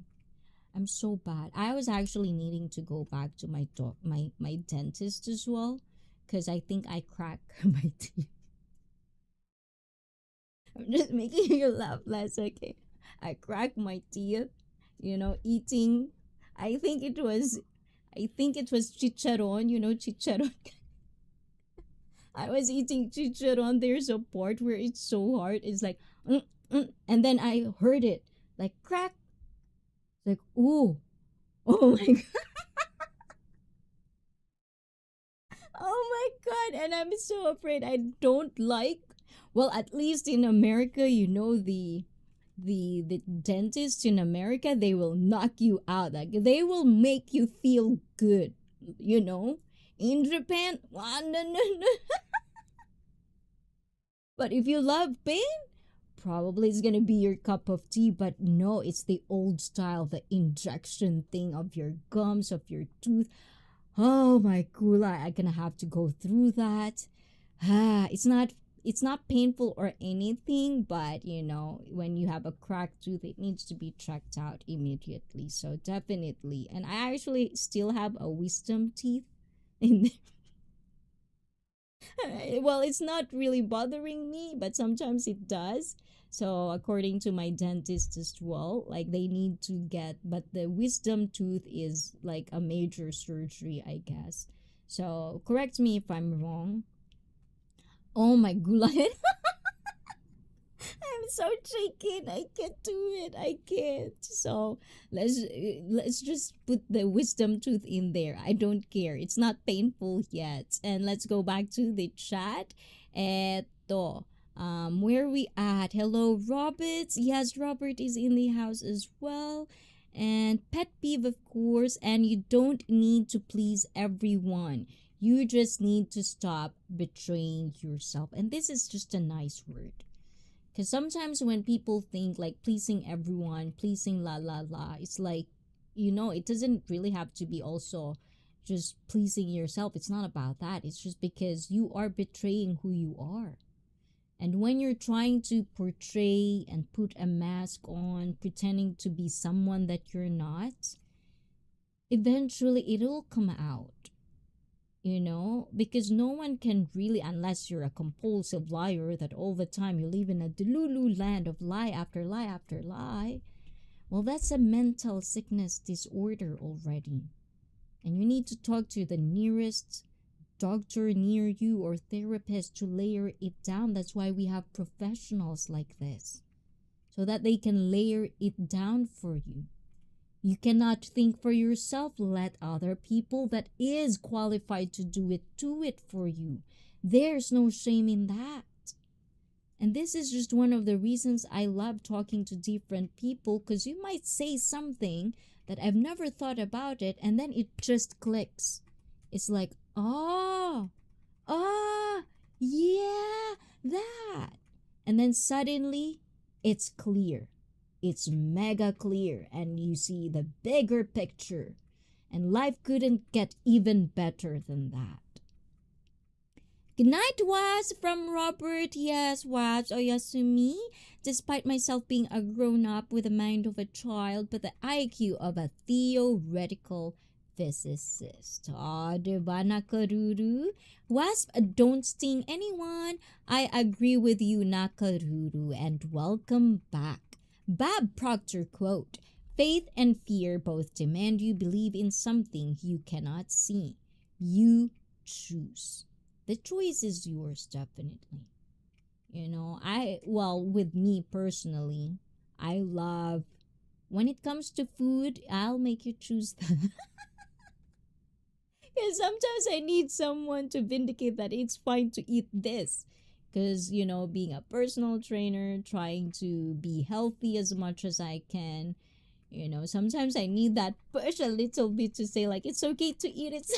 I'm so bad. I was actually needing to go back to my dentist as well, because I think I cracked my teeth. I'm just making you laugh less, okay? I cracked my teeth, eating. I think it was, I think it was chicharron. Chicharron. I was eating chicharron. There's a part where it's so hard. It's like, and then I heard it like crack. Like, ooh, oh my god. Oh my god. And I'm so afraid. I don't like, well, at least in America, the dentists in America, they will knock you out. Like, they will make you feel good, you know? In Japan, no, no, no. But if you love pain, probably it's gonna be your cup of tea. But no, it's the old style, the injection thing of your gums, of your tooth. Oh my gula, I'm gonna have to go through that. It's not painful or anything, but when you have a cracked tooth, it needs to be checked out immediately. So definitely. And I actually still have a wisdom teeth in well, it's not really bothering me, but sometimes it does. So according to my dentist as well, like they need to get, but the wisdom tooth is like a major surgery, I guess. So correct me if I'm wrong. Oh my gulayan. I'm so shaken. I can't do it. I can't. So let's just put the wisdom tooth in there. I don't care. It's not painful yet. And let's go back to the chat. Eto. Where we at? Hello, Robert. Yes, Robert is in the house as well. And pet peeve, of course. And you don't need to please everyone. You just need to stop betraying yourself. And this is just a nice word. Because sometimes when people think like pleasing everyone, pleasing la la la, it's like, it doesn't really have to be also just pleasing yourself. It's not about that. It's just because you are betraying who you are. And when you're trying to portray and put a mask on, pretending to be someone that you're not, eventually it'll come out. Because no one can really, unless you're a compulsive liar that all the time you live in a delulu land of lie after lie after lie. Well, that's a mental sickness disorder already. And you need to talk to the nearest doctor near you or therapist to layer it down. That's why we have professionals like this, so that they can layer it down for you. You cannot think for yourself. Let other people that is qualified to do it for you. There's no shame in that. And this is just one of the reasons I love talking to different people, because you might say something that I've never thought about it, and then it just clicks. It's like, yeah, that. And then suddenly it's clear. It's mega clear, and you see the bigger picture. And life couldn't get even better than that. Good night, Was, from Robert. Yes, Was, Oyasumi. Despite myself being a grown-up with the mind of a child, but the IQ of a theoretical physicist. Diba Nakaruru? Wasp, don't sting anyone. I agree with you, Nakaruru, and welcome back. Bob Proctor quote, "Faith and fear both demand you believe in something you cannot see. You choose." The choice is yours, definitely. Well, with me personally, I love, when it comes to food, I'll make you choose that. Because sometimes I need someone to vindicate that it's fine to eat this. Because, being a personal trainer, trying to be healthy as much as I can, sometimes I need that push a little bit to say, like, it's okay to eat it.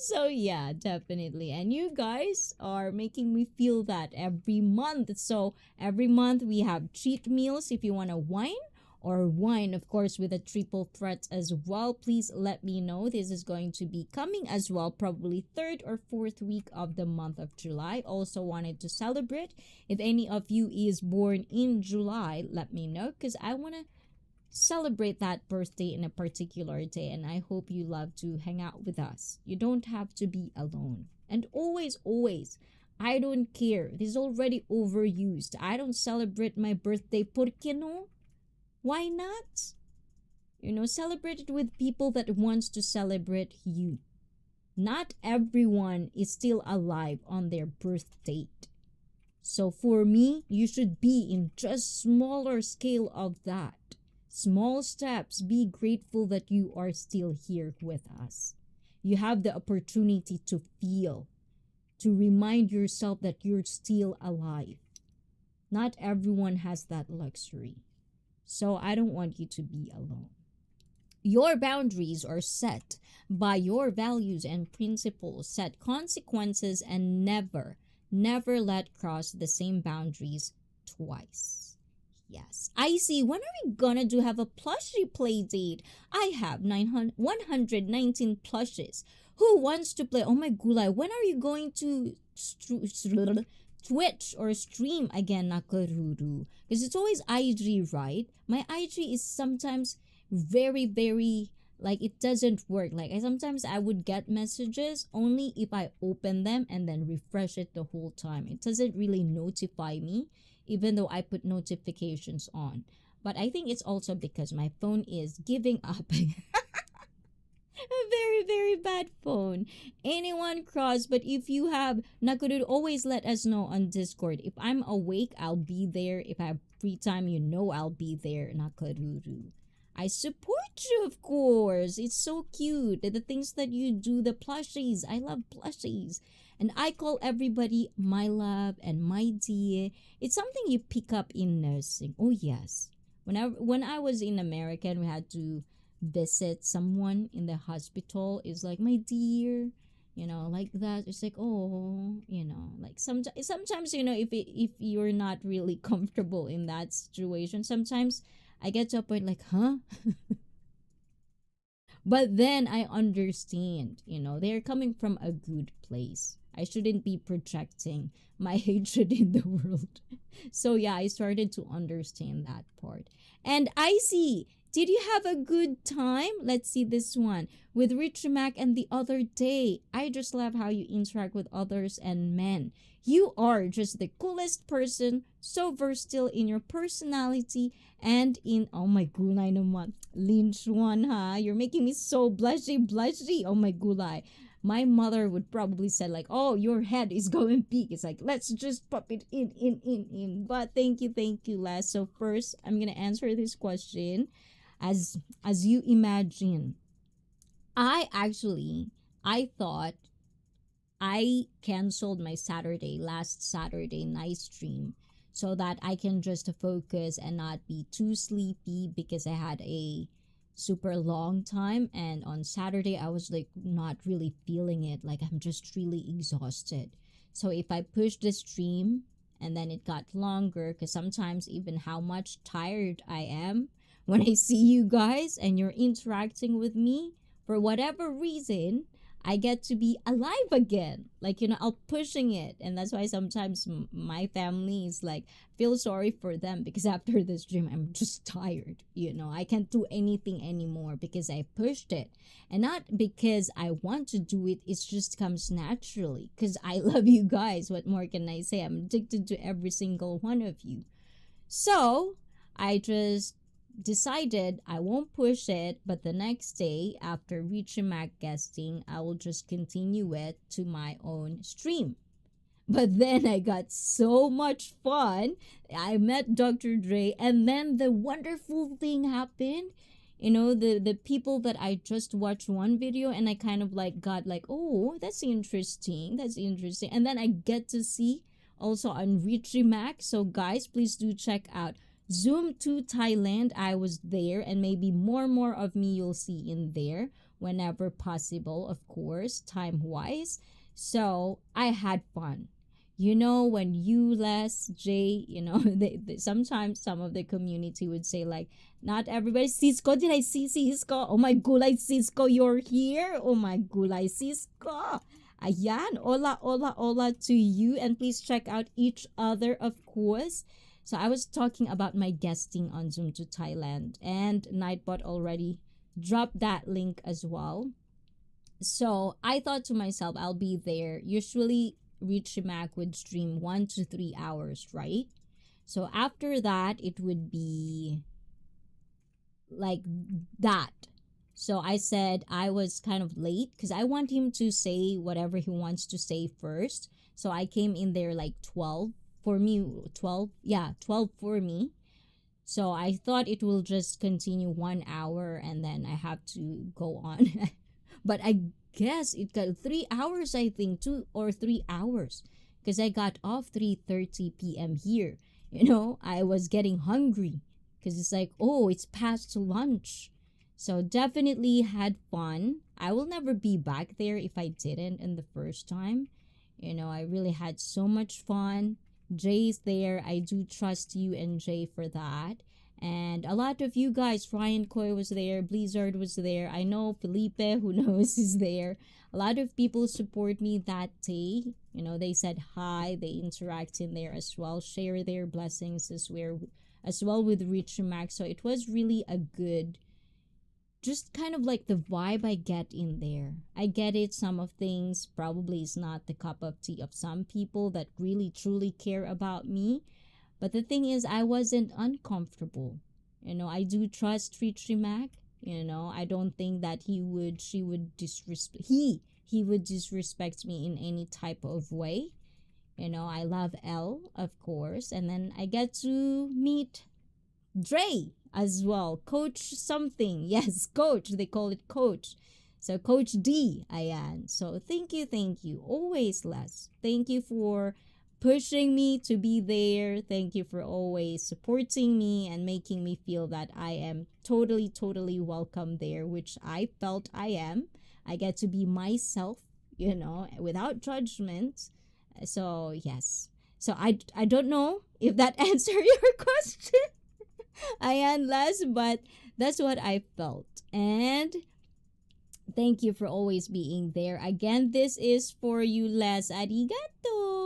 So yeah, definitely. And you guys are making me feel that every month. So every month we have treat meals if you want a wine, or wine, of course, with a triple threat as well. Please let me know. This is going to be coming as well, probably third or fourth week of the month of July. Also wanted to celebrate. If any of you is born in July, let me know, because I want to celebrate that birthday in a particular day, and I hope you love to hang out with us. You don't have to be alone. And always, I don't care. This is already overused. I don't celebrate my birthday. ¿Por qué no? Why not? Celebrate it with people that wants to celebrate you. Not everyone is still alive on their birth date. So for me, you should be in just smaller scale of that. Small steps. Be grateful that you are still here with us. You have the opportunity to feel, to remind yourself that you're still alive. Not everyone has that luxury. So I don't want you to be alone. Your boundaries are set by your values and principles. Set consequences and never let cross the same boundaries twice. Yes. I see. When are we gonna have a plushie play date? I have 119 plushes. Who wants to play? Oh my gulay. When are you going to Twitch or stream again, Nakaruru? Because it's always IG, right? My IG is sometimes very, like, it doesn't work. Like, sometimes I would get messages only if I open them and then refresh it the whole time. It doesn't really notify me, even though I put notifications on. But I think it's also because my phone is giving up. A very bad phone. Anyone cross, but if you have Nakururu, always let us know on Discord. If I'm awake, I'll be there. If I have free time, I'll be there, Nakururu. I support you, of course. It's so cute. The things that you do, the plushies. I love plushies. And I call everybody my love and my dear. It's something you pick up in nursing. Oh, yes. When I was in America and we had to visit someone in the hospital, it's like, my dear, like that. It's like, oh, like sometimes if you're not really comfortable in that situation, sometimes I get to a point like, huh? But then I understand, they're coming from a good place. I shouldn't be projecting my hatred in the world. So yeah, I started to understand that part. And I see, did you have a good time? Let's see this one. With Rich Mac and the other day. I just love how you interact with others and men. You are just the coolest person, so versatile in your personality and in, oh my gulay naman, Lynch one, ha? You're making me so blushy. Oh my gulay. My mother would probably say like, oh, your head is going big. It's like, let's just pop it in. But thank you, Les. So first, I'm gonna answer this question. As you imagine, I thought I canceled my last Saturday night stream so that I can just focus and not be too sleepy because I had a super long time, and on Saturday I was like not really feeling it, like I'm just really exhausted. So if I push the stream and then it got longer, because sometimes even how much tired I am when I see you guys and you're interacting with me, for whatever reason, I get to be alive again. Like, I'm pushing it. And that's why sometimes my family is like, feel sorry for them because after this dream, I'm just tired. I can't do anything anymore because I pushed it. And not because I want to do it, it just comes naturally. Because I love you guys. What more can I say? I'm addicted to every single one of you. So I just decided I won't push it, but the next day after reaching Mac guesting, I will just continue it to my own stream. But then I got so much fun. I met Dr. Dre, and then the wonderful thing happened. The people that I just watched one video and I kind of like got like, oh, that's interesting. That's interesting. And then I get to see also on Richie Mac. So guys, please do check out Zoom to Thailand. I was there, and maybe more of me you'll see in there whenever possible, of course, time wise. So I had fun. When you, Les, Jay, sometimes some of the community would say like, not everybody, Cisco, did I see Cisco? Oh my gulay, Cisco, you're here. Oh my gulay, Cisco. Ayan, hola to you, and please check out each other, of course. So I was talking about my guesting on Zoom to Thailand, and Nightbot already dropped that link as well. So I thought to myself, I'll be there. Usually, Richie Mac would stream 1 to 3 hours, right? So after that, it would be like that. So I said I was kind of late because I want him to say whatever he wants to say first. So I came in there like 12 for me, 12. Yeah, 12 for me. So I thought it will just continue 1 hour and then I have to go on. But I guess it got 3 hours, I think, 2 or 3 hours. Because I got off 3:30 p.m. here. I was getting hungry. Because it's like, oh, it's past lunch. So definitely had fun. I will never be back there if I didn't in the first time. I really had so much fun. Jay's there. I do trust you and Jay for that. And a lot of you guys, Ryan Coy was there, Blizzard was there. I know Felipe, who knows, is there. A lot of people support me that day. They said hi, they interact in there as well, share their blessings as well with Rich Max. So it was really a good, just kind of like the vibe I get in there. I get it, some of things probably is not the cup of tea of some people that really truly care about me. But the thing is, I wasn't uncomfortable. I do trust Richie Mac. I don't think that she would disrespect, he would disrespect me in any type of way. I love Elle, of course. And then I get to meet Dre as well. Coach something. Yes, coach. They call it coach. So Coach D, Ayan. So thank you. Always, Les. Thank you for pushing me to be there. Thank you for always supporting me and making me feel that I am totally welcome there, which I felt I am. I get to be myself, without judgment. So, yes. So, I don't know if that answered your question, Ayan, Les, but that's what I felt. And thank you for always being there. Again, this is for you, Les. Arigato.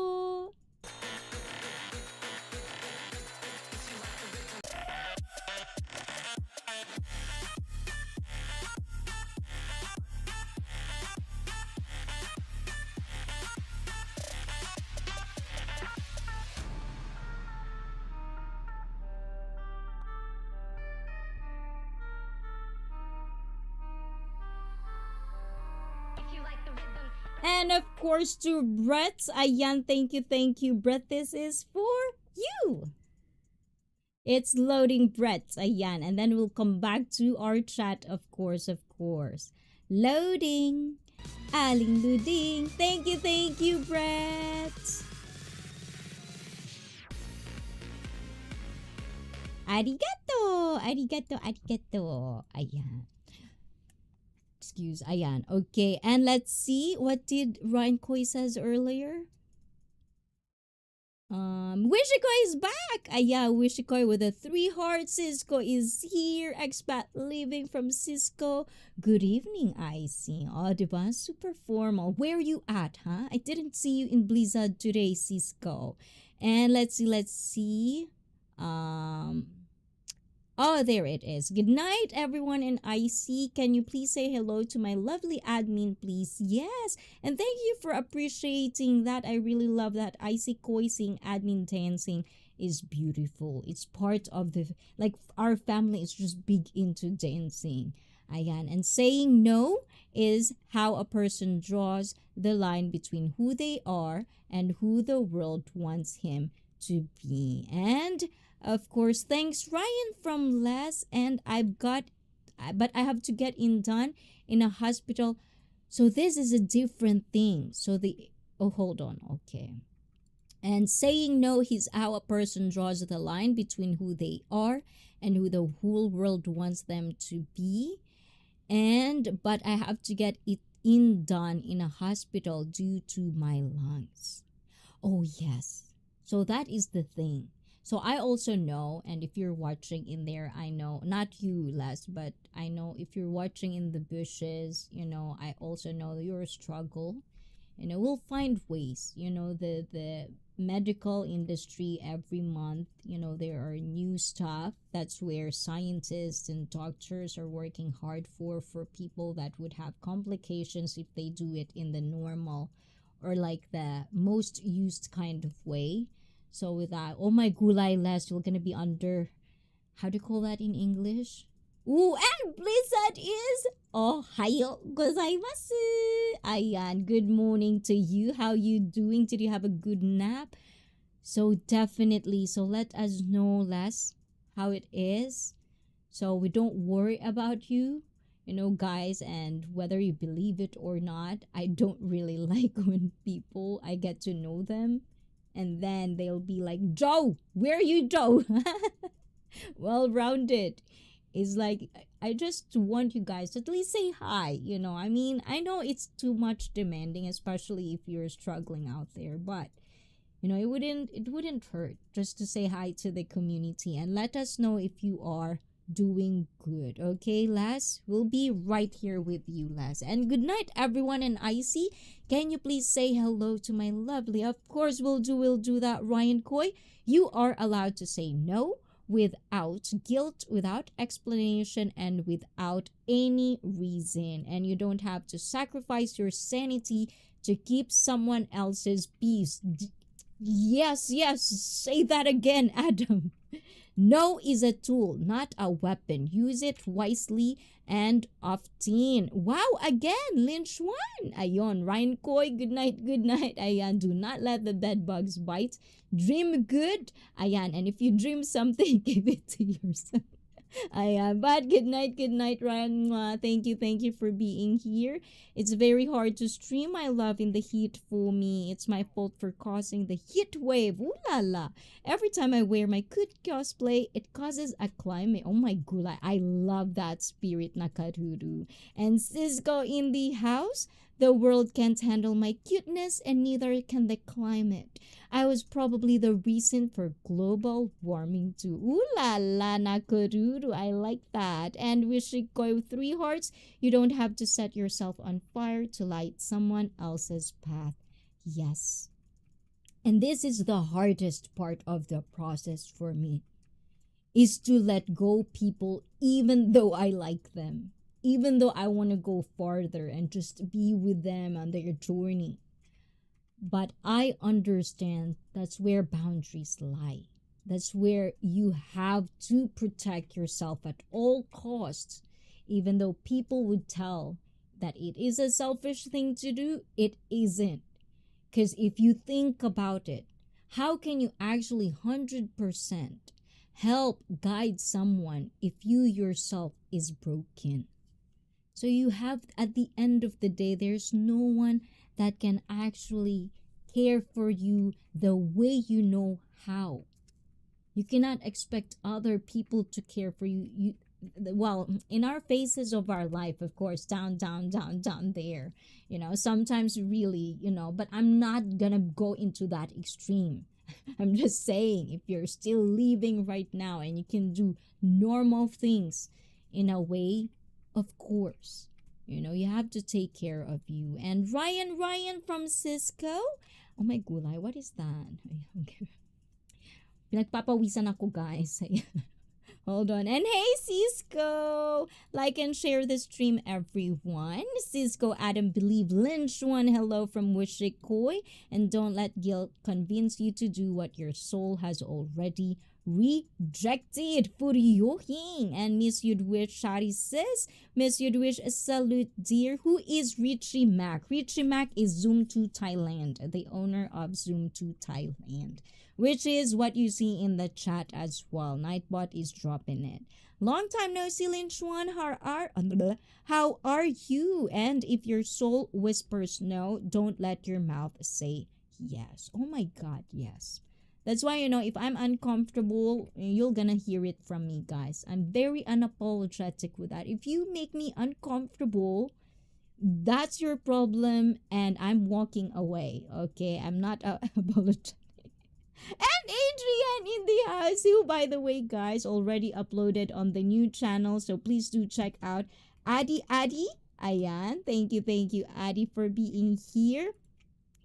And of course to Brett, ayan, thank you, Brett. This is for you. It's loading, Brett, ayan. And then we'll come back to our chat, of course. Loading. Aling Luding. Thank you, Brett. Arigato. Ayan. Ayan. Okay, and let's see, what did Ryan Coy says earlier? Wishiko is back. Yeah, Wishiko with the three hearts. Cisco is here. Expat living from Cisco. Good evening, I see. Oh, diba? Super formal. Where you at, huh? I didn't see you in Blizzard today, Cisco. And let's see. Um, Oh, there it is. Good night, everyone in IC. Can you please say hello to my lovely admin, please? Yes. And thank you for appreciating that. I really love that. IC Koi sing admin dancing is beautiful. It's part of the, like, our family is just big into dancing. Ayan. And saying no is how a person draws the line between who they are and who the world wants him to be. And of course, thanks Ryan from Les. And but I have to get in done in a hospital. So this is a different thing. Oh, hold on. Okay. And saying no is how a person draws the line between who they are and who the whole world wants them to be. But I have to get it in done in a hospital due to my lungs. Oh, yes. So that is the thing. So I also know, and if you're watching in there, I know, not you, Les, but I know if you're watching in the bushes, I also know your struggle. We'll find ways. The medical industry every month, there are new stuff. That's where scientists and doctors are working hard for people that would have complications if they do it in the normal or like the most used kind of way. So with that, oh my gulay last, you're gonna be under, how do you call that in English? Ooh, and Blizzard is ohayo gozaimasu. Ayan, good morning to you. How you doing? Did you have a good nap? So definitely, so let us know less how it is. So we don't worry about you, guys, and whether you believe it or not, I don't really like when people, I get to know them and then they'll be like, Joe, where are you, Joe? Well rounded. It's like, I just want you guys to at least say hi. I mean, I know it's too much demanding, especially if you're struggling out there, but it wouldn't hurt just to say hi to the community and let us know if you are doing good. Okay, Les? We'll be right here with you, Les. And good night, everyone in IC. Can you please say hello to my lovely? Of course, we'll do that, Ryan Coy. You are allowed to say no without guilt, without explanation, and without any reason. And you don't have to sacrifice your sanity to keep someone else's peace. Yes, say that again, Adam. No is a tool, not a weapon. Use it wisely and often. Wow, again, Lynch one. Ayon, Ryan Coy, good night. Ayan, do not let the bed bugs bite. Dream good. Ayan, and if you dream something, give it to yourself. But good night, Ryan. Thank you for being here. It's very hard to stream my love in the heat for me. It's my fault for causing the heat wave. Ooh la la. Every time I wear my good cosplay, it causes a climate. Oh my gulay. I love that spirit, Nakaruru. And Cisco in the house. The world can't handle my cuteness and neither can the climate. I was probably the reason for global warming too. Ooh la la, Nakaruru. I like that. And we should go 3 hearts. You don't have to set yourself on fire to light someone else's path. Yes. And this is the hardest part of the process for me. Is to let go people even though I like them. Even though I want to go farther and just be with them on their journey. But I understand that's where boundaries lie. That's where you have to protect yourself at all costs. Even though people would tell that it is a selfish thing to do, it isn't. Because if you think about it, how can you actually 100% help guide someone if you yourself is broken? So you have, at the end of the day, there's no one that can actually care for you the way you know how. You cannot expect other people to care for you. Well, in our phases of our life, of course, down there. Sometimes really, but I'm not gonna go into that extreme. I'm just saying, if you're still living right now and you can do normal things in a way, of course, you have to take care of you. And Ryan from Cisco. Oh my gulay, what is that? Okay. Pinagpapawisan ako, guys. Hold on. And hey, Cisco! Like and share the stream, everyone. Cisco, Adam, Believe, Lynch, one hello from Wishikoi. And don't let guilt convince you to do what your soul has already rejected. Furyohing. And Miss Yudwish, Shari says, Miss Yudwish, salute, dear. Who is Richie Mac? Richie Mac is Zoom to Thailand, the owner of Zoom to Thailand, which is what you see in the chat as well. Nightbot is dropping it. Long time no see, Lin Chuan. How are you? And if your soul whispers no, don't let your mouth say yes. Oh my God, yes. That's why, if I'm uncomfortable, you're gonna hear it from me, guys. I'm very unapologetic with that. If you make me uncomfortable, that's your problem, and I'm walking away. Okay, I'm not apologetic. And Adrian in the house, who, by the way, guys, already uploaded on the new channel. So please do check out Adi. Ayan. Thank you, Adi, for being here.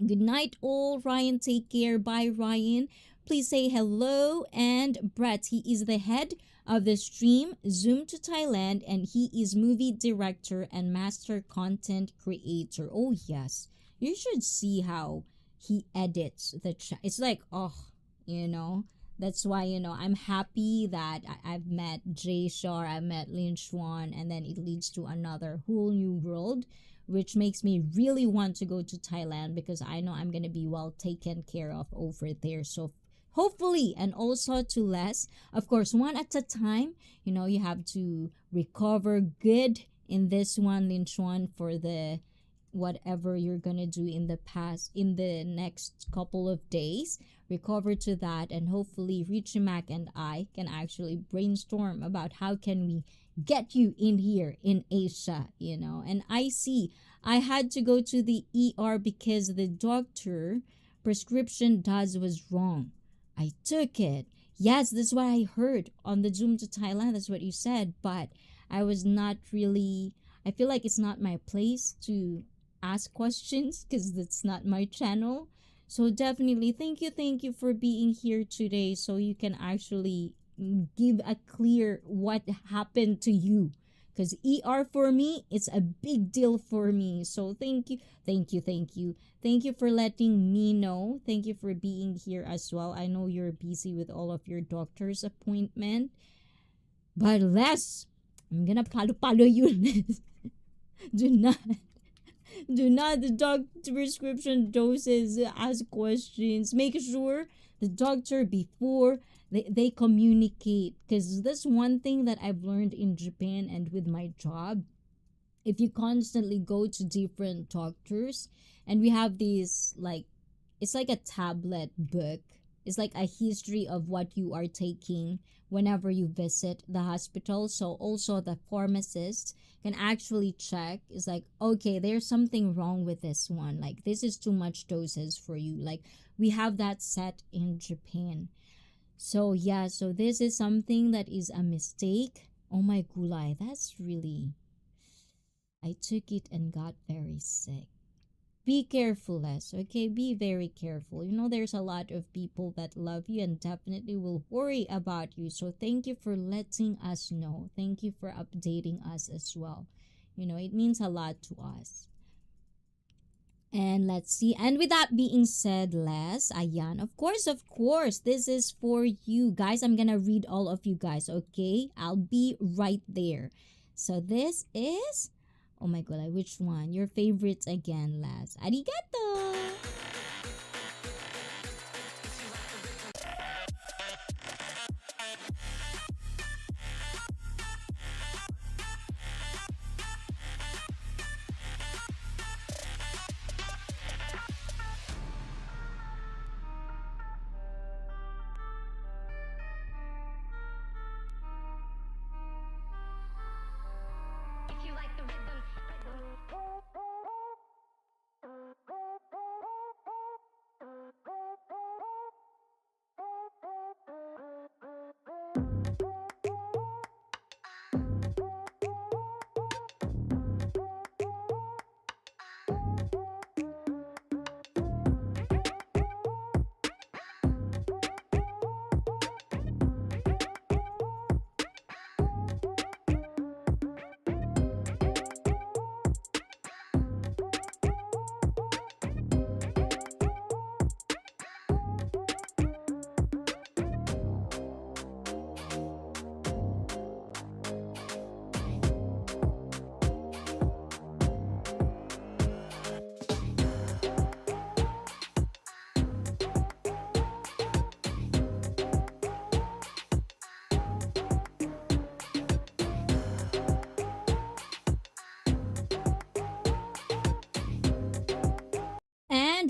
Good night, all. Ryan, take care. Bye, Ryan. Please say hello. And Brett, he is the head of the stream Zoom to Thailand, and he is movie director and master content creator. Oh, yes. You should see how he edits the chat. It's like, oh, that's why, I'm happy that I've met Jay Shar, I met Lin Chuan, and then it leads to another whole new world, which makes me really want to go to Thailand because I know I'm going to be well taken care of over there. So hopefully, and also to less, of course, one at a time, you have to recover good in this one, Lin Chuan, for the whatever you're gonna do in the next couple of days. Recover to that, and hopefully Richie Mac and I can actually brainstorm about how can we get you in here in Asia. And I had to go to the ER because the doctor prescription was wrong. I took it. Yes, that's what I heard on the Zoom to Thailand. That's what you said, but I was not really, I feel like it's not my place to ask questions because that's not my channel. So definitely thank you for being here today, so you can actually give a clear what happened to you, because ER for me, it's a big deal for me. So thank you for letting me know. Thank you for being here as well. I know you're busy with all of your doctor's appointment, but I'm gonna palo you. do not Do not deduct prescription doses, ask questions. Make sure the doctor before they communicate. Because that's one thing that I've learned in Japan and with my job. If you constantly go to different doctors, and we have these, like, it's like a tablet book. It's like a history of what you are taking whenever you visit the hospital. So also the pharmacist can actually check. It's like, okay, there's something wrong with this one. Like, this is too much doses for you. Like, we have that set in Japan. So yeah, so this is something that is a mistake. Oh my gulay, that's really, I took it and got very sick. Be careful, Les, okay? Be very careful. There's a lot of people that love you and definitely will worry about you. So thank you for letting us know. Thank you for updating us as well. It means a lot to us. And let's see. And with that being said, Les, ayan, of course, this is for you. Guys, I'm gonna read all of you guys, okay? I'll be right there. So this is... Oh my god, which one? Your favorites again, Laz. Arigato!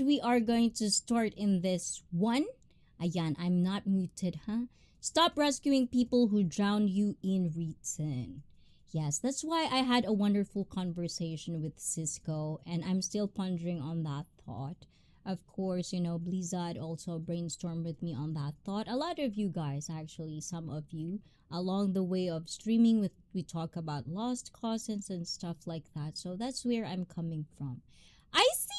we are going to start in this one. Ayan, I'm not muted, huh? Stop rescuing people who drown you in return. Yes, that's why I had a wonderful conversation with Cisco, and I'm still pondering on that thought. Of course, Blizzard also brainstormed with me on that thought. A lot of you guys, actually, some of you, along the way of streaming, we talk about lost causes and stuff like that. So that's where I'm coming from. I see.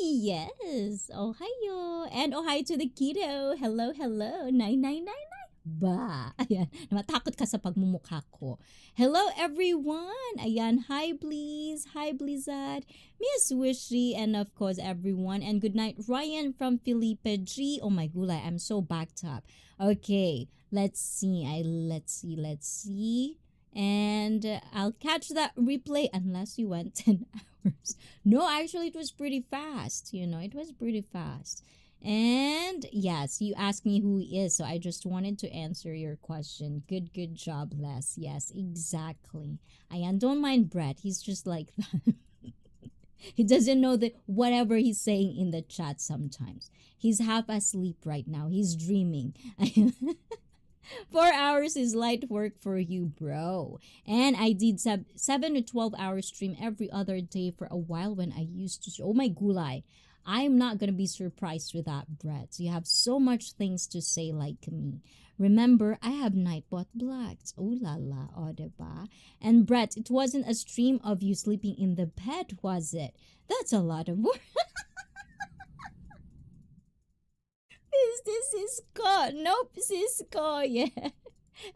Yes. Ohio. And Ohio to the kiddo. Hello, hello. 999. Ba. Ayan. Matakot ka sa pagmumukha ko. Hello, everyone. Ayan. Hi, Blizz. Hi, Blizzard. Miss Wishy. And of course, everyone. And good night, Ryan from Felipe G. Oh my gulay. I'm so backed up. Okay. Let's see. Let's see. And I'll catch that replay unless you went 10 hours. No, actually, it was pretty fast. It was pretty fast. And yes, you asked me who he is, so I just wanted to answer your question. Good job, Les. Yes, exactly. Ayan, don't mind Brett. He's just like that. He doesn't know that whatever he's saying in the chat sometimes. He's half asleep right now. He's dreaming. 4 hours is light work for you, bro. And I did 7 to 12 hour stream every other day for a while when I used to. Oh my gulay. I'm not going to be surprised with that, Brett. You have so much things to say like me. Remember, I have Nightbot Blacks. Ooh la la, o diba? And Brett, it wasn't a stream of you sleeping in the bed, was it? That's a lot of work. Is this Cisco? Nope, Cisco, yeah.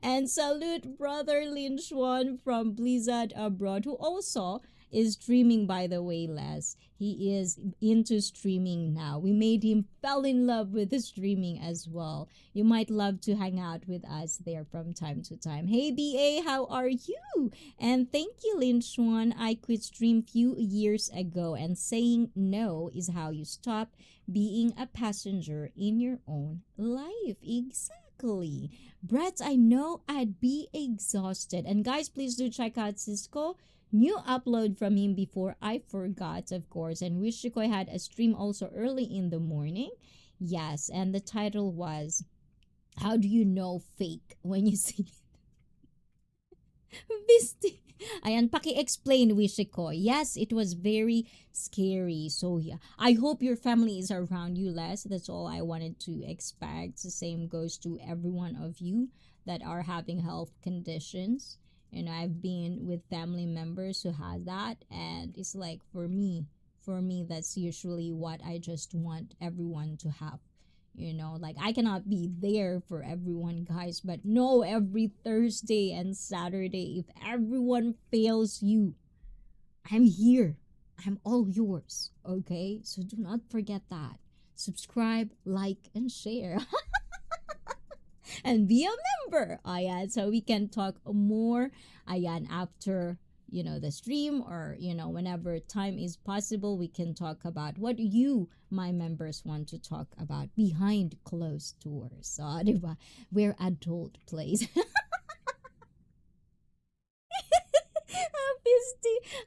And salute brother Lin Xuan from Blizzard Abroad, who also is streaming, by the way, Les. He is into streaming now. We made him fell in love with the streaming as well. You might love to hang out with us there from time to time. Hey BA, how are you? And thank you, Lin Xuan. I quit stream few years ago, and saying no is how you stop being a passenger in your own life. Exactly. Brett, I know I'd be exhausted. And guys, please do check out Cisco. New upload from him before I forgot, of course. And Wishikoy had a stream also early in the morning. Yes, and the title was, How Do You Know Fake When You See It? Ayan, paki-explain, Wishiko. Yes, it was very scary. So, yeah. I hope your family is around you less. That's all I wanted to expect. The same goes to every one of you that are having health conditions. And I've been with family members who has that. And it's like, for me, that's usually what I just want everyone to have. Like I cannot be there for everyone, guys, but no, every Thursday and Saturday, if everyone fails you, I'm here. I'm all yours. Okay? So do not forget that. Subscribe, like, and share. And be a member. Ayan, so we can talk more. Ayan, after the stream, or whenever time is possible, we can talk about what you, my members, want to talk about behind closed doors. So, diba? Where adult plays.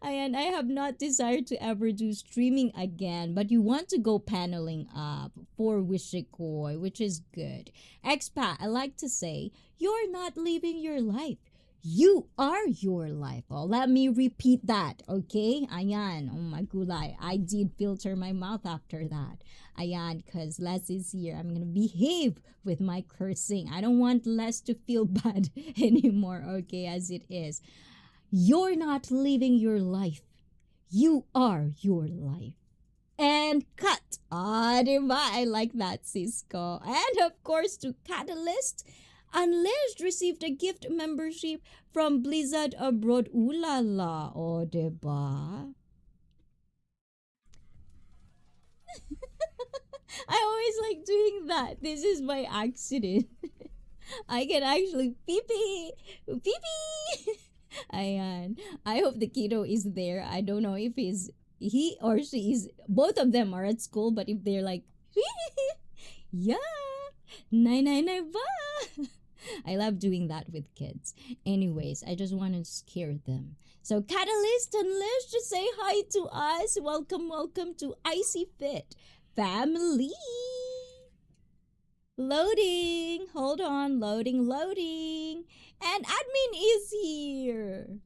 And I have not desired to ever do streaming again, but you want to go paneling up for Wishikoy, which is good. Expat, I like to say, you're not living your life. You are your life. Oh, let me repeat that, okay? Ayan, oh my gulay. I did filter my mouth after that. Ayan, because Les is here. I'm going to behave with my cursing. I don't want Les to feel bad anymore, okay, as it is. You're not living your life. You are your life. And cut. Diba? I like that, Cisco. And of course, to Catalyst, Unleashed received a gift membership from Blizzard Abroad. Ooh la la. Oh, diba? I always like doing that. This is by accident. I can actually pee-pee. Pee-pee. Ayan. I hope the kiddo is there. I don't know if he or she is. Both of them are at school, but if they're like, yeah, 999 ba. I love doing that with kids. Anyways, I just want to scare them. So Catalyst and Lish, just say hi to us. Welcome to Icy Fit family. Loading. Hold on. Loading, loading. And admin is here.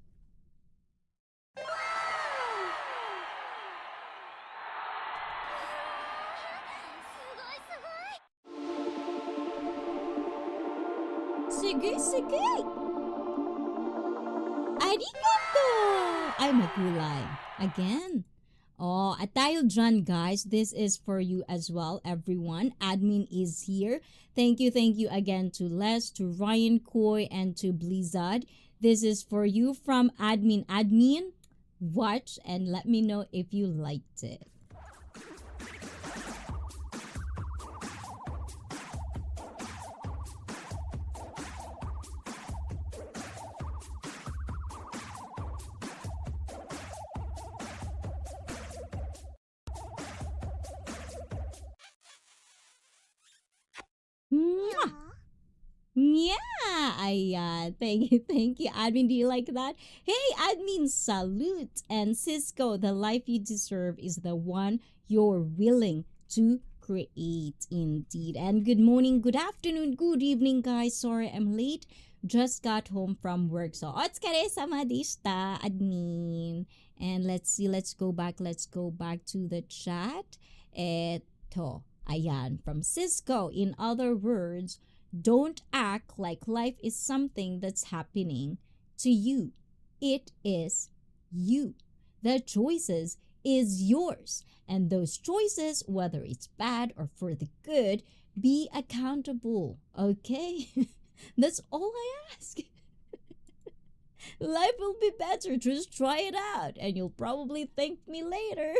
Sige, sige. Arigato! Ay, magulay. Again. Oh, at dahil dyan, guys, this is for you as well, everyone. Admin is here. Thank you again to Les, to Ryan Coy, and to Blizzard. This is for you from Admin. Admin, watch and let me know if you liked it. Mwah! Yeah, ayan. Thank you, admin. Do you like that? Hey, admin, salute. And Cisco, the life you deserve is the one you're willing to create, indeed. And good morning, good afternoon, good evening, guys. Sorry I'm late. Just got home from work. So, otsukare sama deshita, admin. And let's see, let's go back to the chat. Eto, ayan, from Cisco. In other words, don't act like life is something that's happening to you. It is you. The choices is yours. And those choices, whether it's bad or for the good, be accountable. Okay? That's all I ask. Life will be better. Just try it out. And you'll probably thank me later.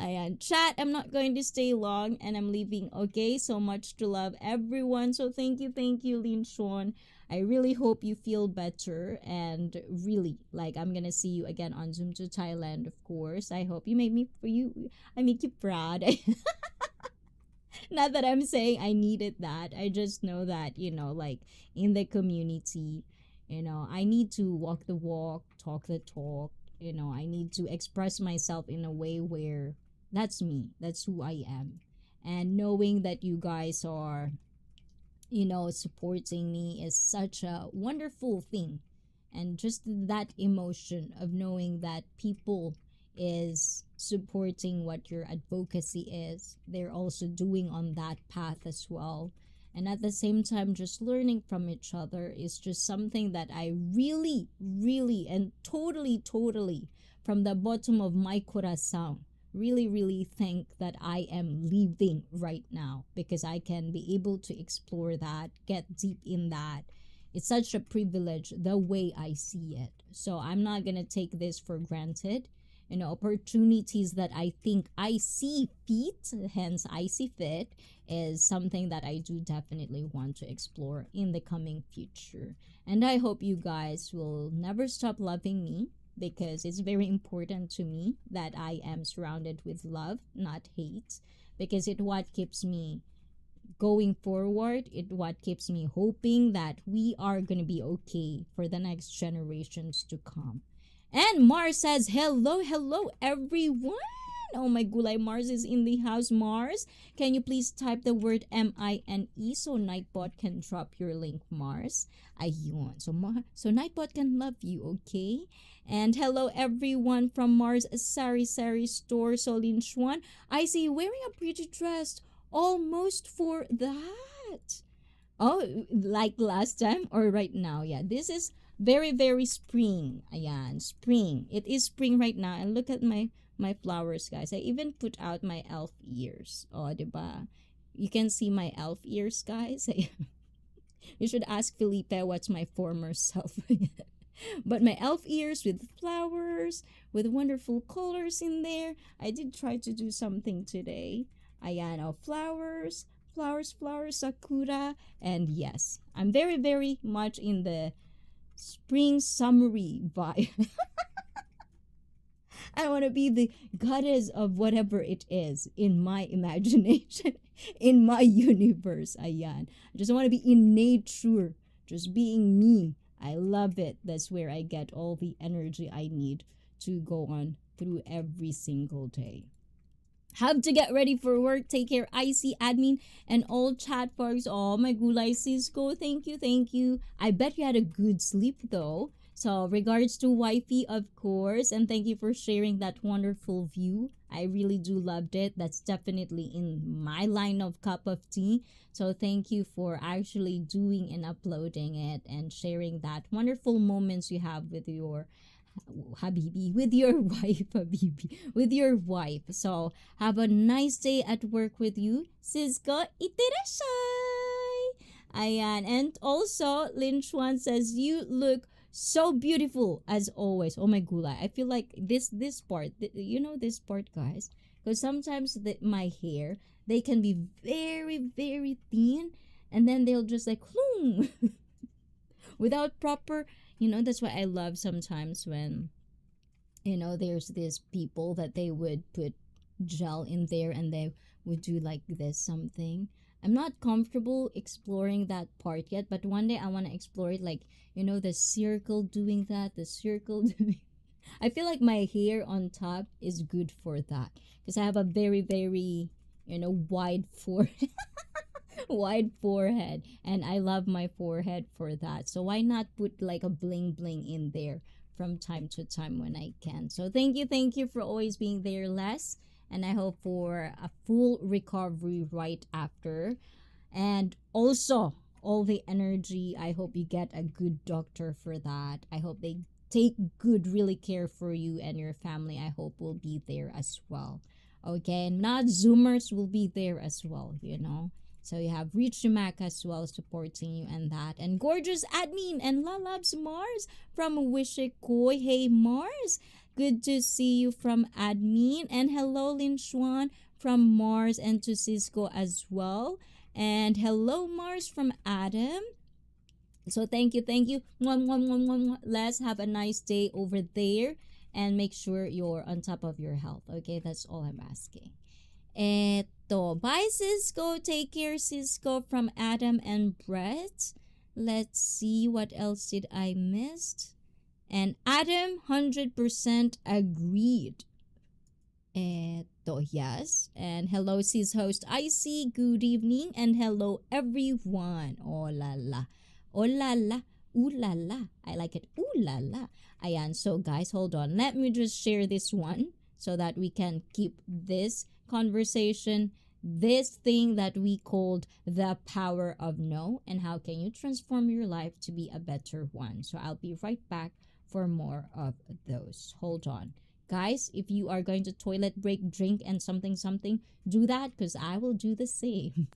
Ayan, chat, I'm not going to stay long and I'm leaving, okay? So much to love, everyone. So thank you, Lin Sean. I really hope you feel better and really, like, I'm gonna see you again on Zoom to Thailand, of course. I hope you make me, I make you proud. Not that I'm saying I needed that. I just know that, like, in the community, I need to walk the walk, talk the talk. I need to express myself in a way where that's me, that's who I am. And knowing that you guys are, supporting me is such a wonderful thing. And just that emotion of knowing that people is supporting what your advocacy is, they're also doing on that path as well. And at the same time, just learning from each other is just something that I really, really, and totally, from the bottom of my corazón, really think that I am living right now because I can be able to explore that, get deep in that. It's such a privilege the way I see it. So I'm not going to take this for granted. Opportunities that I think I see fit, hence I see fit, is something that I do definitely want to explore in the coming future. And I hope you guys will never stop loving me because it's very important to me that I am surrounded with love, not hate, because it what keeps me going forward. It what keeps me hoping that we are going to be okay for the next generations to come. And Mars says, hello, everyone. Oh my gulay, Mars is in the house. Mars, can you please type the word MINE so Nightbot can drop your link, Mars? Ayun. So Nightbot can love you, okay? And hello, everyone from Mars Sari Store, Solin Chuan. I see you wearing a pretty dress almost for that. Oh, like last time or right now? Yeah, this is very spring. Ayan, spring. It is spring right now. And look at my flowers, guys. I even put out my elf ears. Oh, diba? You can see my elf ears, guys. You should ask Felipe what's my former self. But my elf ears with flowers, with wonderful colors in there. I did try to do something today. Ayan, oh, flowers, sakura. And yes, I'm very much in the spring summery vibe. I want to be the goddess of whatever it is in my imagination, in my universe. Ayan. I just want to be in nature, just being me. I love it. That's where I get all the energy I need to go on through every single day. Have to get ready for work. Take care, IC admin and all chat folks. Oh my gulay Cisco. Thank you, thank you. I bet you had a good sleep though. So regards to wifey, of course, and thank you for sharing that wonderful view. I really do loved it. That's definitely in my line of cup of tea. So thank you for actually doing and uploading it and sharing that wonderful moments you have with your Habibi, with your wife, Habibi, with your wife. So have a nice day at work with you. Cisco, itirashay! Ayan. And also, Lin Chuan says, you look so beautiful as always. Oh my gula. I feel like this part, you know this part, guys? Because sometimes my hair, they can be very, very thin. And then they'll just like, without proper, that's why I love sometimes when there's these people that they would put gel in there and they would do like this something. I'm not comfortable exploring that part yet, but one day I want to explore it, like the circle doing that, the circle doing. I feel like my hair on top is good for that because I have a very, very wide forehead. Wide forehead, and I love my forehead for that, so why not put like a bling bling in there from time to time when I can. So thank you for always being there, Les, and I hope for a full recovery right after, and also all the energy. I hope you get a good doctor for that. I hope they take good really care for you and your family. I hope will be there as well. Okay, not zoomers will be there as well. So you have Rich Mac as well supporting you and that. And gorgeous admin and Lalabs Mars from Wishikoy. Hey Mars, good to see you from admin. And hello Lin Xuan from Mars and to Cisco as well. And hello Mars from Adam. So thank you, thank you. Let's have a nice day over there and make sure you're on top of your health. Okay, that's all I'm asking. Eto. Bye, Cisco. Take care, Cisco, from Adam and Brett. Let's see what else did I miss. And Adam 100% agreed. Eto, yes. And hello, sis host IC. Good evening. And hello, everyone. Oh la la. Oh la la. Ooh la la. I like it. Ooh la la. Ayan. So, guys, hold on. Let me just share this one so that we can keep this conversation, this thing that we called the power of no, and how can you transform your life to be a better one. So I'll be right back for more of those. Hold on. Guys, if you are going to toilet break, drink, and something, do that because I will do the same.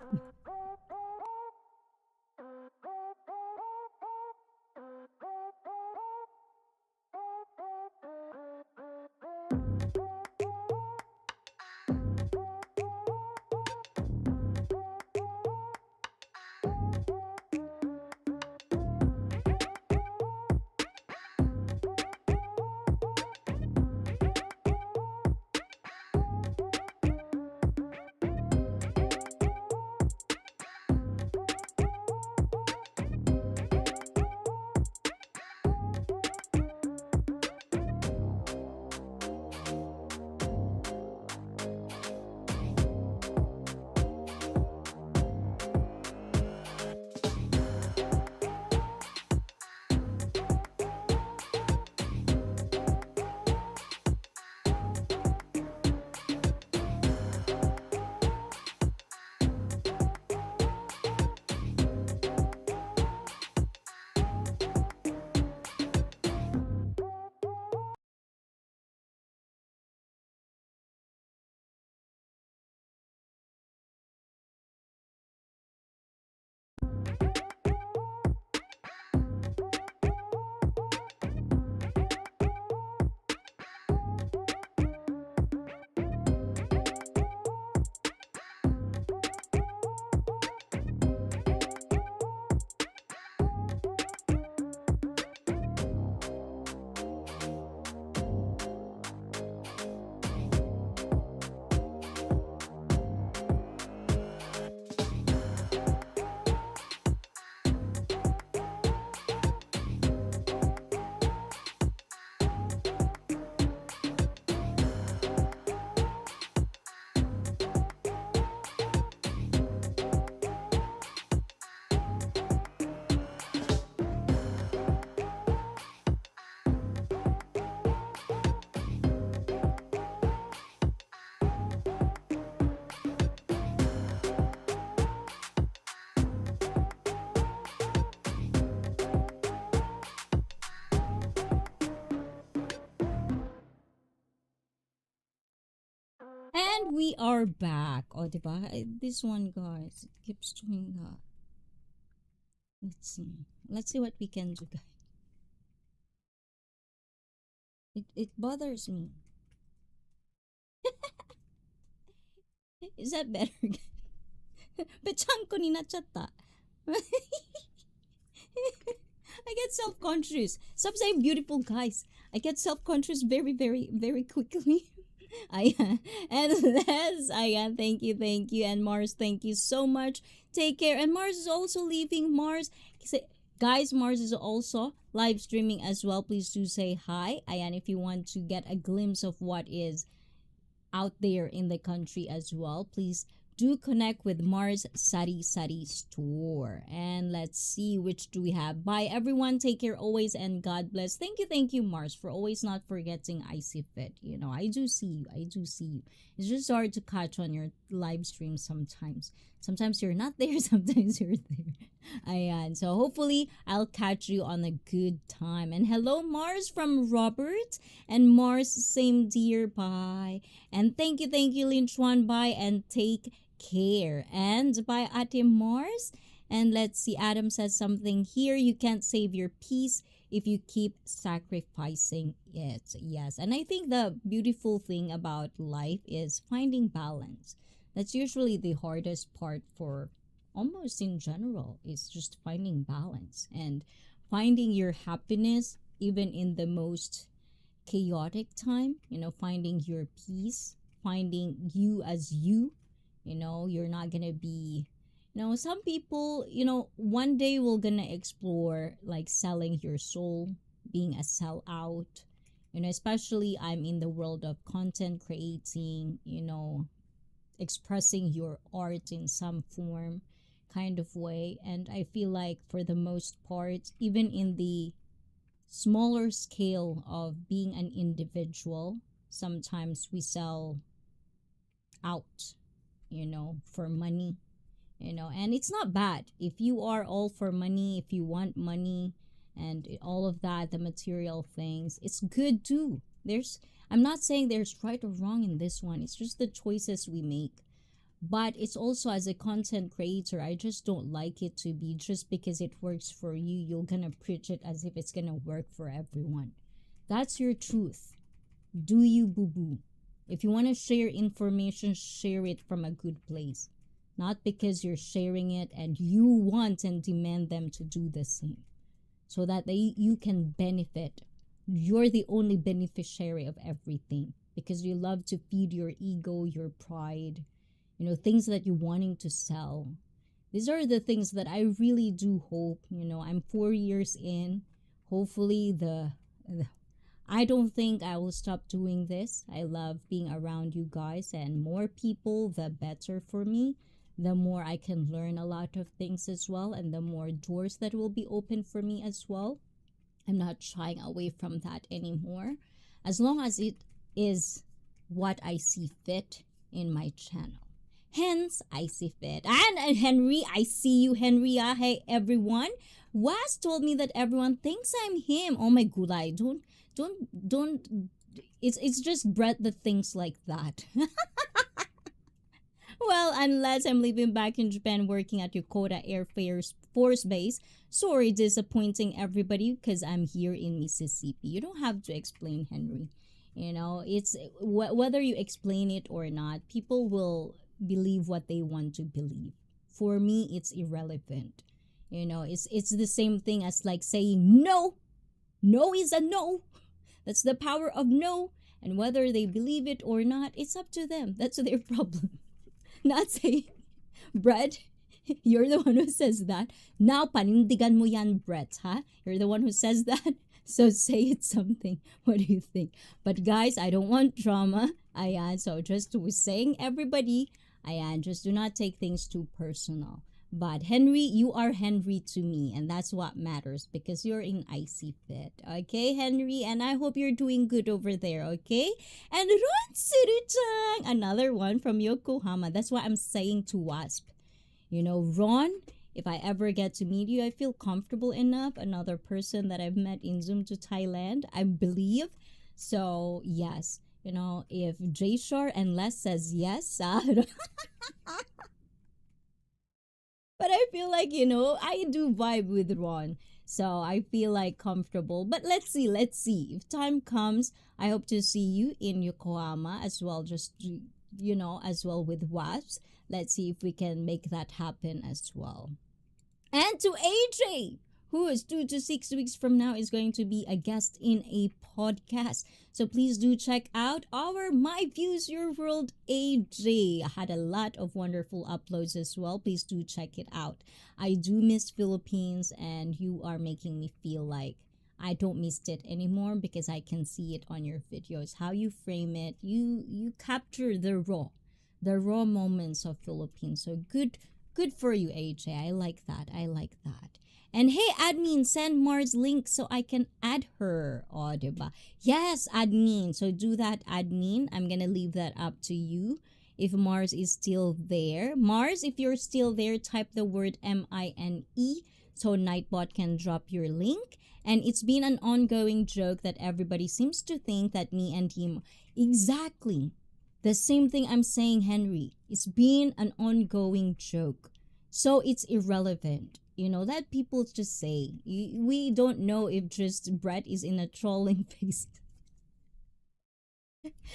we are back. Oh, diba? This one, guys, it keeps doing that. Let's see. Let's see what we can do, guys. It bothers me. Is that better? ぺちゃんこになっちゃった。I get self-conscious. Stop saying beautiful, guys. I get self-conscious very, very, very quickly. Ayan. And Les, ayan, thank you, thank you. And Mars, thank you so much. Take care. And Mars is also leaving. Mars, guys, Mars is also live streaming as well. Please do say hi. Ayan, if you want to get a glimpse of what is out there in the country as well, please do connect with Mars Sari Sari store. And let's see, which do we have? Bye everyone, take care always, and God bless. Thank you Mars, for always not forgetting Icy Fit. You know, I do see you. It's just hard to catch on your live stream sometimes. Sometimes you're not there, sometimes you're there. Ayan, so hopefully I'll catch you on a good time. And hello Mars from Robert. And Mars, same dear, bye. And thank you Lin Chuan, bye, and take care. And by Ate Mars. And let's see, Adam says something here. You can't save your peace if you keep sacrificing it. Yes. And I think the beautiful thing about life is finding balance. That's usually the hardest part for almost in general, is just finding balance and finding your happiness even in the most chaotic time, you know, finding your peace, finding you as you. You know, you're not gonna be, you know, some people, you know, one day we're gonna explore like selling your soul, being a sellout. You know, especially I'm in the world of content creating, you know, expressing your art in some form kind of way. And I feel like for the most part, even in the smaller scale of being an individual, sometimes we sell out, you know, for money, you know. And it's not bad if you are all for money, if you want money and all of that, the material things, it's good too. I'm not saying there's right or wrong in this one, it's just the choices we make. But it's also, as a content creator, I just don't like it to be just because it works for you, you're gonna preach it as if it's gonna work for everyone. That's your truth. Do you, boo boo? If you want to share information, share it from a good place. Not because you're sharing it and you want and demand them to do the same. So that you can benefit. You're the only beneficiary of everything. Because you love to feed your ego, your pride, you know, things that you're wanting to sell. These are the things that I really do hope, you know, I'm 4 years in. Hopefully I don't think I will stop doing this. I love being around you guys, and more people, the better for me. The more I can learn a lot of things as well, and the more doors that will be open for me as well. I'm not shying away from that anymore, as long as it is what I see fit in my channel. Hence, I see fit. And Henry, I see you, Henry. Hey, everyone. Was told me that everyone thinks I'm him. Oh my gulay. Don't. It's just Brett that thinks like that. Well, unless I'm living back in Japan working at Yokota Air Force Base. Sorry, disappointing everybody because I'm here in Mississippi. You don't have to explain, Henry. You know, it's whether you explain it or not, people will believe what they want to believe. For me, it's irrelevant. You know, it's the same thing as like saying no. No is a no. That's the power of no. And whether they believe it or not, it's up to them. That's their problem. Not saying, Brett, you're the one who says that. Now, panindigan mo yan, Brett, ha? You're the one who says that. So say it's something. What do you think? But guys, I don't want drama. Ayan, so just saying everybody, ayan, just do not take things too personal. But Henry, you are Henry to me, and that's what matters because you're in Icy Fit. Okay, Henry, and I hope you're doing good over there, okay? And Ron Suru-chan, another one from Yokohama. That's why I'm saying to Wasp. You know, Ron, if I ever get to meet you, I feel comfortable enough. Another person that I've met in Zoom to Thailand, I believe. So, yes. If J Shore and Les says yes, but I feel like, I do vibe with Ron. So I feel like comfortable. But let's see. If time comes, I hope to see you in Yokohama as well, as well with WASPs. Let's see if we can make that happen as well. And to AJ, who is 2 to 6 weeks from now is going to be a guest in a podcast. So please do check out our My Views Your World AJ. I had a lot of wonderful uploads as well. Please do check it out. I do miss Philippines, and you are making me feel like I don't miss it anymore because I can see it on your videos. How you frame it, you capture the raw moments of Philippines. So good for you, AJ. I like that. I like that. And hey, admin, send Mars link so I can add her. Oh, diba? Yes, admin. So do that, admin. I'm gonna leave that up to you. If Mars is still there. Mars, if you're still there, type the word MINE so Nightbot can drop your link. And it's been an ongoing joke that everybody seems to think that me and him exactly the same thing I'm saying, Henry. It's been an ongoing joke. So it's irrelevant. That people just say. We don't know if just Brett is in a trolling phase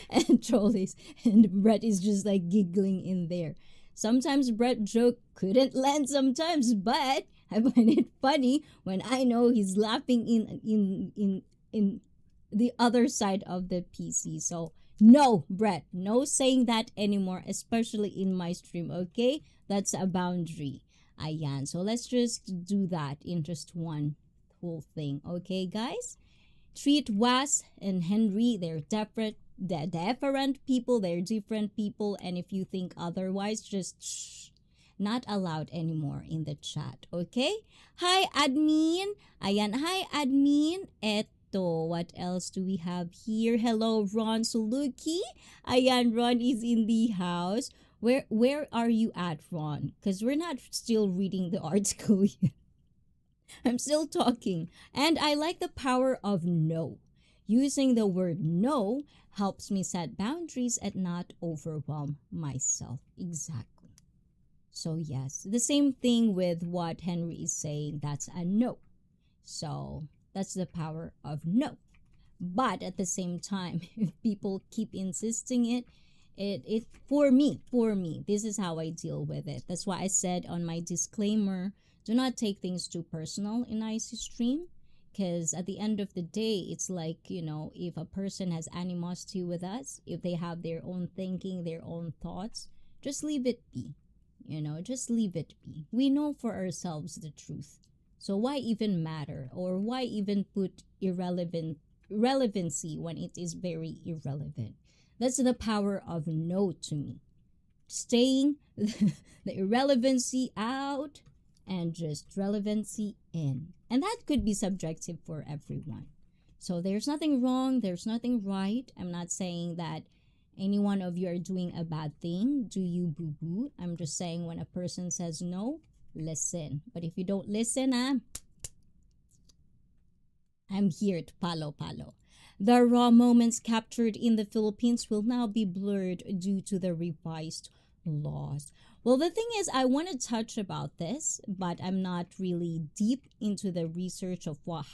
and Brett is just like giggling in there. Sometimes Brett joke couldn't land sometimes, but I find it funny when I know he's laughing in the other side of the PC. So no, Brett, no saying that anymore, especially in my stream, okay? That's a boundary. Ayan. So let's just do that in just one whole thing, okay, guys? Treat Was and Henry, they're different people, they're different people, and if you think otherwise, just shh. Not allowed anymore in the chat, okay? Hi, admin. Ayan, hi, admin. What else do we have here? Hello, Ron Suluki. Ayan, Ron is in the house. Where are you at, Ron? Because we're not still reading the article yet. I'm still talking. And I like the power of no. Using the word no helps me set boundaries and not overwhelm myself. Exactly. So, yes, the same thing with what Henry is saying. That's a no. So, that's the power of no. But at the same time, if people keep insisting it for me, this is how I deal with it. That's why I said on my disclaimer, do not take things too personal in IC stream, because at the end of the day, it's like, if a person has animosity with us, if they have their own thinking, their own thoughts, just leave it be. Just leave it be. We know for ourselves the truth. So why even matter, or why even put relevancy when it is very irrelevant? That's the power of no to me. Staying the irrelevancy out and just relevancy in. And that could be subjective for everyone. So there's nothing wrong, there's nothing right. I'm not saying that any one of you are doing a bad thing. Do you boo boo? I'm just saying when a person says no, listen. But if you don't listen, I'm here to palo. The raw moments captured in the Philippines will now be blurred due to the revised laws. Well, the thing is, I want to touch about this, but I'm not really deep into the research of what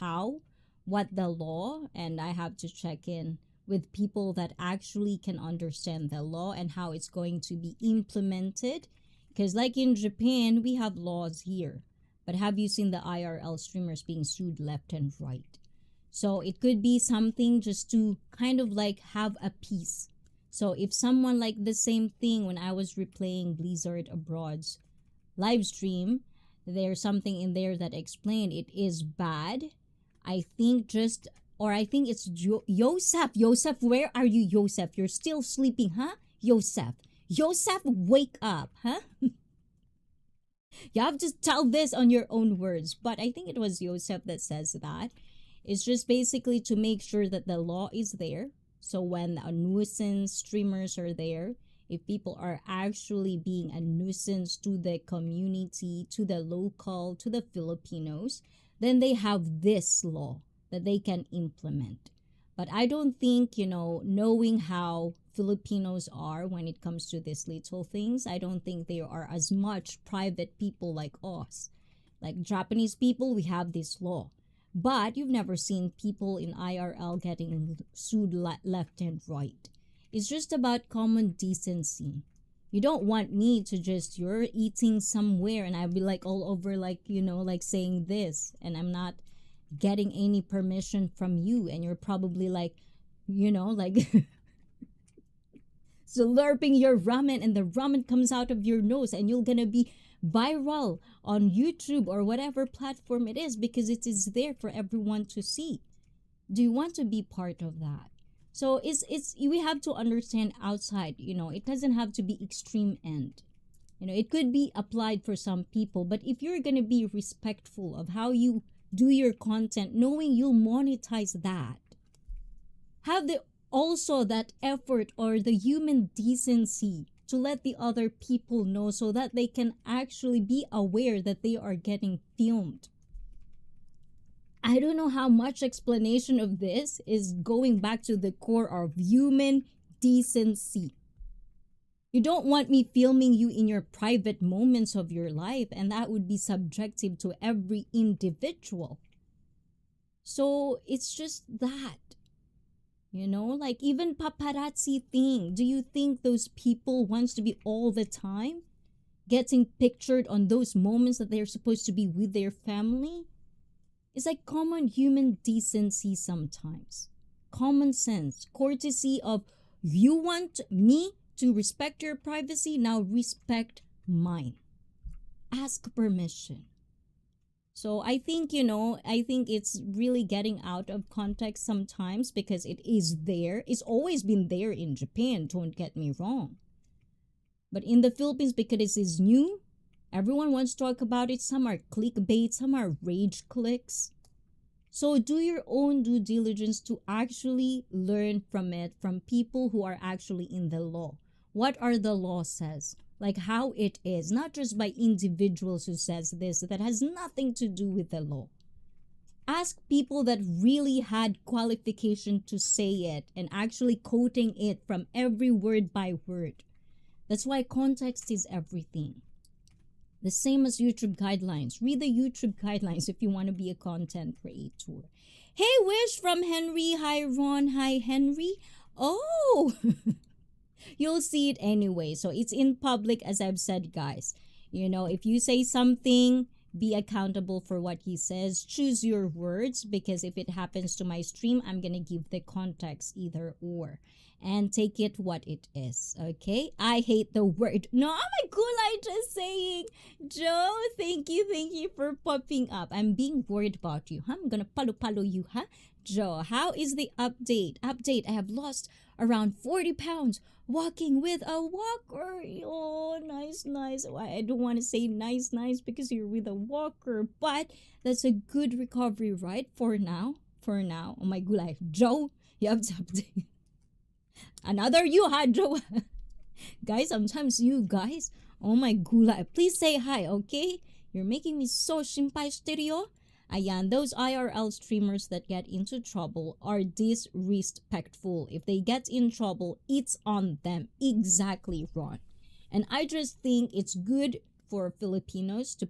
the law, and I have to check in with people that actually can understand the law and how it's going to be implemented. Because like in Japan, we have laws here. But have you seen the IRL streamers being sued left and right? So it could be something just to kind of like have a peace. So if someone like the same thing when I was replaying Blizzard Abroad's live stream, there's something in there that explained it is bad. I think it's Yosef. Yosef, where are you, Yosef? You're still sleeping, huh? Yosef, wake up, huh? You have to tell this on your own words. But I think it was Yosef that says that. It's just basically to make sure that the law is there. So when a nuisance streamers are there, if people are actually being a nuisance to the community, to the local, to the Filipinos, then they have this law that they can implement. But I don't think, knowing how Filipinos are when it comes to these little things, I don't think they are as much private people like us. Like Japanese people, we have this law. But you've never seen people in IRL getting sued left and right. It's just about common decency. You don't want me to just, you're eating somewhere and I'll be like all over, like, like saying this, and I'm not getting any permission from you, and you're probably like, like slurping your ramen, and the ramen comes out of your nose, and you're gonna be viral on YouTube or whatever platform it is because it is there for everyone to see. Do you want to be part of that? So it's we have to understand outside, it doesn't have to be extreme end. It could be applied for some people, but if you're going to be respectful of how you do your content, knowing you'll monetize that, have the also that effort or the human decency to let the other people know so that they can actually be aware that they are getting filmed. I don't know how much explanation of this is going back to the core of human decency. You don't want me filming you in your private moments of your life, and that would be subjective to every individual. So it's just that. Like even paparazzi thing. Do you think those people wants to be all the time getting pictured on those moments that they're supposed to be with their family? It's like common human decency sometimes. Common sense, courtesy of, you want me to respect your privacy, now respect mine. Ask permission. So I think, it's really getting out of context sometimes because it is there. It's always been there in Japan, don't get me wrong. But in the Philippines, because it is new, everyone wants to talk about it. Some are clickbait, some are rage clicks. So do your own due diligence to actually learn from it, from people who are actually in the law. What are the law says? Like how it is, not just by individuals who says this that has nothing to do with the law. Ask people that really had qualification to say it and actually quoting it from every word by word. That's why context is everything. The same as YouTube guidelines. Read the YouTube guidelines if you want to be a content creator. Hey, wish from Henry. Hi, Ron. Hi, Henry. Oh, you'll see it anyway. So it's in public, as I've said, guys. If you say something, be accountable for what he says. Choose your words, because if it happens to my stream, I'm going to give the context either or. And take it what it is, okay? I hate the word. No, oh my god, I just saying. Joe, thank you for popping up. I'm being worried about you, huh? I'm gonna palo you, huh? Joe, how is the update? I have lost around 40 pounds walking with a walker. Oh, nice. I don't want to say nice because you're with a walker, but that's a good recovery, right? For now. Oh my god, Joe, you have to update. Another you, ha, Joe. Guys, sometimes you guys, oh my gulay, please say hi, okay? You're making me so shimpay stereo. Ayan, those IRL streamers that get into trouble are disrespectful. If they get in trouble, it's on them. Exactly, Ron. And I just think it's good for Filipinos to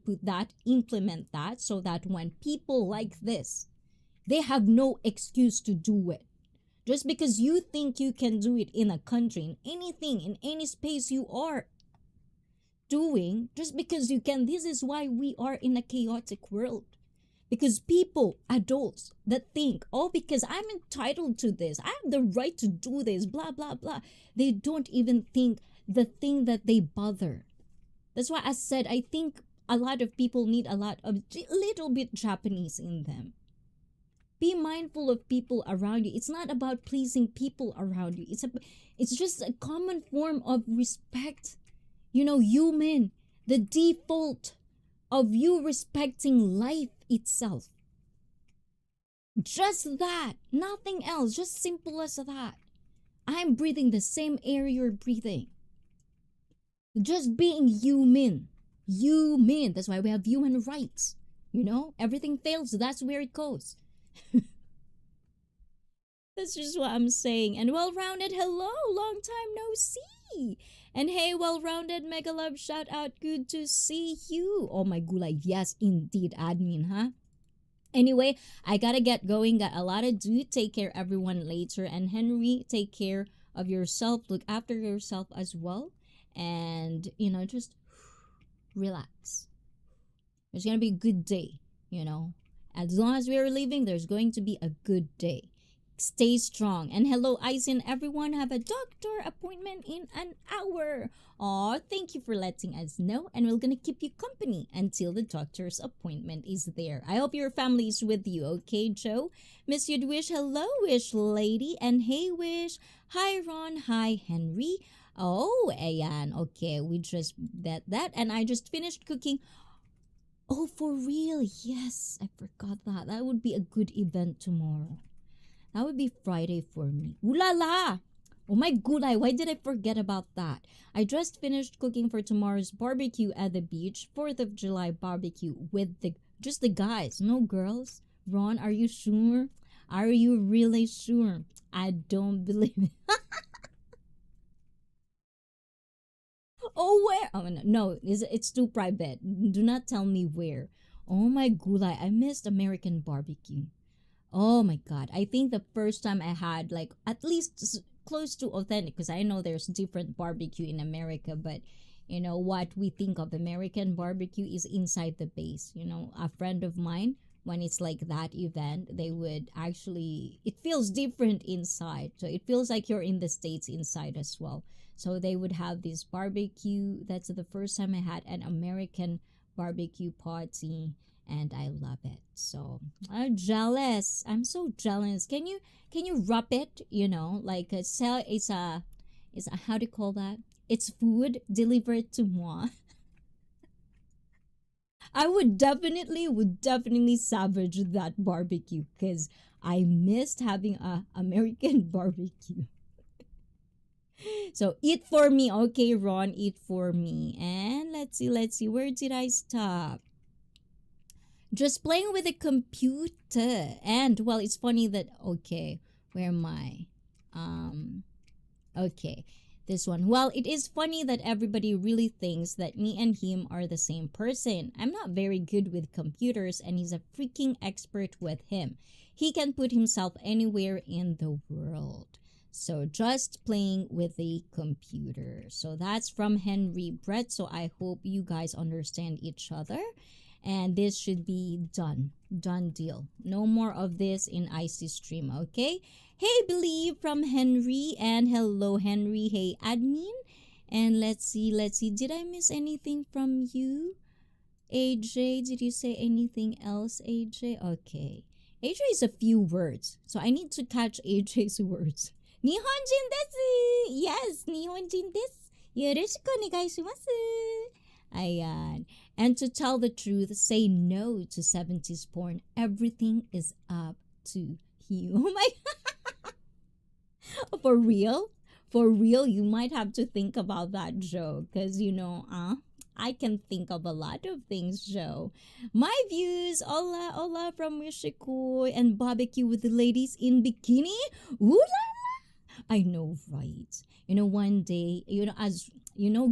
implement that, so that when people like this, they have no excuse to do it. Just because you think you can do it in a country, in anything, in any space you are doing, just because you can. This is why we are in a chaotic world. Because people, adults, that think, oh, because I'm entitled to this, I have the right to do this, blah, blah, blah. They don't even think the thing that they bother. That's why I said, I think a lot of people need a little bit Japanese in them. Be mindful of people around you. It's not about pleasing people around you. It's just a common form of respect. Human. The default of you respecting life itself. Just that. Nothing else. Just simple as that. I'm breathing the same air you're breathing. Just being human. Human. That's why we have human rights. Everything fails. That's where it goes. That's just what I'm saying. And well rounded, hello, long time no see. And hey, well rounded, mega love, shout out, good to see you. Oh my gulay, yes, indeed, admin, huh? Anyway, I gotta get going. Got a lot to do. Take care, everyone, later. And Henry, take care of yourself. Look after yourself as well. And, just relax. There's gonna be a good day, you know. As long as we are leaving, there's going to be a good day. Stay strong. And hello, Aisin, everyone. Have a doctor appointment in an hour. Aw, thank you for letting us know. And we're gonna keep you company until the doctor's appointment is there. I hope your family is with you, okay, Joe? Miss You'd Wish, hello, Wish Lady. And hey, Wish. Hi, Ron. Hi, Henry. Oh, ayan. Okay, we just that. And I just finished cooking. Oh, for real? Yes, I forgot that. That would be a good event tomorrow. That would be Friday for me. Ooh la la! Oh my gulay, why did I forget about that? I just finished cooking for tomorrow's barbecue at the beach, 4th of July barbecue with just the guys, no girls. Ron, are you sure? Are you really sure? I don't believe it. Oh, where? Oh, no, it's too private. Do not tell me where. Oh my gulay, I missed American barbecue. Oh my god. I think the first time I had like at least close to authentic, because I know there's different barbecue in America, but what we think of American barbecue is inside the base. A friend of mine, when it's like that event, they would actually, it feels different inside. So it feels like you're in the States inside as well. So they would have this barbecue. That's the first time I had an American barbecue party, and I love it. So I'm jealous. I'm so jealous. Can you wrap it? Like sell. It's a how do you call that? It's food delivered to moi. I would definitely savage that barbecue because I missed having a American barbecue. So eat for me, okay, Ron. Eat for me. And let's see. Where did I stop? Just playing with the computer. And well, it's funny that okay, where am I? Okay, this one. Well, it is funny that everybody really thinks that me and him are the same person. I'm not very good with computers, and he's a freaking expert with him. He can put himself anywhere in the world. So just playing with the computer. So that's from Henry Brett. So I hope you guys understand each other. And this should be done. Done deal. No more of this in IC stream, okay? Hey, Believe from Henry. And hello, Henry. Hey, admin. And let's see. Did I miss anything from you? AJ, did you say anything else, AJ? Okay. AJ is a few words. So I need to catch AJ's words. Nihonjin desu! Yes, Nihonjin desu. Yoroshiku onegaishimasu. Ayan. And to tell the truth, say no to 70s porn. Everything is up to you. Oh my. For real? For real, you might have to think about that, Joe. Because, I can think of a lot of things, Joe. My views, hola, hola from Wishikoi, and barbecue with the ladies in bikini. Ooh la la! I know, right? One day, as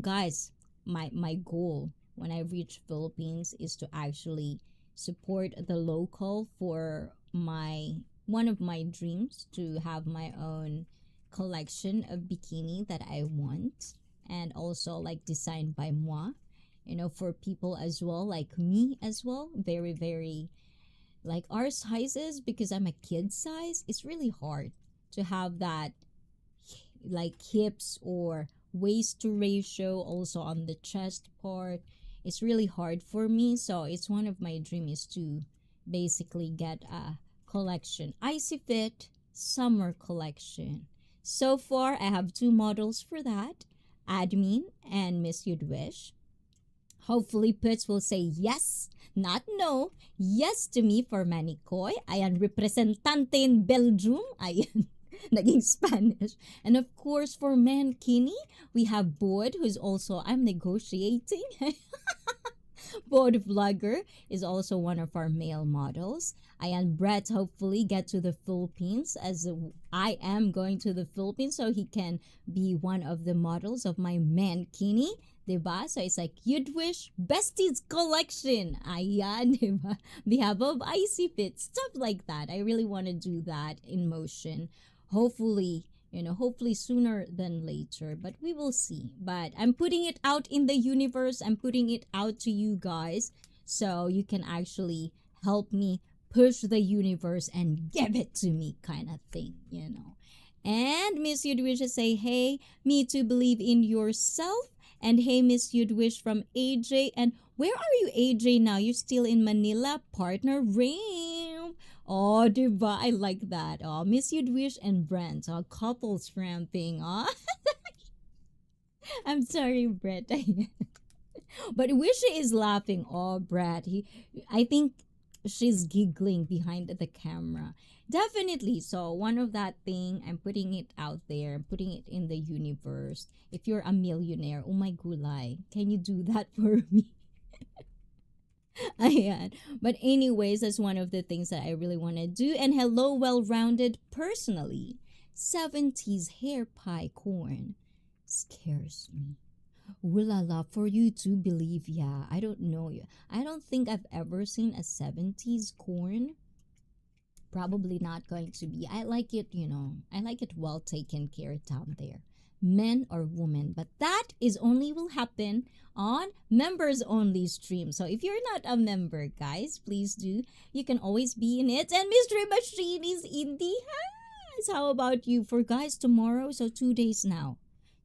guys, my goal when I reach Philippines is to actually support the local for one of my dreams to have my own collection of bikini that I want, and also like designed by moi, for people as well, like me as well, very very like our sizes, because I'm a kid size. It's really hard to have that like hips or waist to ratio also on the chest part. It's really hard for me, so it's one of my dreams to basically get a collection, icy fit summer collection. So far I have 2 models for that, admin and Miss You'd Wish. Hopefully Puts will say yes, not no, yes to me for Manikoy. Ayan, representante in Belgium. Ayan. Naging Spanish. And of course, for Mankini, we have Boyd, who's also, I'm negotiating. Both vlogger is also one of our male models. I and Brett hopefully get to the Philippines as I am going to the Philippines so he can be one of the models of my mankini. Diba? So it's like you'd wish besties collection. Ayan, diba? Behalf of Icy Fit. Stuff like that. I really want to do that in motion. Hopefully, hopefully sooner than later, but we will see. But I'm putting it out in the universe. I'm putting it out to you guys so you can actually help me push the universe and give it to me kind of thing. And Miss Yudwish say, hey, me to believe in yourself. And hey, Miss Yudwish from AJ. And where are you, AJ, now? You're still in Manila? Partner Ram. Oh, diba? I like that. Oh, Miss Yudwish and Brent. Oh, couples ramping. Oh. I'm sorry, Brett. But Wishy is laughing. Oh, Brad. I think she's giggling behind the camera. Definitely. So one of that thing, I'm putting it out there, putting it in the universe. If you're a millionaire, oh my gulay, can you do that for me? Ayan. But anyways, that's one of the things that I really want to do. And hello, well-rounded personally. 70s hair pie corn scares me. Ooh la la, for you to believe, yeah. I don't know. I don't think I've ever seen a 70s corn. Probably not going to be. I like it. I like it well taken care down there. Men or women. But that is only will happen on members only stream. So if you're not a member, guys, please do. You can always be in it. And Mystery Machine is in the house. How about you? For guys, tomorrow, so 2 days now.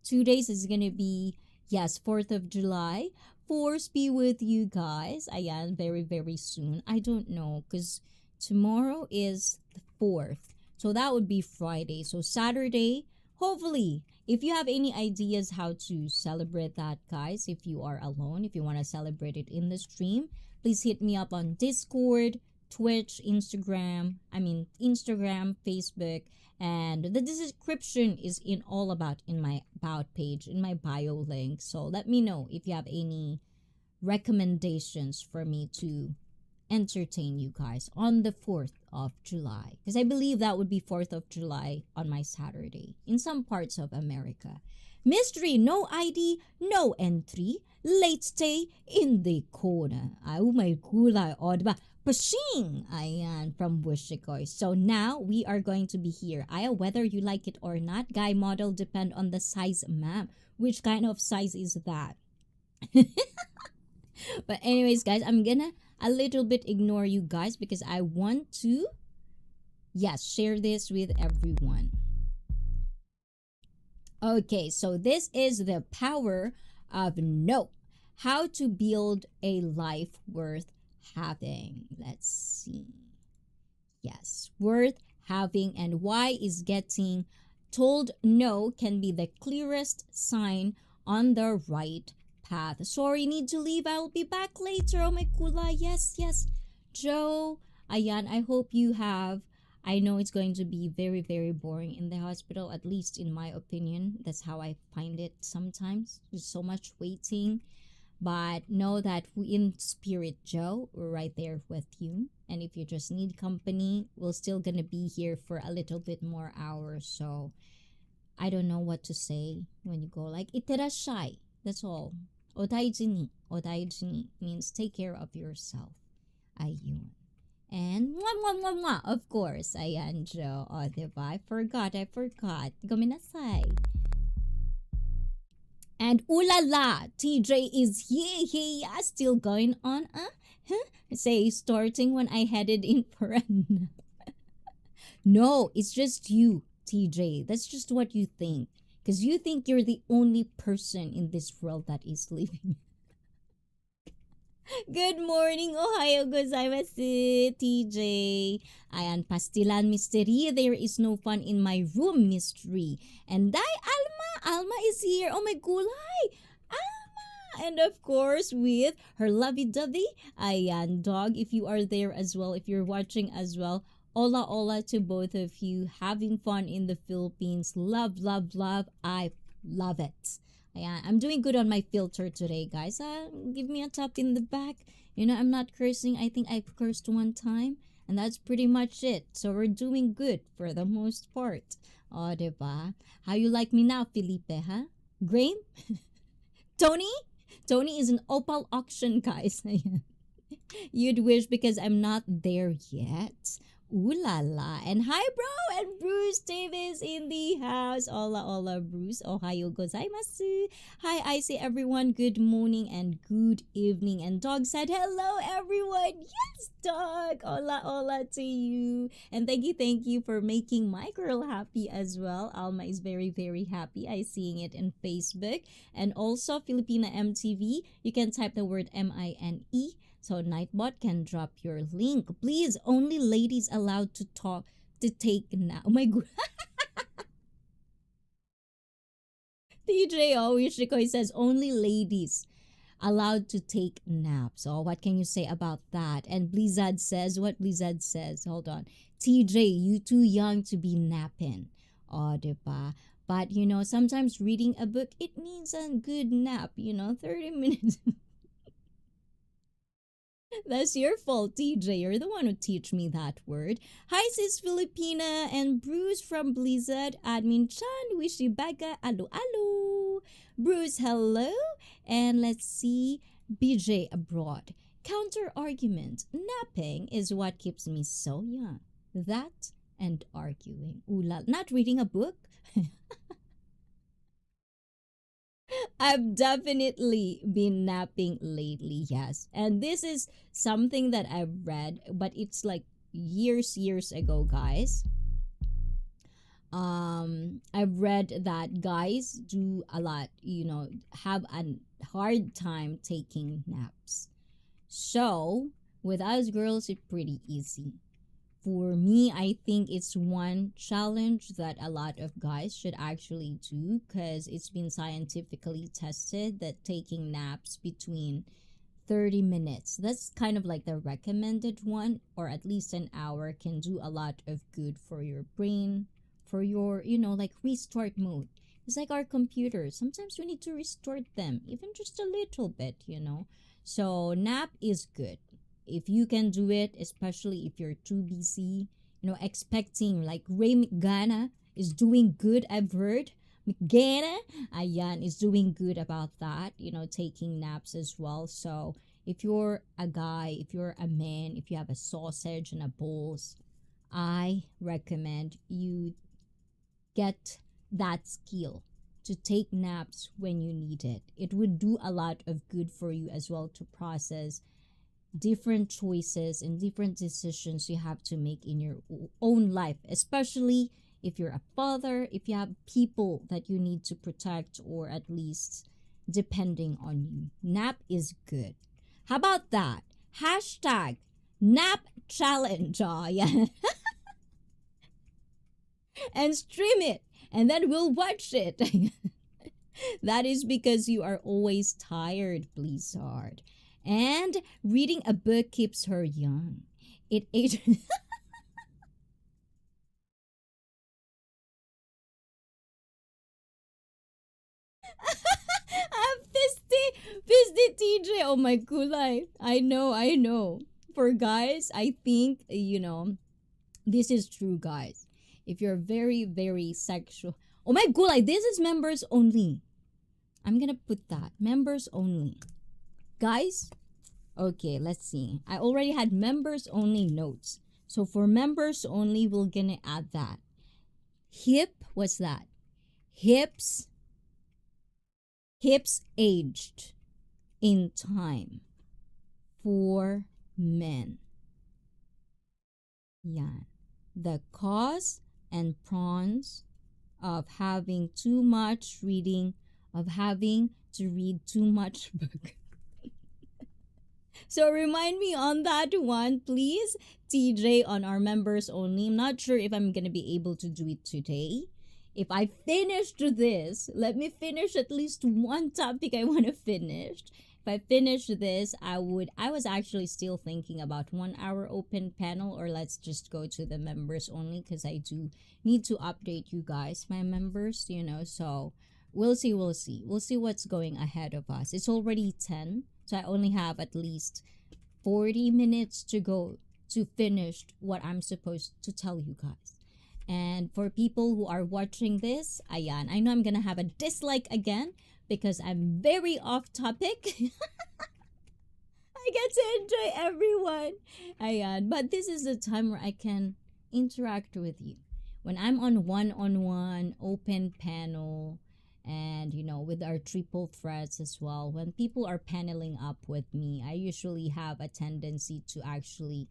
2 days is gonna be, yes, 4th of July. Force be with you guys. Ayan, very, very soon. I don't know, because tomorrow is the 4th. So that would be Friday. So Saturday, hopefully, if you have any ideas how to celebrate that, guys, if you are alone, if you want to celebrate it in the stream, please hit me up on Discord, Twitch, Instagram, Facebook, and the description is in my about page, in my bio link. So let me know if you have any recommendations for me to entertain you guys on the 4th of July. Because I believe that would be 4th of July on my Saturday in some parts of America. Mystery, no ID, no entry, late stay in the corner. Ay, oh my gulay, o diba? Pashing! Ayan, from Bushikoy. So now, we are going to be here. Whether you like it or not, guy model depend on the size, ma'am. Which kind of size is that? But anyways, guys, I'm gonna a little bit ignore you guys because I want to, yes, share this with everyone. Okay, so this is the power of no. How to build a life worth having. Let's see. Yes, worth having, and why is getting told no can be the clearest sign on the right path. Sorry, need to leave. I will be back later. Oh my kula. Yes, yes. Joe, ayan, I hope you have. I know it's going to be very, very boring in the hospital, at least in my opinion. That's how I find it sometimes. There's so much waiting. But know that we in spirit, Joe, we're right there with you. And if you just need company, we're still gonna be here for a little bit more hours. So I don't know what to say when you go like iterashai. That's all. Odaijini. Odaijini means take care of yourself. Ayun. And mwah, mwah, mwah, mwah. Of course, ayan, Joe. O, diba? I forgot. Gominasai. And ooh la la, TJ is here, still going on, Say, starting when I headed in for a nap. No, it's just you, TJ. That's just what you think. Because you think you're the only person in this world that is living. Good morning, ohayo gozaimasu, TJ. Ayan, pastilan mystery. There is no fun in my room, mystery. And Alma is here. Oh my gulay. Alma. And of course, with her lovey-dovey, ayan, dog. If you are there as well, if you're watching as well, hola, hola to both of you. Having fun in the Philippines. Love, love, love. I love it. Ayan, I'm doing good on my filter today, guys. Give me a tap in the back. I'm not cursing. I think I cursed one time. And that's pretty much it. So we're doing good for the most part. O, diba? How you like me now, Felipe, huh? Grain? Tony? Tony is an opal auction, guys. You'd wish because I'm not there yet. Ooh la la. And hi, bro, and Bruce Davis in the house. Hola, hola, Bruce. Ohayo gozaimasu. Hi, I say everyone good morning and good evening. And Dog said hello, everyone. Yes, Dog. Hola, hola to you. And thank you for making my girl happy as well. Alma is very, very happy. I seeing it in Facebook. And also, Filipina MTV. You can type the word MINE so Nightbot can drop your link. Please, only ladies allowed to talk to take now. Oh my god. TJ always Shikoy says only ladies allowed to take naps. So what can you say about that? And Blizzard says what Blizzard says. Hold on. TJ, you too young to be napping. Oh, diba? But sometimes reading a book, it needs a good nap, 30 minutes. That's your fault, TJ. You're the one who teach me that word. Hi, sis Filipina and Bruce from Blizzard. Admin Chan, Wishy Baga, alo alo. Bruce, hello. And let's see, BJ abroad. Counter argument. Napping is what keeps me so young. That and arguing. Ooh, not reading a book. I've definitely been napping lately, yes. And this is something that I've read, but it's like years ago, guys. I've read that guys do a lot, have a hard time taking naps. So, with us girls, it's pretty easy. For me, I think it's one challenge that a lot of guys should actually do because it's been scientifically tested that taking naps between 30 minutes, that's kind of like the recommended one, or at least an hour, can do a lot of good for your brain, for your, like restart mode. It's like our computers. Sometimes we need to restart them, even just a little bit. So, nap is good if you can do it, especially if you're too busy, expecting like Ray McGana is doing good, I've heard. McGana, ayan, is doing good about that, taking naps as well. So if you're a guy, if you're a man, if you have a sausage and a balls, I recommend you get that skill to take naps when you need it. It would do a lot of good for you as well to process different choices and different decisions you have to make in your own life, especially if you're a father, if you have people that you need to protect or at least depending on you. Nap is good. How about that? Hashtag nap challenge. Oh, yeah. And stream it and then we'll watch it. That is because you are always tired, Blizzard. And reading a book keeps her young. It ages. I'm fisty TJ. Oh my kulay. I know. For guys, I think, this is true, guys. If you're very, very sexual. Oh my gulay, this is members only. I'm gonna put that. Members only. Guys, okay, let's see. I already had members only notes. So for members only, we're gonna add that. Hip, what's that? Hips aged in time for men. Yeah. The cause and pros of having too much reading, of having to read too much book. So remind me on that one, please, TJ, on our members only. I'm not sure if I'm gonna be able to do it today. If I finished this, let me finish at least one topic I want to finish. If I finish this, I was actually still thinking about 1 hour open panel, or let's just go to the members only because I do need to update you guys, my members, so We'll see, we'll see. We'll see what's going ahead of us. It's already 10, so I only have at least 40 minutes to go to finish what I'm supposed to tell you guys. And for people who are watching this, ayan, I know I'm gonna have a dislike again because I'm very off topic. I get to enjoy everyone. Ayan, but this is the time where I can interact with you. When I'm on one open panel and with our triple threats as well, when people are paneling up with me, I usually have a tendency to actually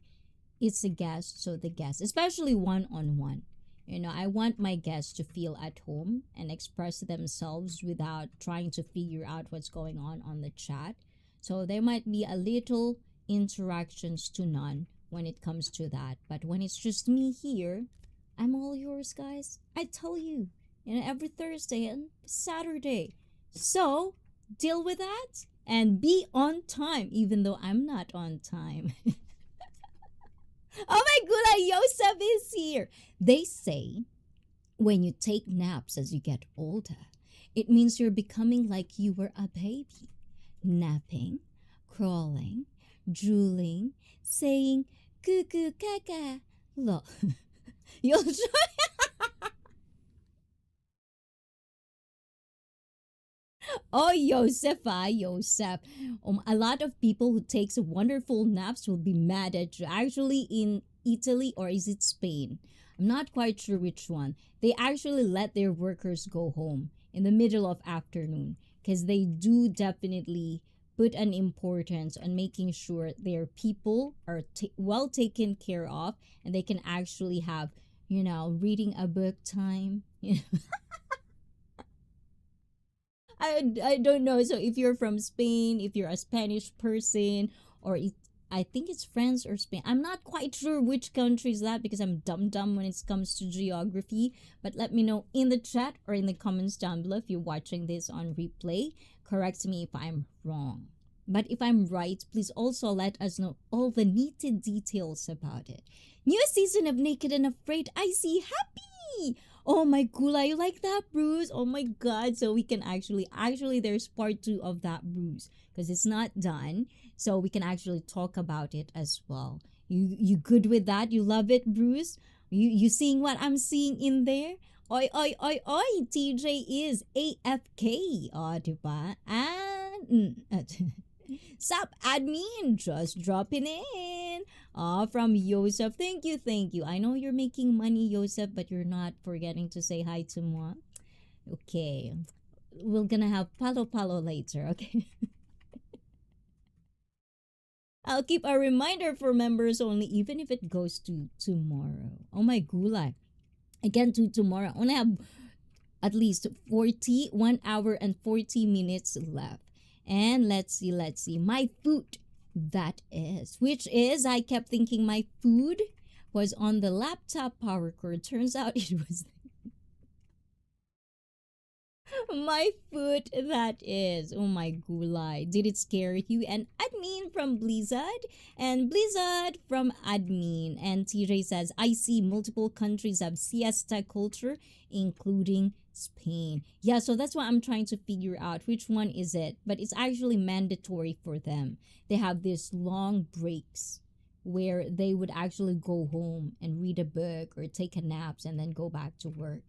it's a guest, so the guest, especially one. I want my guests to feel at home and express themselves without trying to figure out what's going on the chat. So there might be a little interactions to none when it comes to that. But when it's just me here, I'm all yours, guys. I tell you, every Thursday and Saturday. So deal with that and be on time, even though I'm not on time. Oh my goodness, Yosef is here. They say when you take naps as you get older, it means you're becoming like you were a baby. Napping, crawling, drooling, saying cuckoo caca. Look, you'll Oh, Yosef. A lot of people who takes wonderful naps will be mad at you. Actually, in Italy or is it Spain? I'm not quite sure which one. They actually let their workers go home in the middle of afternoon because they do definitely put an importance on making sure their people are well taken care of and they can actually have, reading a book time. I don't know. So if you're from Spain, if you're a Spanish person, or I think it's France or Spain. I'm not quite sure which country is that because I'm dumb when it comes to geography. But let me know in the chat or in the comments down below if you're watching this on replay. Correct me if I'm wrong. But if I'm right, please also let us know all the neated details about it. New season of Naked and Afraid. I see happy. Oh my gula, you like that, Bruce? Oh my god. So we can actually there's part 2 of that, Bruce, because it's not done. So we can actually talk about it as well. You good with that? You love it, Bruce? You seeing what I'm seeing in there? Oi, oi, oi, oi, TJ is AFK. Oh, diba? And sup, admin, just dropping in. From Yosef. Thank you, thank you. I know you're making money, Yosef, but you're not forgetting to say hi to moi. Okay. We're gonna have palo later, okay? I'll keep a reminder for members only, even if it goes to tomorrow. Oh my gulay. Again, to tomorrow. I only have at least 1 hour and 40 minutes left. And let's see. My food, that is. Which is, I kept thinking my food was on the laptop power cord. Turns out it was my foot, that is. Oh my gulay. Did it scare you? And admin from Blizzard and Blizzard from admin. And TJ says, I see multiple countries have siesta culture, including Spain. Yeah, so that's why I'm trying to figure out which one is it. But it's actually mandatory for them. They have these long breaks where they would actually go home and read a book or take a nap and then go back to work,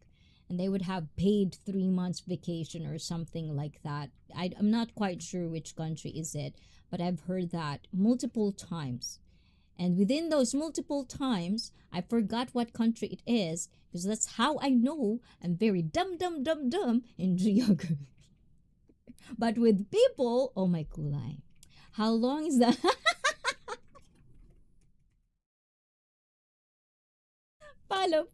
and they would have paid 3 months vacation or something like that. I'm not quite sure which country is it, but I've heard that multiple times. And within those multiple times, I forgot what country it is because that's how I know I'm very dumb in geography. But with people, oh my kulay. How long is that?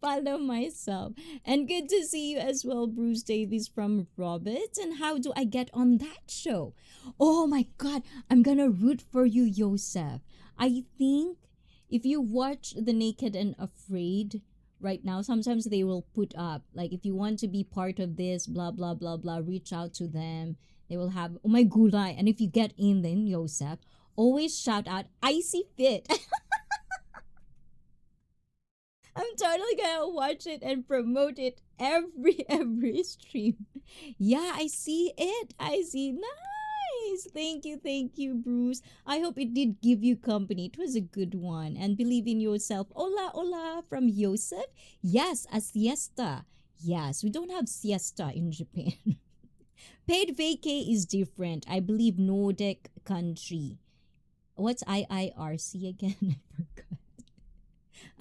follow myself. And good to see you as well, Bruce Davies from Roberts. And how do I get on that show? Oh my god, I'm gonna root for you, Yosef. I think if you watch The Naked and Afraid right now, sometimes they will put up, like, if you want to be part of this, blah, blah, blah, blah, reach out to them. They will have, oh my gulay. And if you get in, then Yosef, always shout out, Icy Fit. I'm totally gonna watch it and promote it every stream. Yeah, I see it. I see. Nice. Thank you, Bruce. I hope it did give you company. It was a good one. And believe in yourself. Hola, hola from Joseph. Yes, a siesta. Yes, we don't have siesta in Japan. Paid vacay is different. I believe Nordic country. What's IIRC again? I forgot.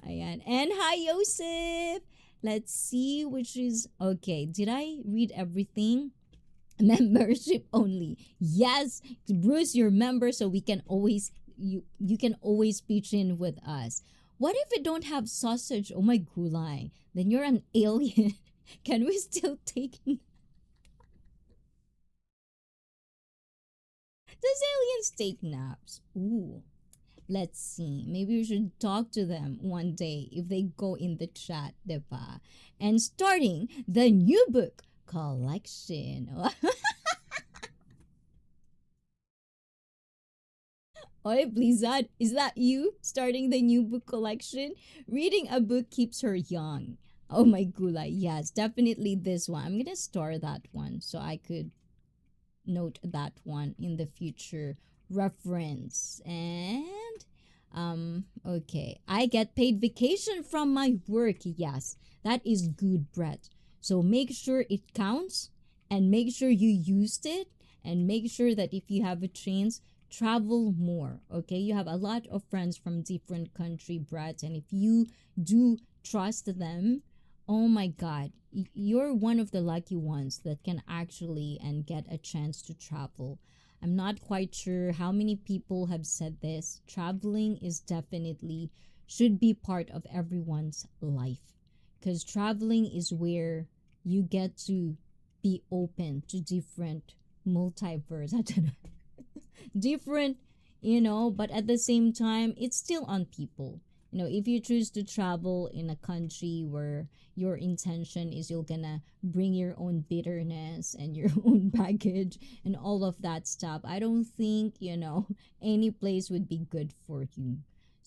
Ayan. And hi, Joseph. Let's see which is okay. Did I read everything? Membership only. Yes, Bruce, you're a member, so we can always you can always pitch in with us. What if we don't have sausage? Oh my gulay. Then you're an alien. Can we still take? Does aliens take naps? Ooh. Let's see. Maybe we should talk to them one day if they go in the chat, diba? And starting the new book collection. Oy, Blizzard, is that you starting the new book collection? Reading a book keeps her young. Oh my gulay, yes, definitely this one. I'm gonna store that one so I could note that one in the future reference. And okay, I get paid vacation from my work. Yes, that is good, Brett. So make sure it counts and make sure you used it and make sure that if you have a chance, travel more. Okay, you have a lot of friends from different country, Brett, and if you do trust them, oh my god, you're one of the lucky ones that can actually and get a chance to travel. I'm not quite sure how many people have said this. Traveling is definitely should be part of everyone's life because traveling is where you get to be open to different multiverse. I don't know. Different, but at the same time, it's still on people. If you choose to travel in a country where your intention is you're gonna bring your own bitterness and your own baggage and all of that stuff, I don't think, any place would be good for you.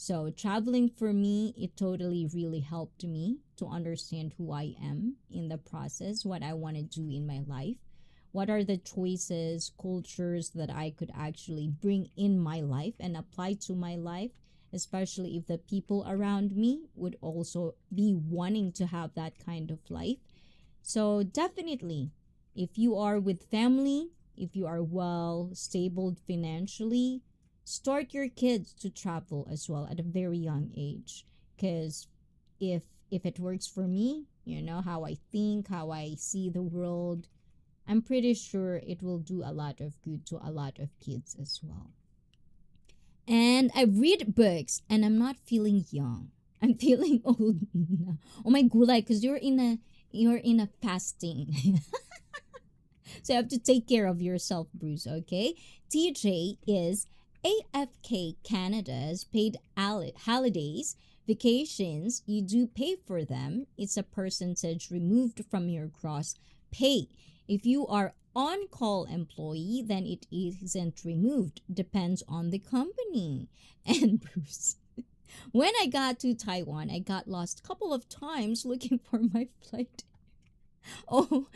So, traveling for me, it totally really helped me to understand who I am in the process, what I want to do in my life, what are the choices, cultures that I could actually bring in my life and apply to my life, especially if the people around me would also be wanting to have that kind of life. So definitely, if you are with family, if you are well stable financially, start your kids to travel as well at a very young age. Because if it works for me, how I think, how I see the world, I'm pretty sure it will do a lot of good to a lot of kids as well. And I read books and I'm not feeling young. I'm feeling old now. Oh my gulay, because you're in a fasting. So you have to take care of yourself, Bruce, okay? TJ is AFK Canada's paid holidays, vacations, you do pay for them. It's a percentage removed from your gross pay. If you are on-call employee, then it isn't removed. Depends on the company. And Bruce, when I got to Taiwan, I got lost a couple of times looking for my flight. Oh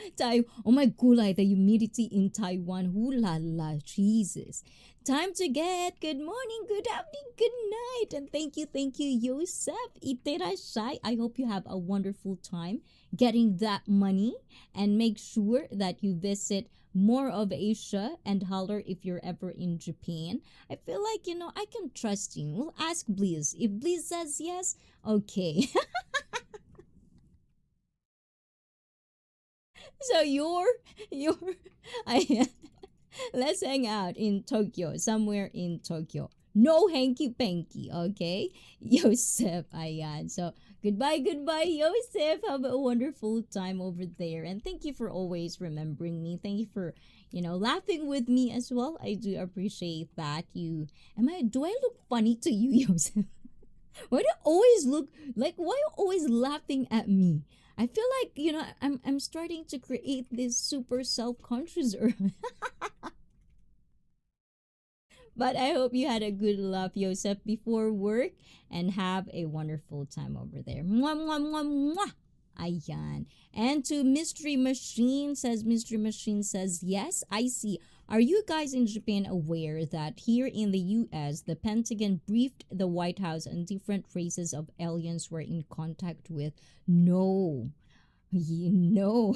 my gulay, the humidity in Taiwan. Ooh la la, Jesus. Time to get good morning, good afternoon, good night. And thank you, Yosef. Iterashai. I hope you have a wonderful time getting that money and make sure that you visit more of Asia and holler if you're ever in Japan. I feel like, I can trust you. We'll ask Bliss. If Bliss says yes, okay. So you're I let's hang out in Tokyo, somewhere in Tokyo. No hanky panky, okay? Yosef, ayan. So, goodbye, Yosef. Have a wonderful time over there. And thank you for always remembering me. Thank you for, laughing with me as well. I do appreciate that. Do I look funny to you, Yosef? Why do you always look like, why are you always laughing at me? I feel like, I'm starting to create this super self-conscious But I hope you had a good laugh, Joseph, before work and have a wonderful time over there. Mwah, mwah, mwah, mwah. Ayan. And to Mystery Machine says, yes, I see. Are you guys in Japan aware that here in the US, the Pentagon briefed the White House on different races of aliens we're in contact with? No. No.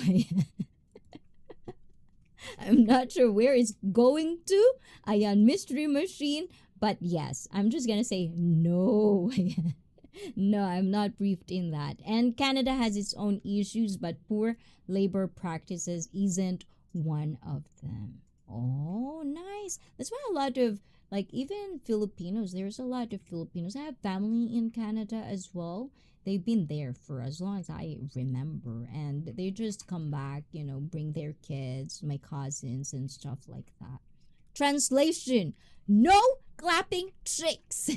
I'm not sure where it's going to. Ayan, Mystery Machine. But yes, I'm just gonna say no. No, I'm not briefed in that. And Canada has its own issues, but poor labor practices isn't one of them. Oh, nice. That's why a lot of, like, even Filipinos, there's a lot of Filipinos. I have family in Canada as well. They've been there for as long as I remember. And they just come back, bring their kids, my cousins, and stuff like that. Translation: no clapping tricks.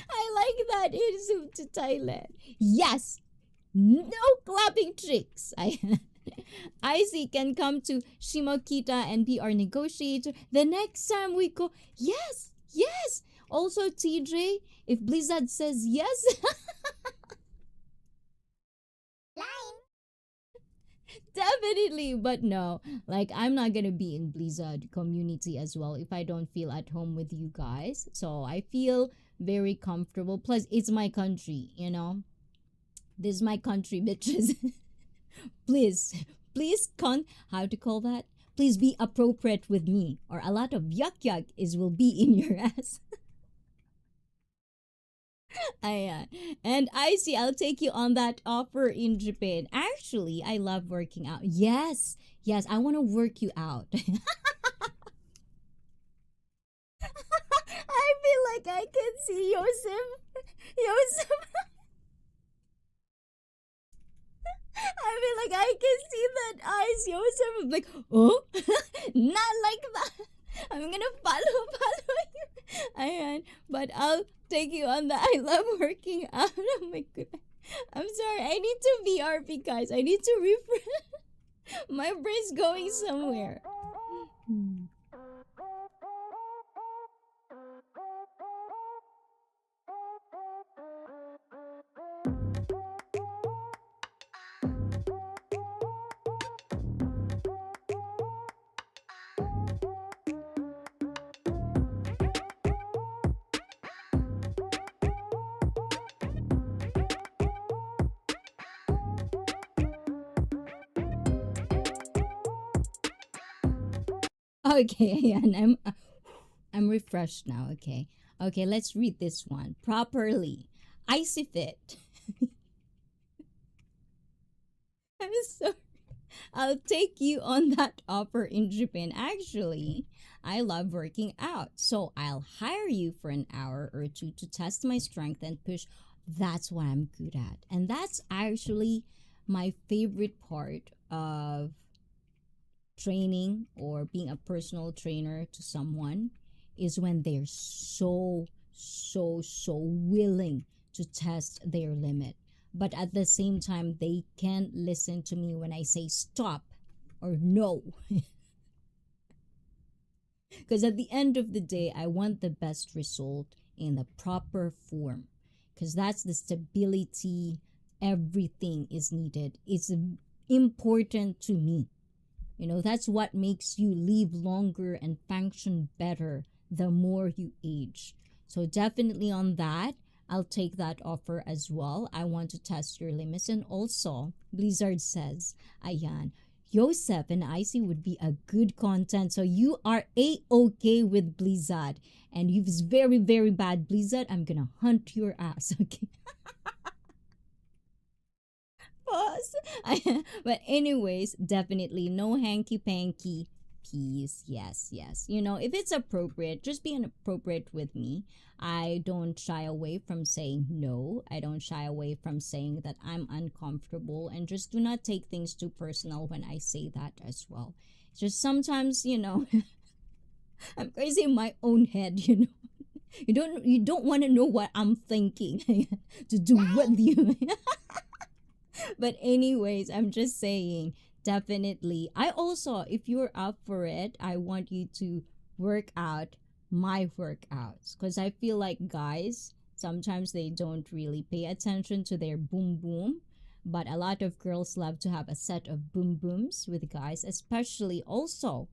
I like that in Zoom to Thailand. Yes, no clapping tricks. Icy can come to Shimokita and be our negotiator the next time we go. Yes, yes. Also, TJ, if Blizzard says yes. Definitely, but no. Like, I'm not gonna be in Blizzard community as well if I don't feel at home with you guys. So I feel very comfortable. Plus, it's my country. This is my country, bitches. Please, how to call that? Please be appropriate with me, or a lot of yuck yuck is will be in your ass. And I see, I'll take you on that offer in Japan. Actually, I love working out. Yes, yes, I want to work you out. I feel like I can see Yosef. Yosef. I feel like I can see that eyes. Yosef is like, oh, not like that. I'm gonna follow you. But I'll take you on that. I love working out. Oh my goodness. I'm sorry. I need to VRP, guys. I need to refresh. My brain's going somewhere. Okay, and I'm refreshed now. Okay, okay. Let's read this one properly. Icy fit. I'm sorry. I'll take you on that offer in Japan. Actually, I love working out, so I'll hire you for an hour or two to test my strength and push. That's what I'm good at, and that's actually my favorite part of training or being a personal trainer to someone is when they're so willing to test their limit, but at the same time they can't listen to me when I say stop or no. Because at the end of the day, I want the best result in the proper form, because that's the stability. Everything is needed. It's important to me. That's what makes you live longer and function better the more you age. So definitely on that, I'll take that offer as well. I want to test your limits. And also, Blizzard says, ayan, Yosef and Icy would be a good content. So you are A-okay with Blizzard. And if it's very, very bad Blizzard, I'm gonna hunt your ass, okay? Pause. But anyways, definitely no hanky panky. Peace. Yes, yes. If it's appropriate, just be appropriate with me. I don't shy away from saying no. I don't shy away from saying that I'm uncomfortable, and just do not take things too personal when I say that as well. Just sometimes, I'm crazy in my own head. You don't want to know what I'm thinking to do with you. But anyways, I'm just saying, definitely. I also, if you're up for it, I want you to work out my workouts, because I feel like guys sometimes they don't really pay attention to their boom boom, but a lot of girls love to have a set of boom booms with guys, especially also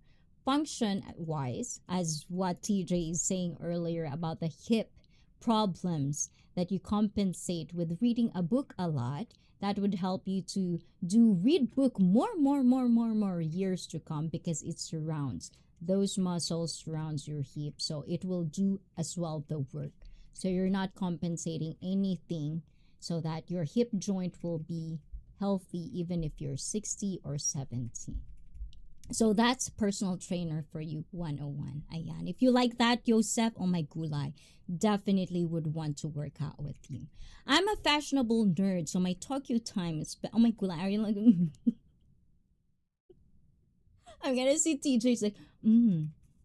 function wise, as what TJ is saying earlier about the hip problems, that you compensate with reading a book a lot. That would help you to do read book more years to come, because it surrounds those muscles, surrounds your hip, so it will do as well the work. So you're not compensating anything, so that your hip joint will be healthy even if you're 60 or 70. So that's personal trainer for you 101. Ayan. If you like that, Joseph, oh my gulay, definitely would want to work out with you. I'm a fashionable nerd, so my Tokyo time is, oh my gulay, are you like, I'm gonna see TJ's like,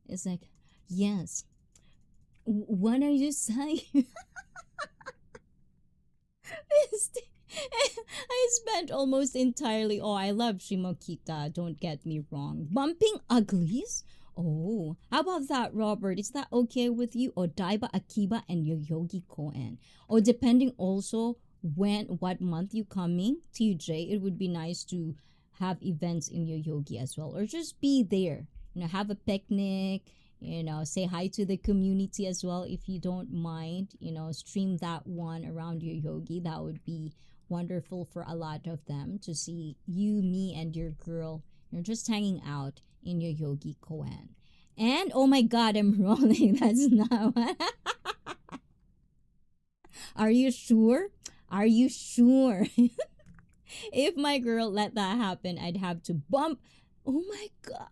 it's like, yes. What are you saying? I spent almost entirely. Oh, I love Shimokita. Don't get me wrong. Bumping uglies? Oh, how about that, Robert? Is that okay with you? Or Daiba Akiba and Yoyogi Koen? Or depending also what month you coming, TJ, it would be nice to have events in Yoyogi as well. Or just be there. Have a picnic, say hi to the community as well if you don't mind. Stream that one around your yogi. That would be wonderful for a lot of them to see you, me, and your girl, just hanging out in your yogi koan. And oh my god, I'm rolling. That's not what. Are you sure? Are you sure? If my girl let that happen, I'd have to bump. Oh my god.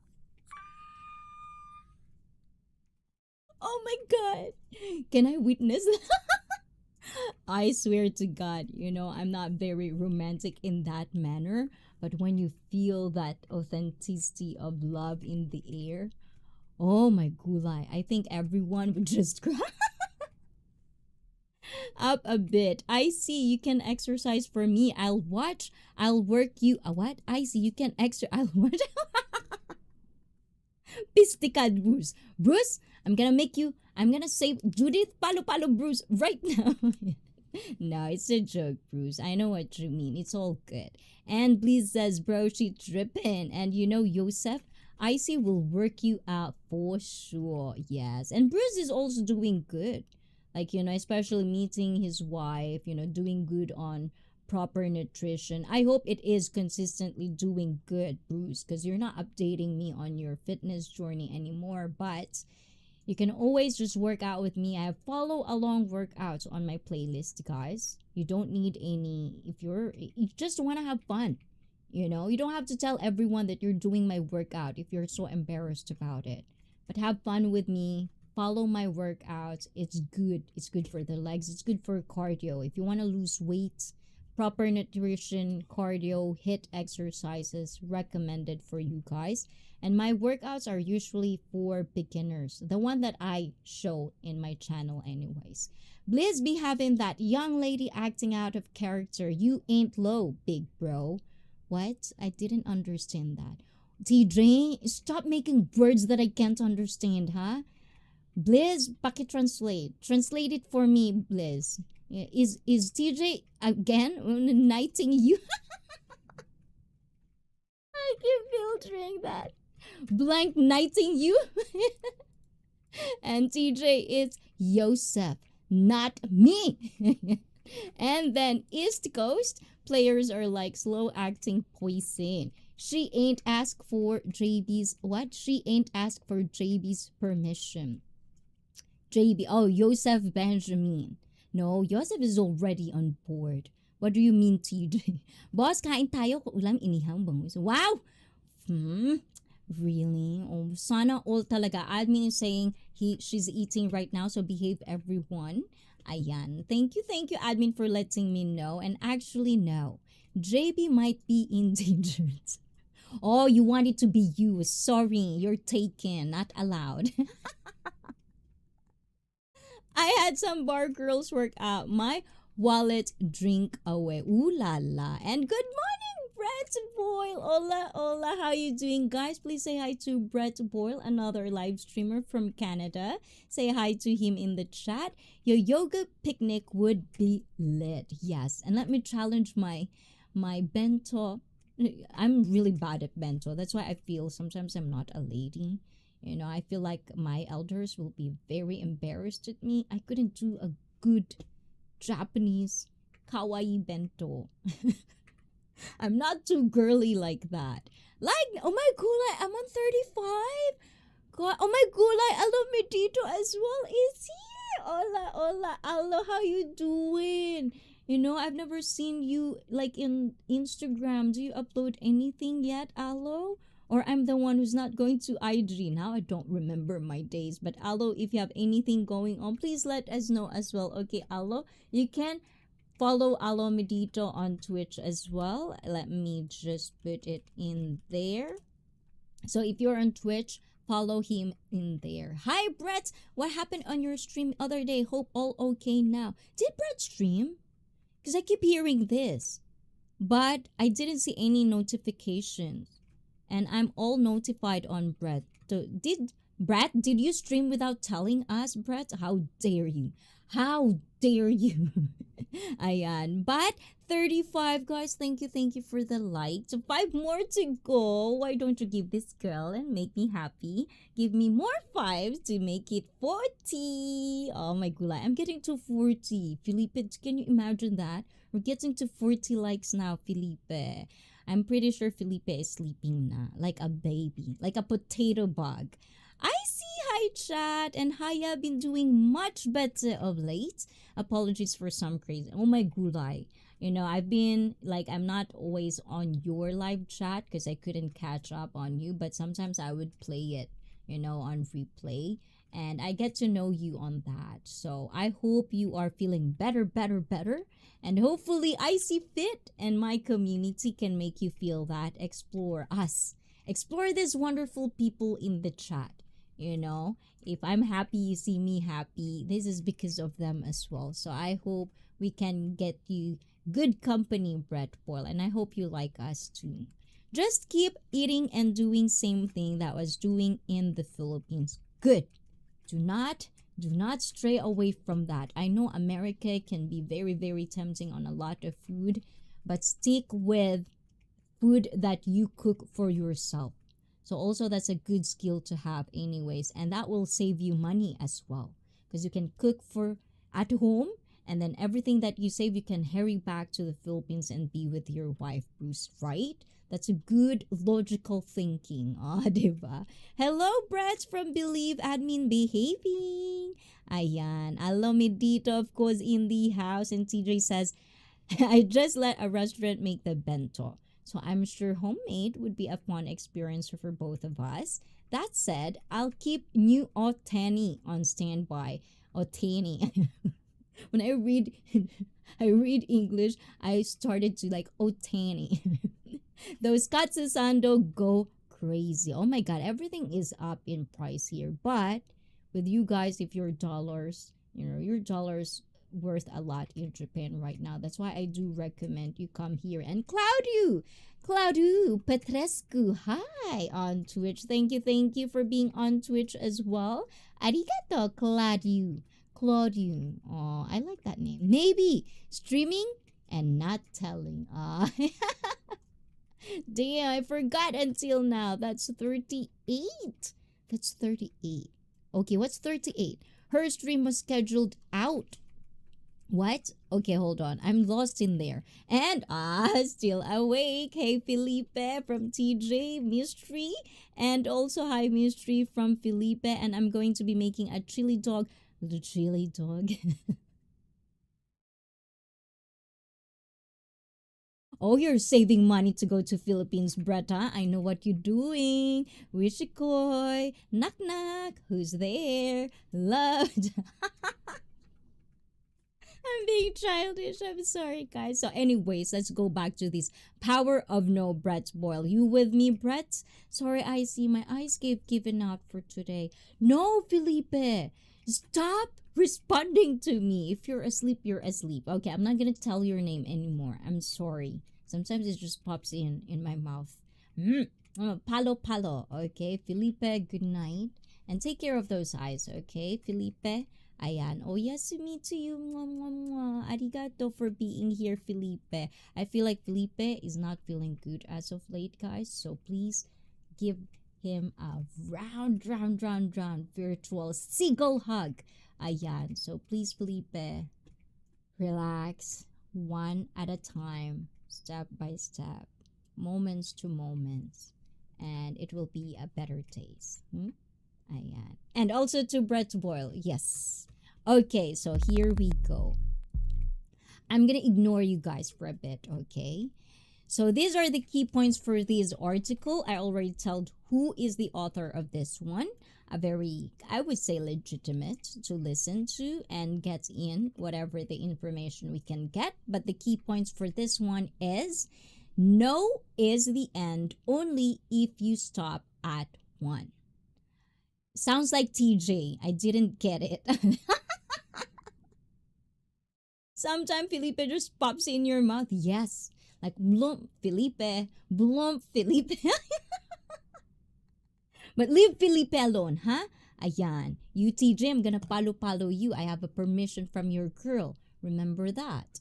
Oh my god. Can I witness that? I swear to God, I'm not very romantic in that manner. But when you feel that authenticity of love in the air, oh my gulay, I think everyone would just cry up a bit. I see you can exercise for me. I'll watch. I'll work you. What? I see you can I'll watch. Pisticad Bruce. Bruce, I'm gonna save Judith Palo Palo Bruce right now. No, it's a joke, Bruce. I know what you mean. It's all good. And Bliss says, bro, she tripping. And Yosef, Icy will work you out for sure. Yes. And Bruce is also doing good. Like, especially meeting his wife, doing good on proper nutrition. I hope it is consistently doing good, Bruce, because you're not updating me on your fitness journey anymore. But you can always just work out with me. I have follow along workouts on my playlist, guys. You don't need any. You just want to have fun. You don't have to tell everyone that you're doing my workout if you're so embarrassed about it. But have fun with me. Follow my workouts. It's good. It's good for the legs. It's good for cardio. If you want to lose weight, proper nutrition, cardio, HIIT exercises recommended for you guys. And my workouts are usually for beginners. The one that I show in my channel anyways. Bliss be having that young lady acting out of character. You ain't low, big bro. What? I didn't understand that. TJ, stop making words that I can't understand, huh? Bliss, paki-translate. Translate it for me, Bliss. Is TJ again knighting you? I keep filtering that. Blank knighting you. And TJ is Yosef, not me. And then East Coast players are like slow acting poison. She ain't asked for JB's what? She ain't asked for JB's permission. JB, oh, Yosef Benjamin. No, Yosef is already on board. What do you mean, TJ? Boss, kain tayo ko ulam inihang bangus. Wow! Really? Oh, sana all talaga. Admin is saying she's eating right now, so behave everyone. Ayan. Thank you, admin, for letting me know. And actually, no. JB might be endangered. Oh, you want it to be you. Sorry, you're taken. Not allowed. I had some bar girls work out my wallet drink away. Ooh la la. And good morning, Brett Boyle. Hola, hola. How you doing, guys? Please say hi to Brett Boyle, another live streamer from Canada. Say hi to him in the chat. Your yoga picnic would be lit. Yes, and let me challenge my bento. I'm really bad at bento. That's why I feel sometimes I'm not a lady. I feel like my elders will be very embarrassed at me. I couldn't do a good Japanese kawaii bento. I'm not too girly like that. Like, oh my god, I'm on 35. God, oh my god, I love Medito as well. Is he? Hola, hola, hello, how you doing? I've never seen you like in Instagram. Do you upload anything yet, Alo? Or I'm the one who's not going to IG. Now I don't remember my days. But Alo, if you have anything going on, please let us know as well. Okay, Alo, you can follow Alo Medito on Twitch as well. Let me just put it in there. So if you're on Twitch, follow him in there. Hi, Brett. What happened on your stream other day? Hope all okay now. Did Brett stream? Because I keep hearing this, but I didn't see any notifications, and I'm all notified on Brett. So did you stream without telling us, Brett? How dare you? How dare you? Ayan. But 35, guys. Thank you for the like. So 5 more to go. Why don't you give this girl and make me happy? Give me more 5s to make it 40. Oh my gulay. I'm getting to 40. Felipe, can you imagine that? We're getting to 40 likes now, Felipe. I'm pretty sure Felipe is sleeping na. Like a baby. Like a potato bug. I see. Hi, chat. And Haya been doing much better of late. Apologies for some crazy. Oh my gulay. I've been like, I'm not always on your live chat because I couldn't catch up on you, but sometimes I would play it, on replay. And I get to know you on that. So I hope you are feeling better, better, better. And hopefully I see fit and my community can make you feel that. Explore us. Explore these wonderful people in the chat. If I'm happy, you see me happy. This is because of them as well. So I hope we can get you good company, Brett Boyle. And I hope you like us too. Just keep eating and doing same thing that was doing in the Philippines. Good. Do not stray away from that. I know America can be very, very tempting on a lot of food, but stick with food that you cook for yourself. So also that's a good skill to have anyways, and that will save you money as well because you can cook for at home, and then everything that you save you can hurry back to the Philippines and be with your wife, Bruce, right? That's a good logical thinking. Diba? Hello, Brett from Believe Admin Behaving. Ayan. Hello, Medito, of course, in the house. And TJ says, I just let a restaurant make the bento. So I'm sure homemade would be a fun experience for both of us. That said, I'll keep new Otani on standby. Otani. When I read English, I started to like Otani. Those Katsusando go crazy. Oh my god, everything is up in price here. But with you guys, if your dollars, your dollars worth a lot in Japan right now. That's why I do recommend you come here. And Claudio Petrescu, hi on Twitch. Thank you for being on Twitch as well. Arigato, Claudio. Oh, I like that name. Maybe streaming and not telling. Damn, I forgot until now. That's 38. That's 38. Okay, what's 38? Her stream was scheduled out. What? Okay, hold on. I'm lost in there. And still awake. Hey, Felipe from TJ Mystery. And also hi, Mystery from Felipe. And I'm going to be making a chili dog. The chili dog. Oh, you're saving money to go to Philippines, Bretta. I know what you're doing. Wishikoy. Knock knock. Who's there? Loved. I'm being childish. I'm sorry, guys. So, anyways, let's go back to this power of no, Brett Boyle. You with me, Brett? Sorry, I see my eyes given out for today. No, Felipe. Stop responding to me. If you're asleep, you're asleep. Okay, I'm not gonna tell your name anymore. I'm sorry. Sometimes it just pops in my mouth. Palo palo. Okay, Felipe, good night. And take care of those eyes, okay, Felipe? Ayan. Oyasumi to you. Mwah, mwah, mwah. Arigato for being here, Felipe. I feel like Felipe is not feeling good as of late, guys. So please give him a round virtual seagull hug. Ayan. So please, Felipe, relax one at a time, step by step, moments to moments, and it will be a better taste. Ayan. And also to Brett Boyle. Yes. Okay, so here we go. I'm gonna ignore you guys for a bit, okay? So these are the key points for this article. I already told who is the author of this one. A very, I would say, legitimate to listen to and get in whatever the information we can get. But the key points for this one is no is the end only if you stop at one. Sounds like TJ. I didn't get it. Sometimes Felipe just pops in your mouth. Yes. Like, blump, Felipe. Blump, Felipe. But leave Felipe alone, huh? Ayan. You, TJ, I'm gonna palo you. I have a permission from your girl. Remember that.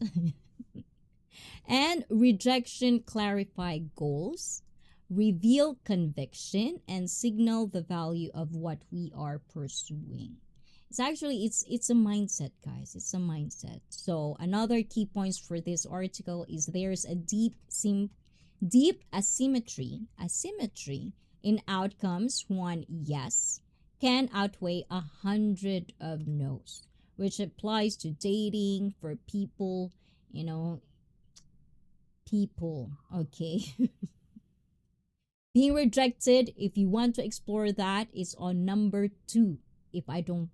And rejection, clarify goals, reveal conviction, and signal the value of what we are pursuing. It's actually it's a mindset, guys. It's a mindset. So another key points for this article is there's a deep asymmetry in outcomes. One yes can outweigh 100 of no's, which applies to dating for people, okay. Being rejected, if you want to explore that, is on number 2 if I'm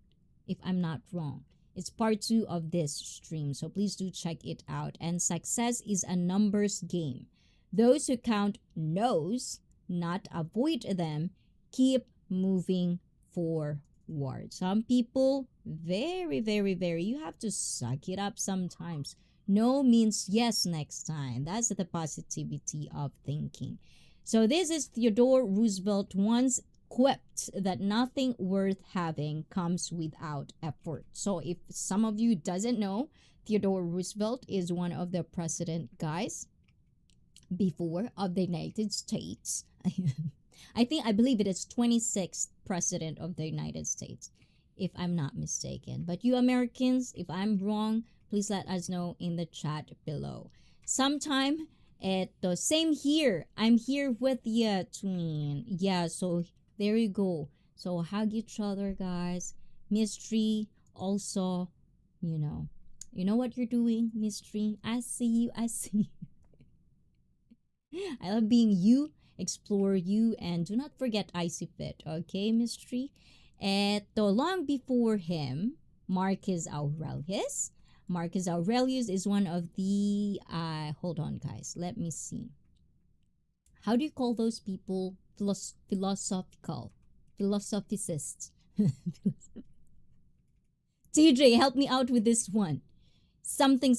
not wrong. It's part 2 of this stream, so please do check it out. And success is a numbers game. Those who count no's, not avoid them, keep moving forward. Some people, very, very, very, you have to suck it up sometimes. No means yes next time. That's the positivity of thinking. So this is Theodore Roosevelt once quipped that nothing worth having comes without effort. So if some of you doesn't know, Theodore Roosevelt is one of the president guys before of the United States. I believe it is 26th president of the United States, if I'm not mistaken. But you Americans, if I'm wrong, please let us know in the chat below. Sometime at the same here. I'm here with you, twin. Yeah, so there you go. So hug each other, guys. Mystery also, you know what you're doing, Mystery. I see you. I see you. I love being you, explore you, and do not forget Icy Fit, okay, Mystery? Long before him, Marcus Aurelius. Marcus Aurelius is one of the, hold on, guys, let me see. How do you call those people? Philosophicists. TJ, help me out with this one. Something.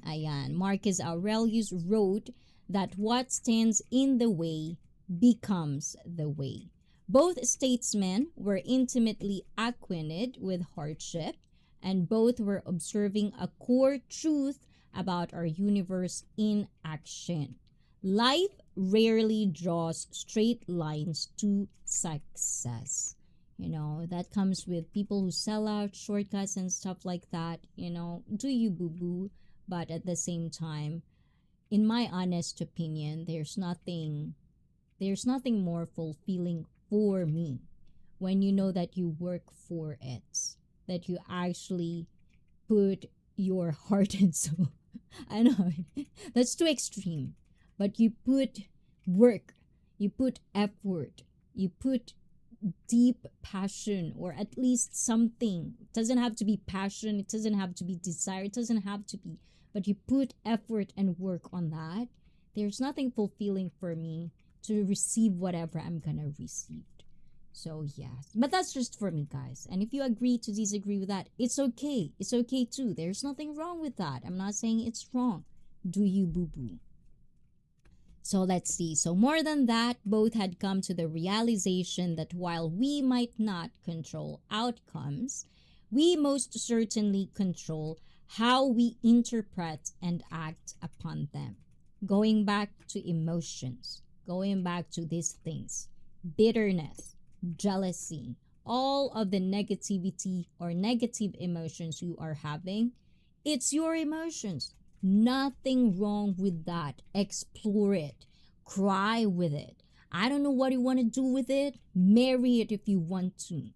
Ayan. Marcus Aurelius wrote that what stands in the way becomes the way. Both statesmen were intimately acquainted with hardship, and both were observing a core truth about our universe in action. Life rarely draws straight lines to success. That comes with people who sell out shortcuts and stuff like that. Do you boo-boo? But at the same time, in my honest opinion, there's nothing more fulfilling for me when you know that you work for it, that you actually put your heart and soul. I know that's too extreme, but you put work, you put effort, you put deep passion, or at least something. It doesn't have to be passion, it doesn't have to be desire, it doesn't have to be, but you put effort and work on that. There's nothing fulfilling for me to receive whatever I'm gonna receive. So yeah, but that's just for me, guys. And if you agree to disagree with that, it's okay. It's okay too. There's nothing wrong with that. I'm not saying it's wrong. Do you, boo boo? So let's see. So, more than that, both had come to the realization that while we might not control outcomes, we most certainly control how we interpret and act upon them. Going back to emotions, going back to these things, bitterness, jealousy, all of the negativity or negative emotions you are having, it's your emotions. Nothing wrong with that. Explore it. Cry with it. I don't know what you want to do with it. Marry it if you want to.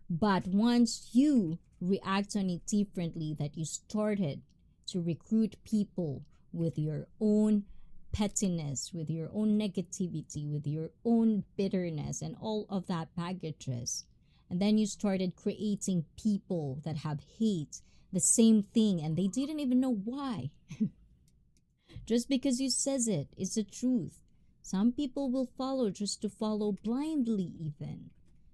But once you react on it differently, that you started to recruit people with your own pettiness, with your own negativity, with your own bitterness, and all of that baggages, and then you started creating people that have hate, the same thing, and they didn't even know why. Just because you says it, it's the truth. Some people will follow just to follow blindly even.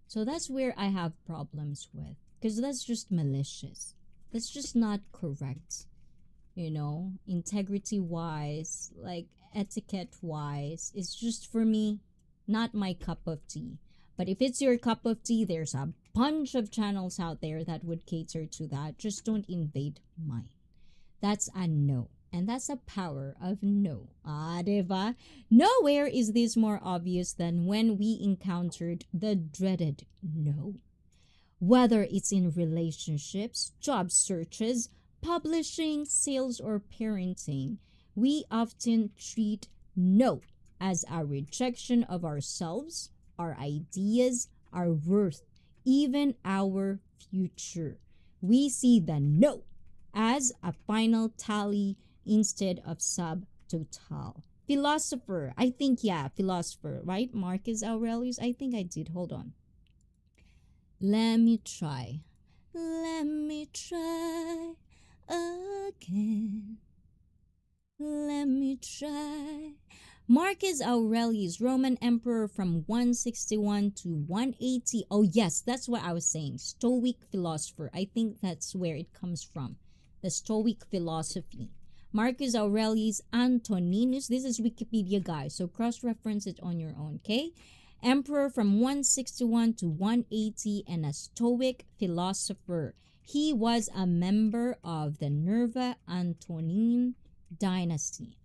So that's where I have problems with, because that's just malicious. That's just not correct. Integrity wise, like etiquette wise, it's just for me not my cup of tea. But if it's your cup of tea, there's a bunch of channels out there that would cater to that. Just don't invade mine. That's a no. And that's a power of no. Diba? Nowhere is this more obvious than when we encountered the dreaded no. Whether it's in relationships, job searches, publishing, sales, or parenting, we often treat no as a rejection of ourselves, our ideas, our worth, even our future. We see the no as a final tally instead of subtotal. Philosopher, I think, yeah, philosopher, right? Marcus Aurelius, I think I did. Hold on. Let me try. Let me try again. Let me try. Marcus Aurelius, Roman emperor from 161 to 180. Oh, yes, that's what I was saying. Stoic philosopher. I think that's where it comes from. The Stoic philosophy. Marcus Aurelius Antoninus. This is Wikipedia, guys, so cross-reference it on your own, okay? Emperor from 161 to 180 and a Stoic philosopher. He was a member of the Nerva Antonine dynasty.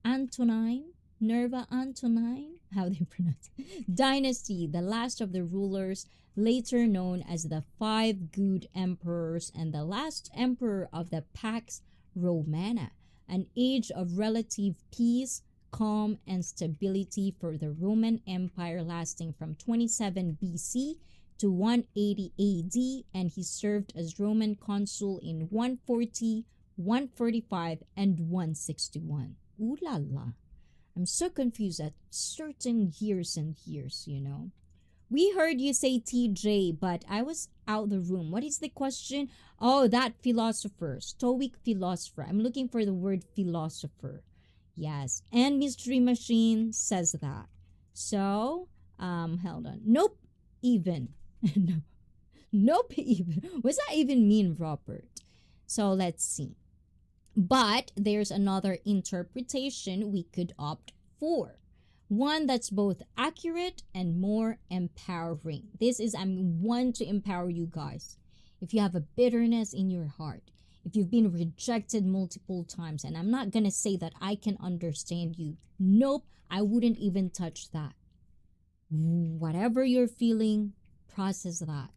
Nerva Antonine? How do you pronounce it? Dynasty, the last of the rulers, later known as the Five Good Emperors, and the last emperor of the Pax Romana, an age of relative peace, calm, and stability for the Roman Empire, lasting from 27 BC to 180 AD, and he served as Roman consul in 140, 145, and 161. Ooh la la. I'm so confused at certain years and years. We heard you say TJ, but I was out the room. What is the question? Oh, that philosopher, Stoic philosopher. I'm looking for the word philosopher. Yes, and Mystery Machine says that. So, hold on. Nope, even. No. Nope, even. What's that even mean, Robert? So, let's see. But there's another interpretation we could opt for. One that's both accurate and more empowering. This is, I'm one to empower you guys. If you have a bitterness in your heart, if you've been rejected multiple times, and I'm not gonna say that I can understand you. Nope, I wouldn't even touch that. Whatever you're feeling, process that.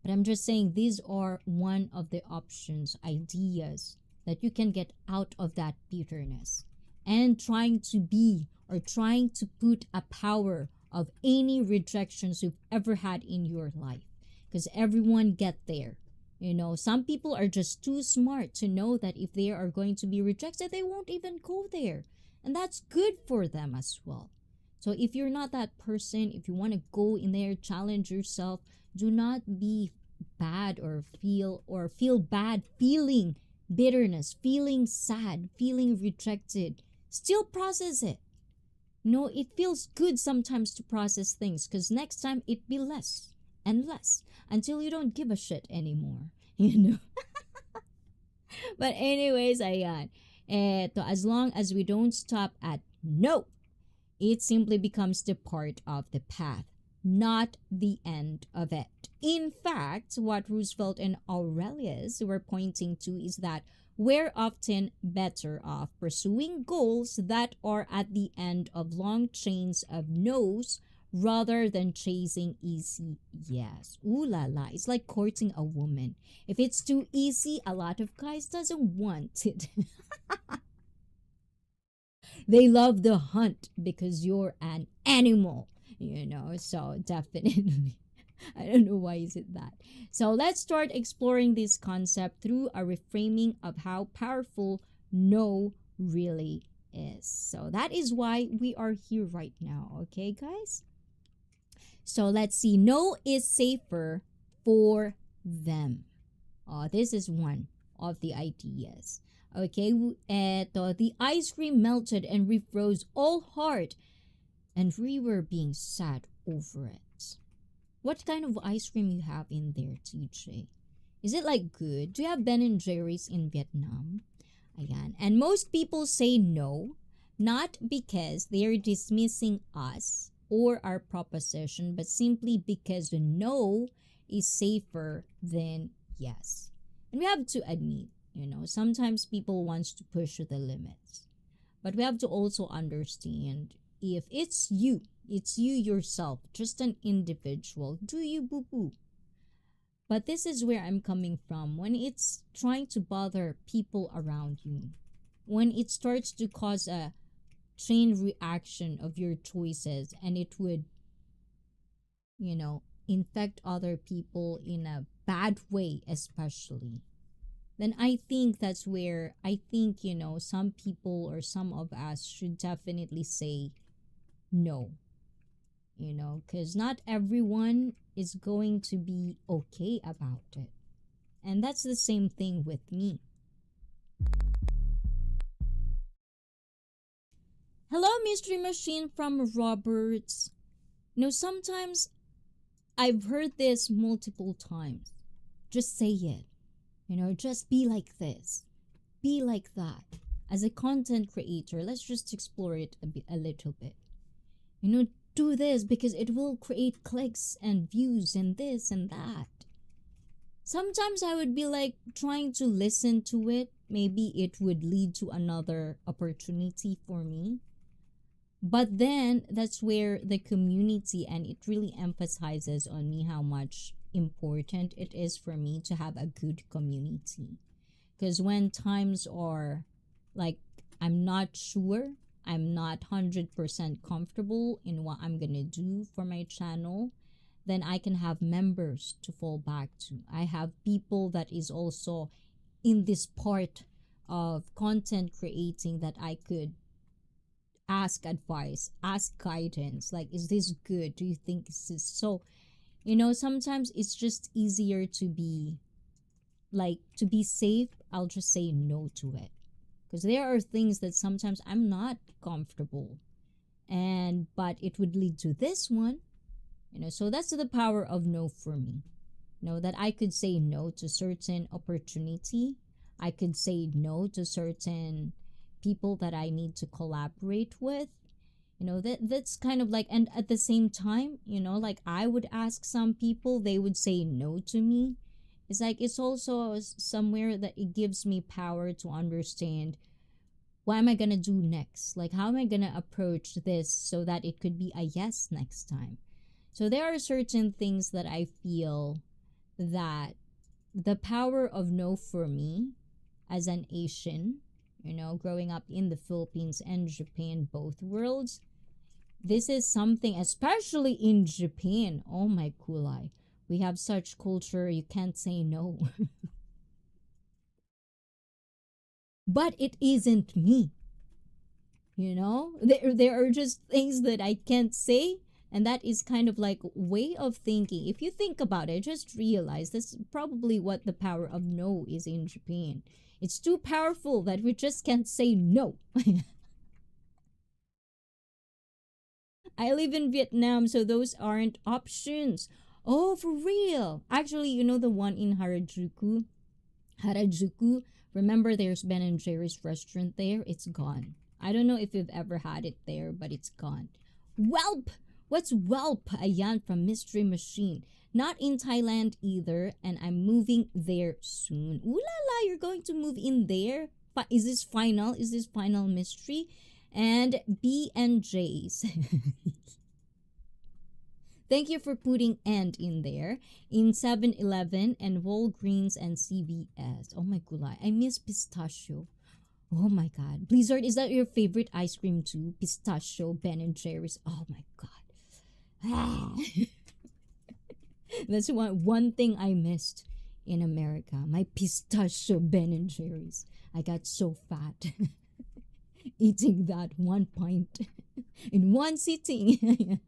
But I'm just saying these are one of the options, ideas that you can get out of that bitterness and trying to put a power of any rejections you've ever had in your life, because everyone get there. Some people are just too smart to know that if they are going to be rejected, they won't even go there, and that's good for them as well. So if you're not that person, if you want to go in there, challenge yourself, do not be bad or feel bad feeling bitterness, feeling sad, feeling rejected. Still process it. It feels good sometimes to process things, because next time it be less and less until you don't give a shit anymore. But anyways, ayan. As long as we don't stop at no, It simply becomes the part of the path, not the end of it. In fact, what Roosevelt and Aurelius were pointing to is that we're often better off pursuing goals that are at the end of long chains of no's rather than chasing easy yes. Ooh la la. It's like courting a woman. If it's too easy, a lot of guys doesn't want it. They love the hunt because you're an animal, so definitely. I don't know why is it that. So let's start exploring this concept through a reframing of how powerful no really is. So that is why we are here right now, okay, guys? So let's see. No is safer for them. This is one of the ideas. Okay, the ice cream melted and we froze all hard and we were being sad over it. What kind of ice cream you have in there, TJ? Is it like good? Do you have Ben and Jerry's in Vietnam? Ayan. And most people say no, not because they're dismissing us or our proposition, but simply because the no is safer than yes. And we have to admit, sometimes people want to push the limits. But we have to also understand if it's you yourself, just an individual, do you boo boo? But this is where I'm coming from. When it's trying to bother people around you, when it starts to cause a chain reaction of your choices and it would, infect other people in a bad way, especially, then I think that's where I think, some people or some of us should definitely say no, because not everyone is going to be okay about it. And that's the same thing with me. Hello, Mystery Machine from Roberts. Sometimes I've heard this multiple times. Just say it. Just be like this. Be like that. As a content creator, let's just explore it a little bit. Do this because it will create clicks and views and this and that. Sometimes I would be like trying to listen to it. Maybe it would lead to another opportunity for me. But then that's where the community, and it really emphasizes on me how much important it is for me to have a good community. Because when times are like I'm not sure, I'm not 100% comfortable in what I'm gonna do for my channel, then I can have members to fall back to. I have people that is also in this part of content creating that I could ask advice, ask guidance. Like, is this good? Do you think this is so? Sometimes it's just easier to be safe. I'll just say no to it. Because there are things that sometimes I'm not comfortable. But it would lead to this one. So that's the power of no for me. That I could say no to certain opportunity. I could say no to certain people that I need to collaborate with. That's kind of like, and at the same time, like I would ask some people, they would say no to me. It's like, it's also somewhere that it gives me power to understand what am I gonna do next? Like, how am I gonna approach this so that it could be a yes next time? So there are certain things that I feel that the power of no for me as an Asian, growing up in the Philippines and Japan, both worlds, this is something, especially in Japan. Oh my kulai. We have such culture, you can't say no. But it isn't me. There are just things that I can't say, and that is kind of like way of thinking. If you think about it, just realize this is probably what the power of no is in Japan. It's too powerful that we just can't say no. I live in Vietnam, so those aren't options. Oh, for real? Actually, the one in Harajuku. Remember, there's Ben and Jerry's restaurant there? It's gone. I don't know if you've ever had it there, but it's gone. Whelp! What's whelp? Ayan from Mystery Machine. Not in Thailand either, and I'm moving there soon. Ooh la la, you're going to move in there? Is this final? Is this final mystery? And B and J's. Thank you for putting and in there. In 7-Eleven and Walgreens and CVS. Oh my gulay. I miss pistachio. Oh my god. Blizzard, is that your favorite ice cream too? Pistachio, Ben and Jerry's. Oh my god. That's one thing I missed in America. My pistachio Ben and Jerry's. I got so fat eating that 1 pint in one sitting.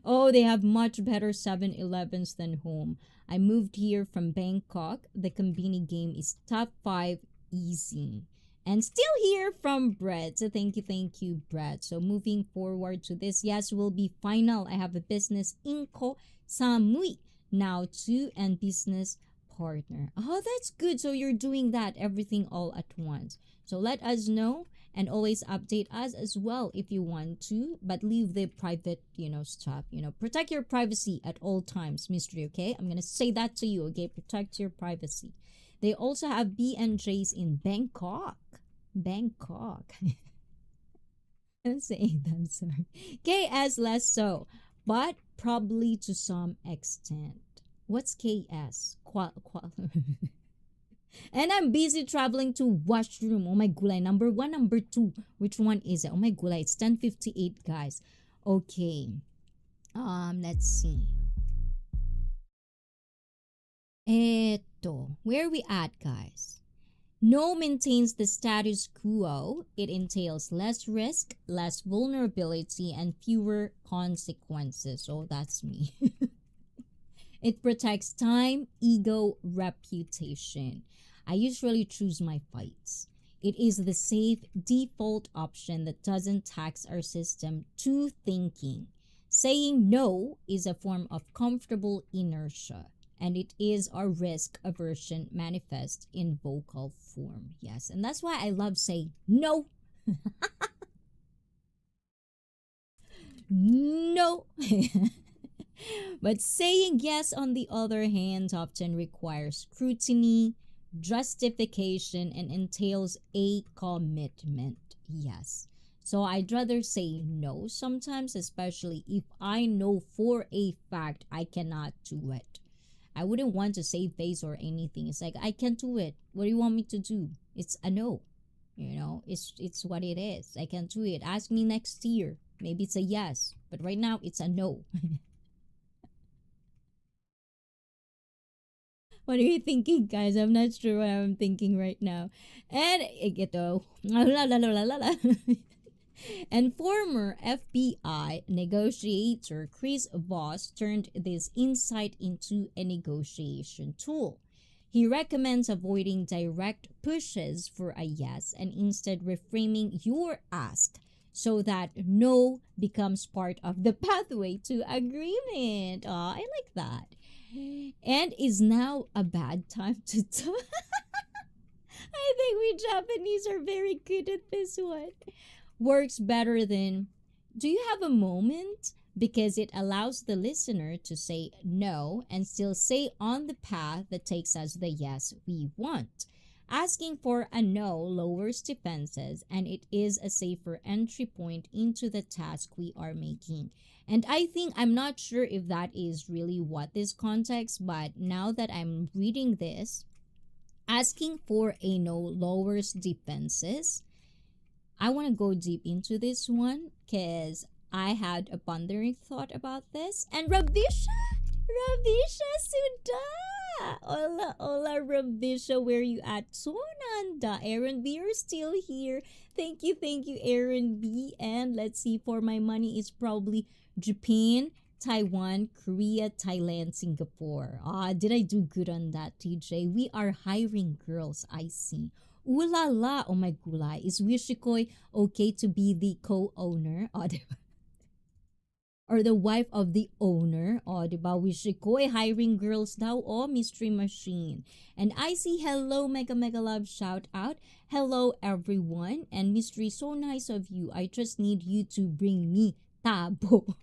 Oh, they have much better 7-Elevens than home. I moved here from Bangkok. The Combini game is top 5 easy. And still here from Brett. So thank you, Brett. So moving forward to this, yes, will be final. I have a business inko samui now too, and business partner. Oh, that's good. So you're doing that everything all at once. So let us know and always update us as well if you want to, but leave the private, stuff. Protect your privacy at all times, mystery. Okay, I'm gonna say that to you. Okay, protect your privacy. They also have B&Js in Bangkok. Bangkok. I'm saying that, I'm sorry. KS less so, but probably to some extent. What's KS? And I'm busy traveling to washroom. Oh my gulay. Number 1, number 2. Which one is it? Oh my gulay. It's 10:58, guys. Okay. Let's see. Eto. Where are we at, guys? No maintains the status quo. It entails less risk, less vulnerability, and fewer consequences. Oh, that's me. It protects time, ego, reputation. I usually choose my fights. It is the safe default option that doesn't tax our system to thinking. Saying no is a form of comfortable inertia, and it is our risk aversion manifest in vocal form. Yes, and that's why I love saying no. No. But saying yes, on the other hand, often requires scrutiny, justification, and entails a commitment. Yes. So I'd rather say no sometimes, especially if I know for a fact I cannot do it. I wouldn't want to save face or anything. It's like, I can't do it. What do you want me to do? It's a no. It's what it is. I can't do it. Ask me next year. Maybe it's a yes. But right now, it's a no. What are you thinking, guys? I'm not sure what I'm thinking right now. And ito, la la la la la la. And former FBI negotiator Chris Voss turned this insight into a negotiation tool. He recommends avoiding direct pushes for a yes and instead reframing your ask so that no becomes part of the pathway to agreement. I like that. And is now a bad time to talk? I think we Japanese are very good at this one. Works better than, do you have a moment? Because it allows the listener to say no and still stay on the path that takes us the yes we want. Asking for a no lowers defenses, and it is a safer entry point into the task we are making. And I think, I'm not sure if that is really what this context, but now that I'm reading this, asking for a no lowers defenses. I want to go deep into this one because I had a pondering thought about this. And Ravisha Suda! Hola, Ravisha, where you at? Sonanda, Aaron B, you're still here. Thank you, Aaron B. And let's see, for my money is probably Japan, Taiwan, Korea, Thailand, Singapore. Did I do good on that, TJ? We are hiring girls, I see. Ooh la la, oh my gulay. Is Wishikoy okay to be the co-owner? or the wife of the owner. O, di ba? We should go hiring girls daw. O, mystery machine. And I see hello, mega mega love, shout out. Hello, everyone. And mystery, so nice of you. I just need you to bring me tabo.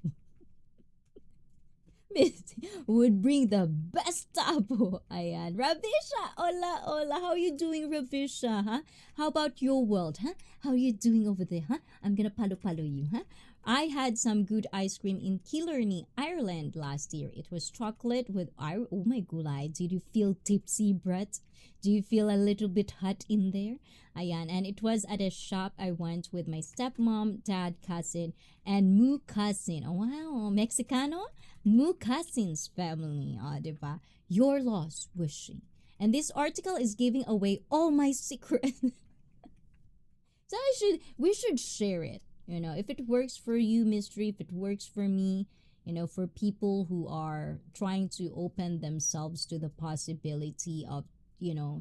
Would bring the best tabo. Ayan. Ravisha, hola, hola. How you doing, Ravisha? Huh? How about your world? Huh? How you doing over there? Huh? I'm gonna palo you. Huh? I had some good ice cream in Killarney, Ireland last year. It was chocolate with oh my gulay. Did you feel tipsy, Brett? Do you feel a little bit hot in there? Ayan. And it was at a shop I went with my stepmom, dad, cousin, and Moo cousin. Oh, wow. Mexicano? Moo cousin's family. Diba? Your lost wishing. And this article is giving away all my secrets. So we should share it. If it works for you, mystery, if it works for me, for people who are trying to open themselves to the possibility of,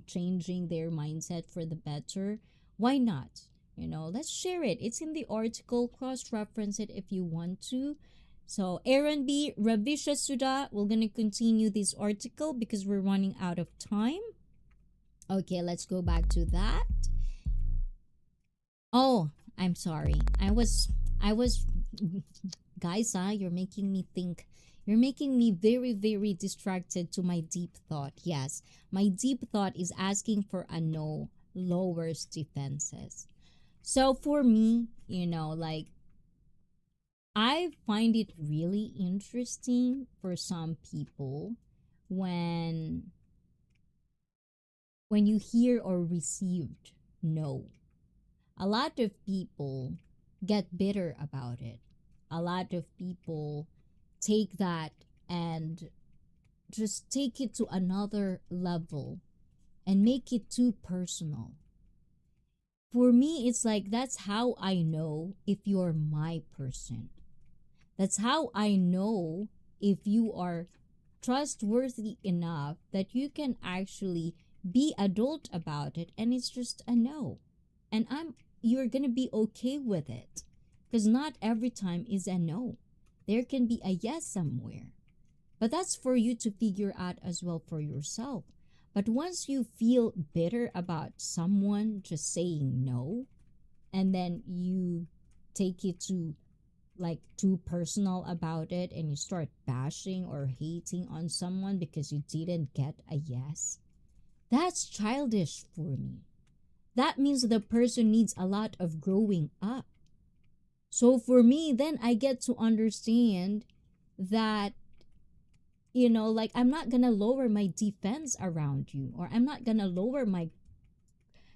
changing their mindset for the better, why not? Let's share it. It's in the article. Cross-reference it if you want to. So, Aaron B. Ravisha Sudha, we're going to continue this article because we're running out of time. Okay, let's go back to that. Oh, I'm sorry. I was guys, you're making me think. You're making me very, very distracted to my deep thought. Yes, my deep thought is asking for a no lowers defenses. So for me, I find it really interesting for some people when you hear or received no. A lot of people get bitter about it. A lot of people take that and just take it to another level and make it too personal. For me, it's like that's how I know if you're my person. That's how I know if you are trustworthy enough that you can actually be adult about it and it's just a no. And you're gonna be okay with it. Because not every time is a no. There can be a yes somewhere. But that's for you to figure out as well for yourself. But once you feel bitter about someone just saying no, and then you take it to too personal about it and you start bashing or hating on someone because you didn't get a yes, that's childish for me. That means the person needs a lot of growing up. So for me, then I get to understand that, I'm not gonna lower my defense around you, or I'm not gonna lower my,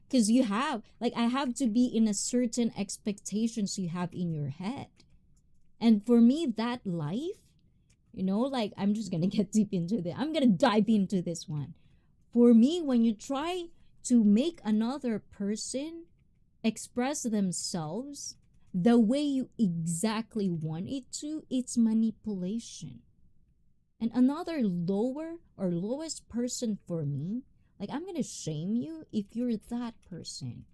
because I have to be in a certain expectations you have in your head. And for me, that life, I'm just gonna get deep into this. I'm gonna dive into this one. For me, when you try to make another person express themselves the way you exactly want it to, it's manipulation. And another lower or lowest person for me, I'm gonna shame you if you're that person.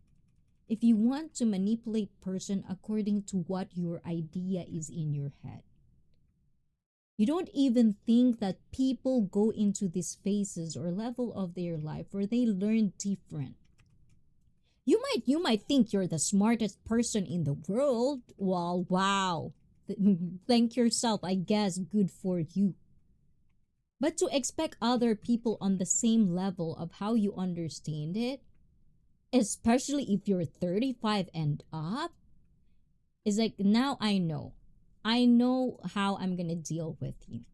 If you want to manipulate person according to what your idea is in your head. You don't even think that people go into these phases or level of their life where they learn different. You might think you're the smartest person in the world. Well, wow. Thank yourself, I guess. Good for you. But to expect other people on the same level of how you understand it, especially if you're 35 and up, is now I know. I know how I'm going to deal with you.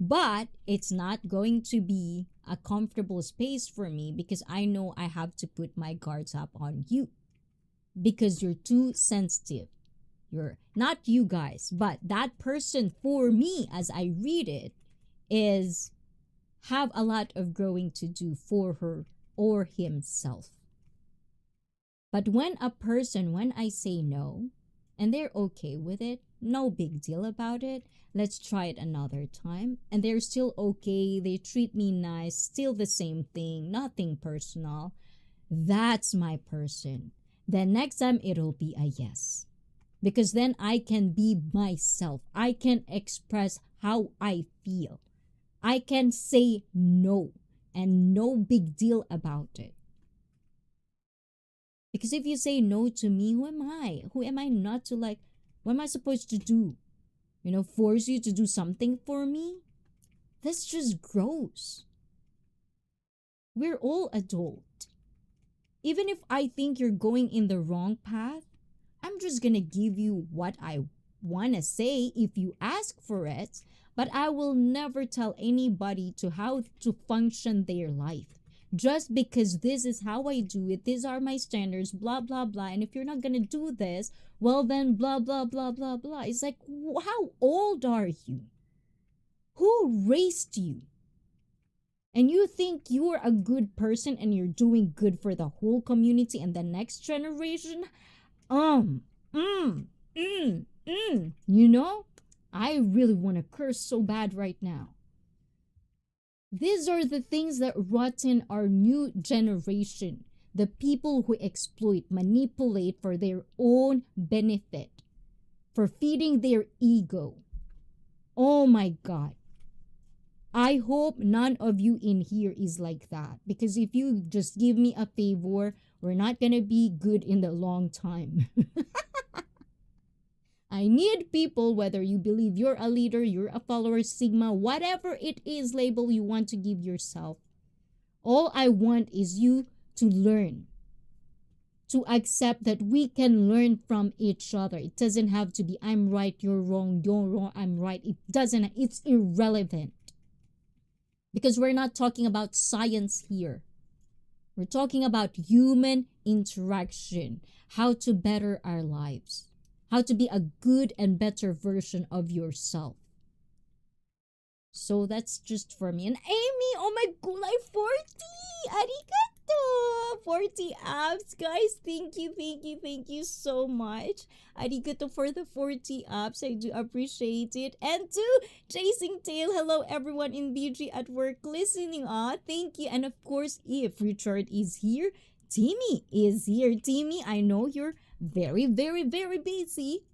But it's not going to be a comfortable space for me because I know I have to put my guards up on you. Because you're too sensitive. You're not you guys, but that person for me as I read it is have a lot of growing to do for her or himself. But when I say no, and they're okay with it, no big deal about it, let's try it another time, and they're still okay, they treat me nice, still the same thing, nothing personal, that's my person. Then next time it'll be a yes. because then I can be myself. I can express how I feel. I can say no and no big deal about it. Because if you say no to me, who am I? Who am I not to like? What am I supposed to do? Force you to do something for me? That's just gross. We're all adult. Even if I think you're going in the wrong path, I'm just gonna give you what I wanna say if you ask for it, but I will never tell anybody to how to function their life. Just because this is how I do it, these are my standards, blah blah blah. And if you're not gonna do this, well then blah blah blah blah blah. It's like, how old are you? Who raised you? And you think you're a good person and you're doing good for the whole community and the next generation? um mm, you know, I really want to curse so bad right now. These are the things that rotten our new generation, the people who exploit, manipulate for their own benefit, for feeding their ego. Oh my god, I hope none of you in here is like that, because if you just give me a favor, we're not gonna be good in the long time. I need people, whether you believe you're a leader, you're a follower, Sigma, whatever it is label you want to give yourself. All I want is you to learn, to accept that we can learn from each other. It doesn't have to be I'm right, you're wrong, I'm right. It's irrelevant. Because we're not talking about science here. We're talking about human interaction, how to better our lives, how to be a good and better version of yourself. So that's just for me. And Amy, oh my god, like 40! Arigato! 40 apps, guys. Thank you so much. Arigato for the 40 apps. I do appreciate it. And to Chasing Tail, hello everyone in BG at work listening. Thank you. And of course, if Richard is here, Timmy is here. Timmy, I know you're very, very, very busy.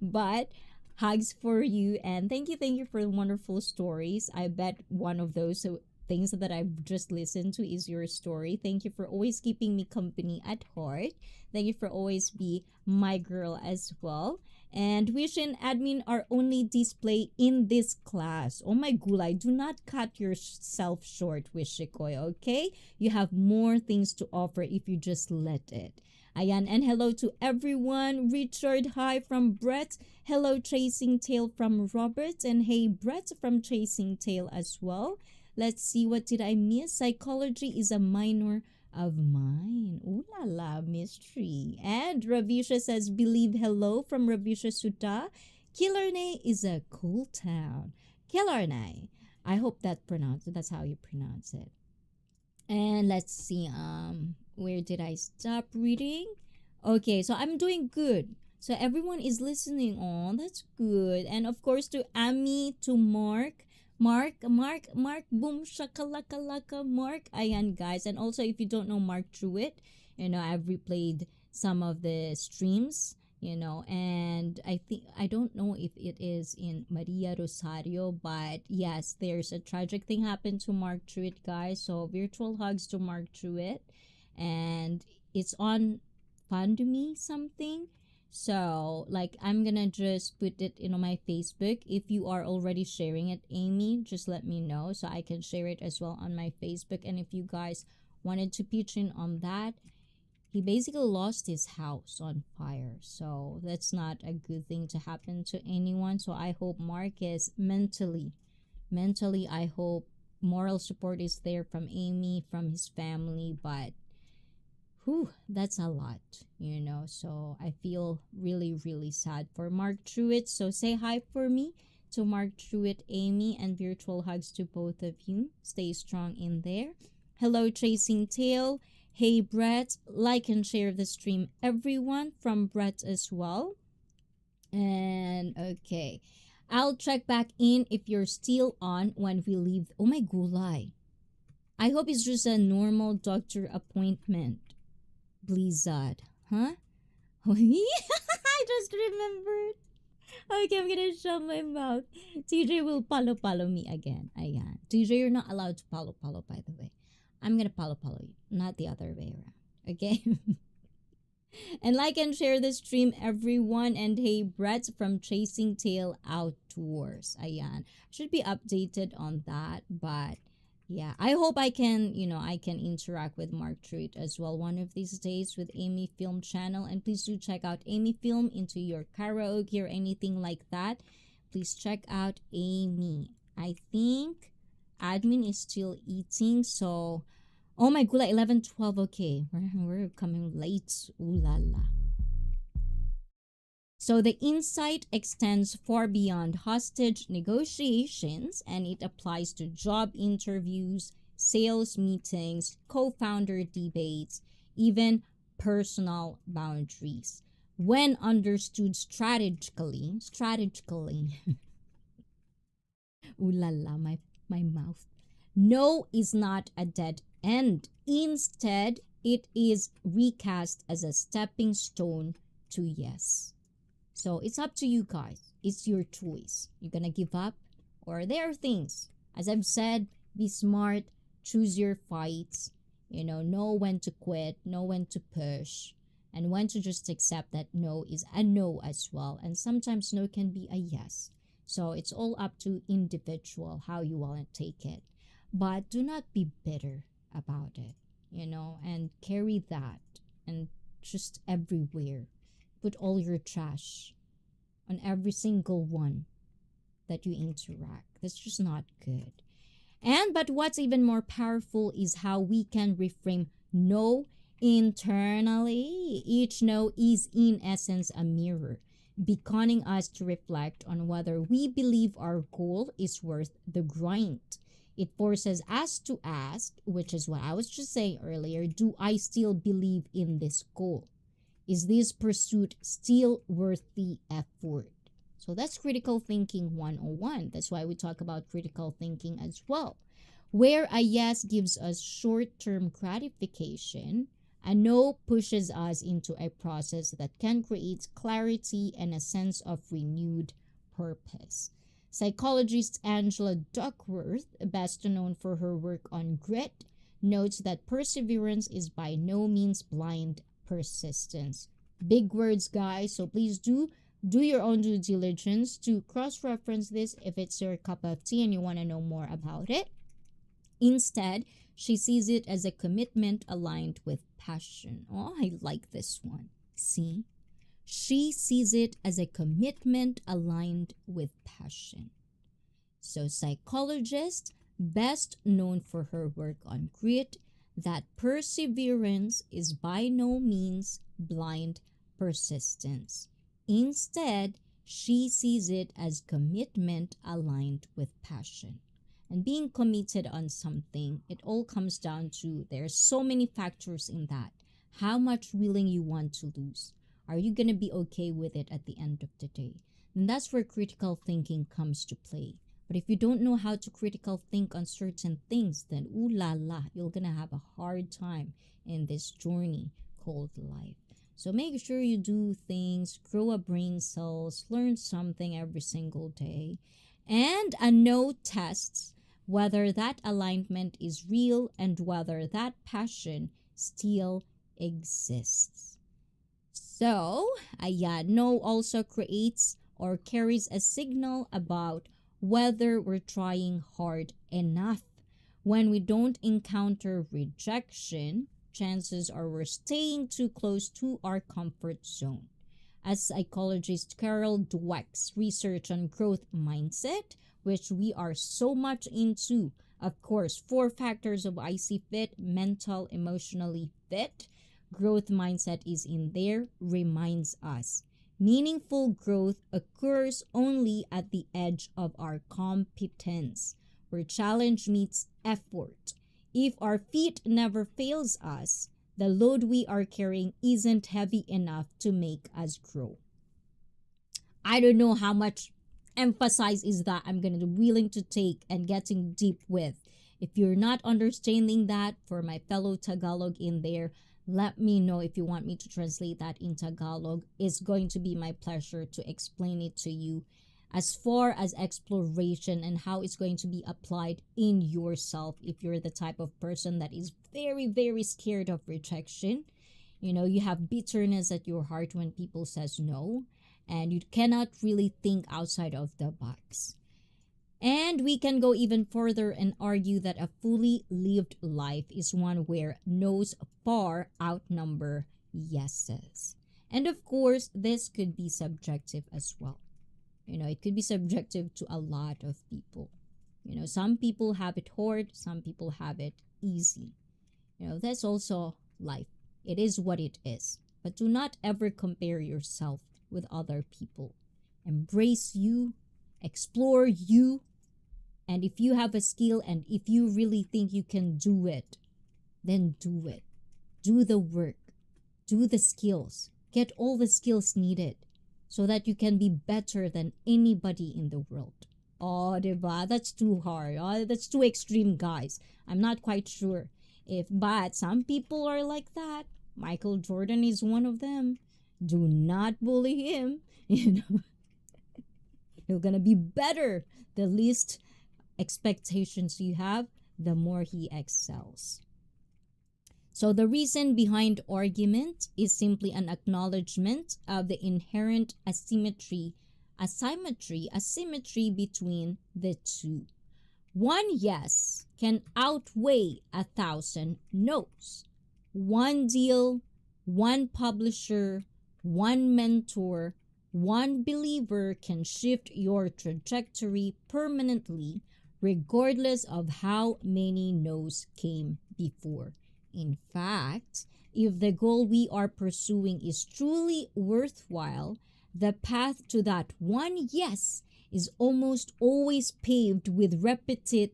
But hugs for you, and thank you for the wonderful stories. I bet one of those things that I've just listened to is your story. Thank you for always keeping me company at heart. Thank you for always be my girl as well. And Wish and Admin are only display in this class. Oh my gulay, do not cut yourself short, Wishikoy, okay? You have more things to offer if you just let it. Ayan, and hello to everyone. Richard, hi from Brett. Hello, Chasing Tail from Robert. And hey, Brett from Chasing Tail as well. Let's see, what did I miss? Psychology is a minor of mine. Ooh la la, mystery. And Ravisha says, believe hello from Ravisha Sutta. Killarney is a cool town. Killarney. I hope that's how you pronounce it. And let's see, where did I stop reading? Okay, so I'm doing good. So everyone is listening. Oh, that's good. And of course to Amy, to Mark, boom, shakalaka, Mark. Ayan, guys. And also, if you don't know Mark Truitt, I've replayed some of the streams, and I don't know if it is in Maria Rosario, but yes, there's a tragic thing happened to Mark Truitt, guys. So virtual hugs to Mark Truitt, and it's on Pandumi something. So like, I'm gonna just put it in my Facebook. If you are already sharing it, Amy, just let me know so I can share it as well on my Facebook. And if you guys wanted to pitch in on that, he basically lost his house on fire. So that's not a good thing to happen to anyone. So I hope Mark is mentally, I hope moral support is there from Amy, from his family. But that's a lot, So I feel really, really sad for Mark Truitt. So say hi for me to Mark Truitt, Amy, and virtual hugs to both of you. Stay strong in there. Hello, Chasing Tail. Hey, Brett. Like and share the stream, everyone, from Brett as well. And okay, I'll check back in if you're still on when we leave. Oh my gulay. I hope it's just a normal doctor appointment. Blizzard, huh? I just remembered. Okay, I'm gonna shut my mouth. TJ will follow me again. Ayan. TJ, you're not allowed to follow, by the way. I'm gonna follow you, not the other way around. Okay? And like and share this stream, everyone. And hey, Brett from Chasing Tail Outdoors. Ayan. Should be updated on that, but yeah, I hope I can, I can interact with Mark Treat as well one of these days with Amy Film channel. And please do check out Amy Film into your karaoke or anything like that. Please check out Amy. I think admin is still eating, so oh my gula 11:12. Okay, we're coming late. Ooh la la. So the insight extends far beyond hostage negotiations, and it applies to job interviews, sales meetings, co-founder debates, even personal boundaries. When understood strategically, ooh la la, my mouth. No is not a dead end. Instead, it is recast as a stepping stone to yes. So it's up to you guys. It's your choice. You're gonna give up, or there are things. As I've said, be smart, choose your fights, know when to quit, know when to push, and when to just accept that no is a no as well. And sometimes no can be a yes. So it's all up to individual how you want to take it. But do not be bitter about it, and carry that and just everywhere. Put all your trash on every single one that you interact. That's just not good. But what's even more powerful is how we can reframe no internally. Each no is in essence a mirror, beckoning us to reflect on whether we believe our goal is worth the grind. It forces us to ask, which is what I was just saying earlier, do I still believe in this goal? Is this pursuit still worth the effort? So that's critical thinking 101. That's why we talk about critical thinking as well. Where a yes gives us short-term gratification, a no pushes us into a process that can create clarity and a sense of renewed purpose. Psychologist Angela Duckworth, best known for her work on grit, notes that perseverance is by no means blind persistence. Big words, guys, so please do your own due diligence to cross-reference this if it's your cup of tea and you want to know more about it. Instead, she sees it as a commitment aligned with passion. Oh, I like this one. See? She sees it as a commitment aligned with passion. So psychologist, best known for her work on grit, that perseverance is by no means blind persistence. Instead, she sees it as commitment aligned with passion. And being committed on something, it all comes down to there's so many factors in that. How much willing you want to lose? Are you going to be okay with it at the end of the day? And that's where critical thinking comes to play. But if you don't know how to critical think on certain things, then ooh la la, you're going to have a hard time in this journey called life. So make sure you do things, grow a brain cells, learn something every single day. And a no tests whether that alignment is real and whether that passion still exists. So, no also creates or carries a signal about whether we're trying hard enough. When we don't encounter rejection, chances are we're staying too close to our comfort zone. As psychologist Carol Dweck's research on growth mindset, which we are so much into, of course, 4 factors of IC fit, mental, emotionally fit, growth mindset is in there, reminds us. Meaningful growth occurs only at the edge of our competence, where challenge meets effort. If our feet never fails us, the load we are carrying isn't heavy enough to make us grow. I don't know how much emphasis is that I'm going to be willing to take and getting deep with. If you're not understanding that, for my fellow Tagalog in there, Let me know if you want me to translate that in Tagalog. It's going to be my pleasure to explain it to you as far as exploration and how it's going to be applied in yourself if you're the type of person that is very, very scared of rejection. You know, you have bitterness at your heart when people says no, and you cannot really think outside of the box. And we can go even further and argue that a fully lived life is one where no's far outnumber yeses. And of course, this could be subjective as well. You know, it could be subjective to a lot of people. You know, some people have it hard, some people have it easy. You know, that's also life. It is what it is. But do not ever compare yourself with other people. Embrace you, explore you, and if you have a skill and if you really think you can do it, then do it. Do the work. Do the skills. Get all the skills needed so that you can be better than anybody in the world. Oh, diba? That's too hard. Oh, that's too extreme, guys. I'm not quite sure but some people are like that. Michael Jordan is one of them. Do not bully him. You know, you're gonna be better. The least expectations you have, the more he excels. So the reason behind argument is simply an acknowledgement of the inherent asymmetry between the two. One yes can outweigh 1,000 no's. One deal, one publisher, one mentor, one believer can shift your trajectory permanently, regardless of how many no's came before. In fact, if the goal we are pursuing is truly worthwhile, the path to that one yes is almost always paved with repeated,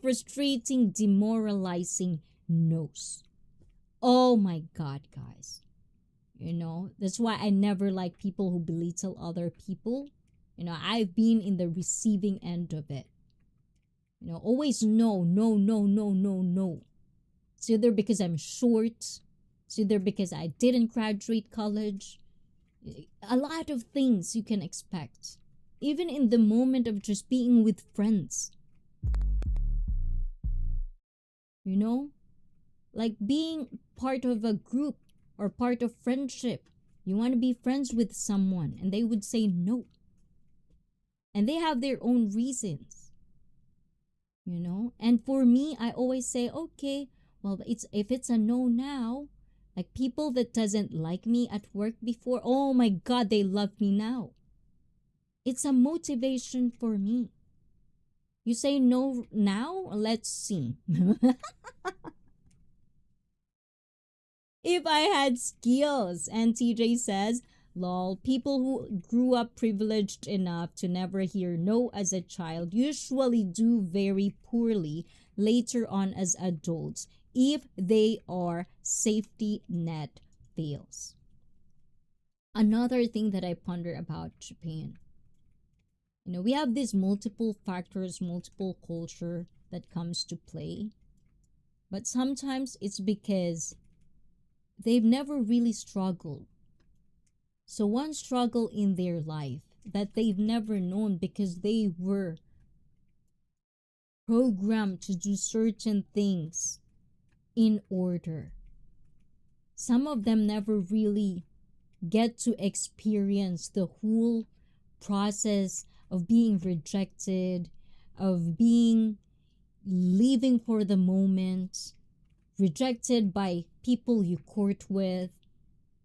frustrating, demoralizing no's. Oh my God, guys. You know, that's why I never like people who belittle other people. You know, I've been in the receiving end of it. You know, always no, no, no, no, no, no. It's either because I'm short, it's either because I didn't graduate college. A lot of things you can expect. Even in the moment of just being with friends. You know? Like being part of a group or part of friendship. You want to be friends with someone and they would say no. And they have their own reasons. You know? And for me, I always say, okay, well, if it's a no now, like people that doesn't like me at work before, oh my God, they love me now. It's a motivation for me. You say no now? Let's see. If I had skills, and TJ says, lol, people who grew up privileged enough to never hear no as a child usually do very poorly later on as adults if they are safety net fails. Another thing that I ponder about Japan. You know, we have these multiple factors, multiple culture that comes to play. But sometimes it's because they've never really struggled. So one struggle in their life that they've never known because they were programmed to do certain things in order. Some of them never really get to experience the whole process of being rejected, of being living for the moment, rejected by people you court with,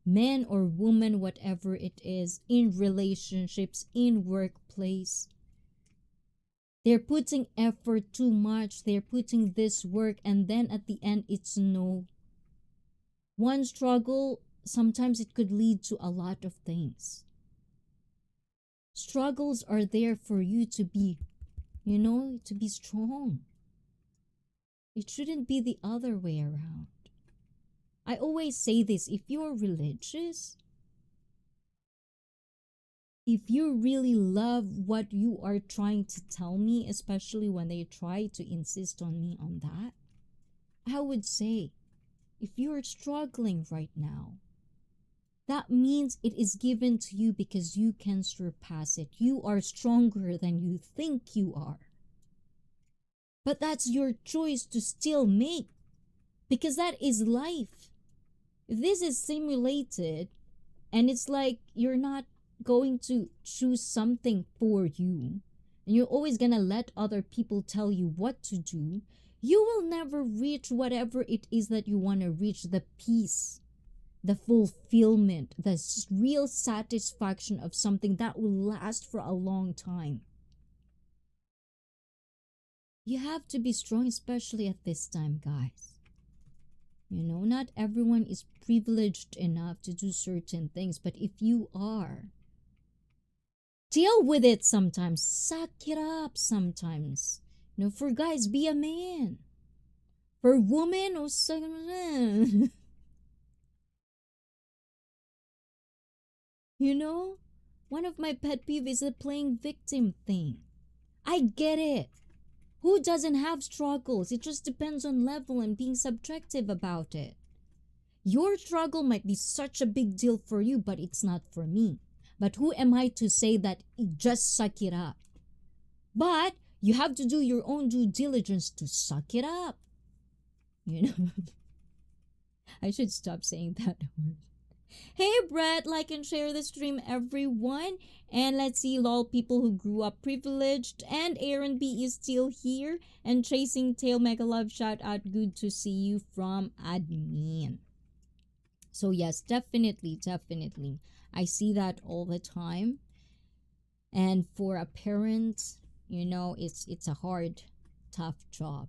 men or women, whatever it is, in relationships, in workplace. They're putting effort too much. They're putting this work and then at the end it's no. One struggle, sometimes it could lead to a lot of things. Struggles are there for you to be, you know, to be strong. It shouldn't be the other way around. I always say this, if you're religious, if you really love what you are trying to tell me, especially when they try to insist on me on that, I would say, if you're struggling right now, that means it is given to you because you can surpass it. You are stronger than you think you are. But that's your choice to still make, because that is life. If this is simulated and it's like you're not going to choose something for you, and you're always gonna let other people tell you what to do, you will never reach whatever it is that you want to reach, the peace, the fulfillment, the real satisfaction of something that will last for a long time. You have to be strong, especially at this time, guys. Not everyone is privileged enough to do certain things, but if you are, deal with it sometimes. Suck it up sometimes. For guys, be a man. For women, oh, one of my pet peeves is the playing victim thing. I get it. Who doesn't have struggles? It just depends on level and being subjective about it. Your struggle might be such a big deal for you, but it's not for me. But who am I to say that just suck it up? But you have to do your own due diligence to suck it up. I should stop saying that word. Hey Brett, like and share the stream, everyone. And let's see, lol, people who grew up privileged. And Aaron B is still here. And Chasing Tail, mega love, shout out, good to see you from admin. So yes, definitely. I see that all the time. And for a parent, it's a hard, tough job.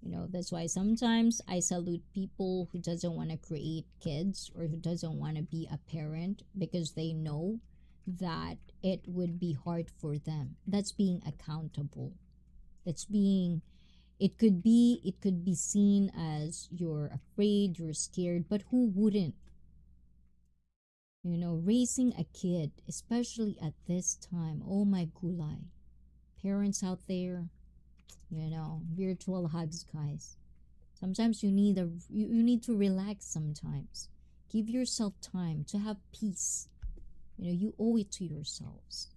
That's why sometimes I salute people who doesn't want to create kids or who doesn't want to be a parent, because they know that it would be hard for them. That's being accountable. It could be seen as you're afraid, you're scared, but who wouldn't? Raising a kid, especially at this time, oh my gulay. Parents out there, virtual hugs, guys. Sometimes you need to relax sometimes. Give yourself time to have peace. You owe it to yourselves.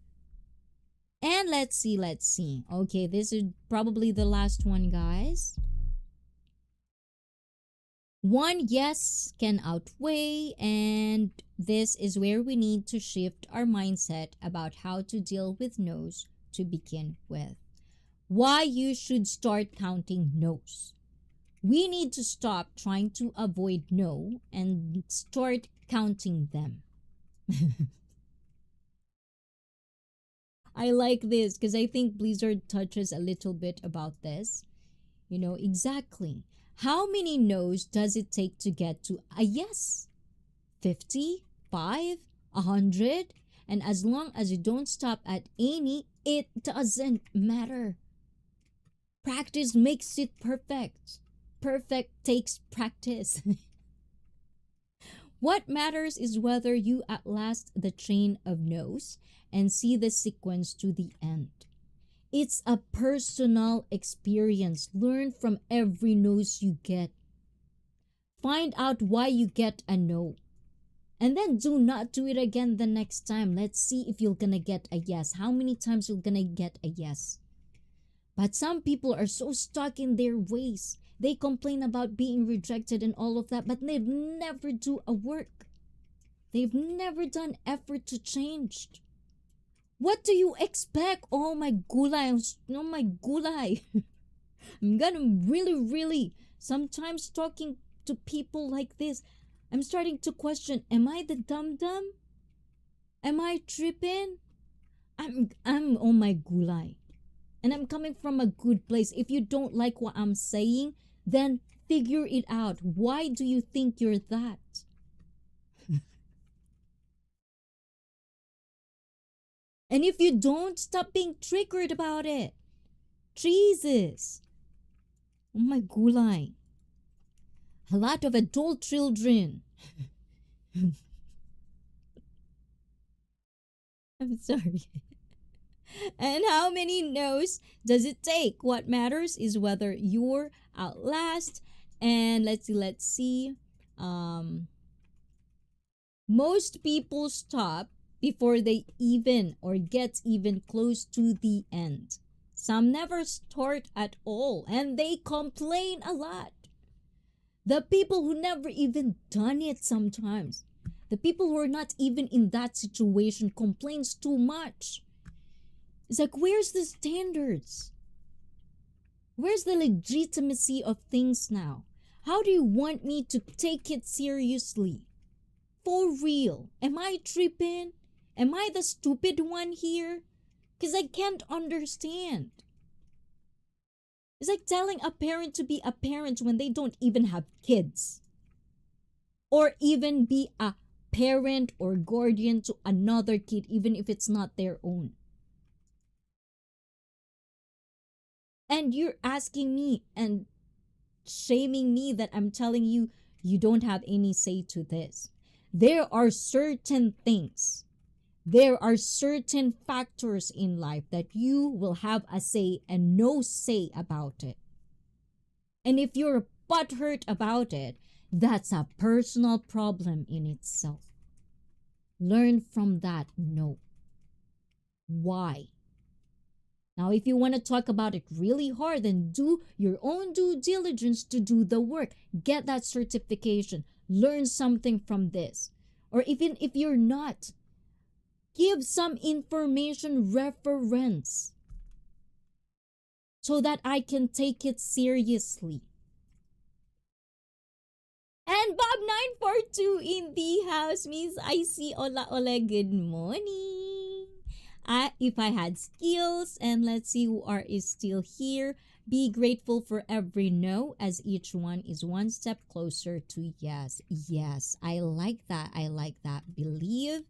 And let's see. Okay, this is probably the last one, guys. One yes can outweigh, and this is where we need to shift our mindset about how to deal with no's to begin with. Why you should start counting no's. We need to stop trying to avoid no and start counting them. I like this because I think Blizzard touches a little bit about this. Exactly. How many no's does it take to get to a yes? 50, 5, 100? And as long as you don't stop at any, it doesn't matter. Practice makes it perfect. Perfect takes practice. What matters is whether you outlast the chain of no's and see the sequence to the end. It's a personal experience. Learn from every no's you get. Find out why you get a no. And then do not do it again the next time. Let's see if you're gonna get a yes. How many times you're gonna get a yes? But some people are so stuck in their ways. They complain about being rejected and all of that, but they've never do a work. They've never done effort to change. What do you expect? Oh my gulay. Oh my gulay. I'm gonna really, sometimes talking to people like this, I'm starting to question, am I the dum-dum? Am I tripping? I'm oh my gulay. And I'm coming from a good place. If you don't like what I'm saying, then figure it out. Why do you think you're that? And if you don't, stop being triggered about it. Jesus. Oh my gulay. A lot of adult children. I'm sorry. And how many no's does it take? What matters is whether you're outlast And let's see. Um, Most people stop before they even or get even close to the end. Some never start at all and they complain a lot. The people who never even done it sometimes. The people who are not even in that situation complains too much. It's like, where's the standards? Where's the legitimacy of things now? How do you want me to take it seriously? For real? Am I tripping? Am I the stupid one here? Because I can't understand. It's like telling a parent to be a parent when they don't even have kids. Or even be a parent or guardian to another kid, even if it's not their own. And you're asking me and shaming me that I'm telling you you don't have any say to this. There are certain things, there are certain factors in life that you will have a say and no say about it. And if you're butthurt about it, that's a personal problem in itself. Learn from that. No. Why? Now, if you want to talk about it really hard, then do your own due diligence to do the work. Get that certification. Learn something from this. Or even if you're not, give some information reference so that I can take it seriously. And Bob942 in the house, Miss Icy Ola Ola, good morning. If I had skills, and let's see who is still here. Be grateful for every no, as each one is one step closer to yes. Yes, I like that. I like that. Believe.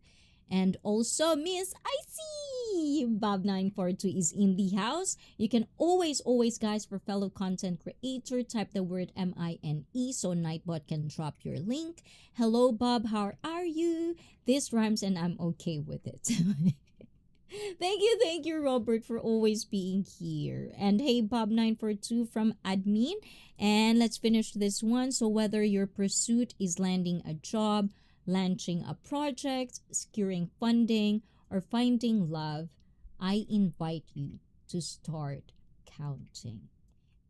And also, Miss Icy Bob942 is in the house. You can always, guys, for fellow content creator, type the word MINE so Nightbot can drop your link. Hello, Bob. How are you? This rhymes and I'm okay with it. Thank you, Robert, for always being here. And hey, Bob942 from admin. And let's finish this one. So whether your pursuit is landing a job, launching a project, securing funding, or finding love, I invite you to start counting.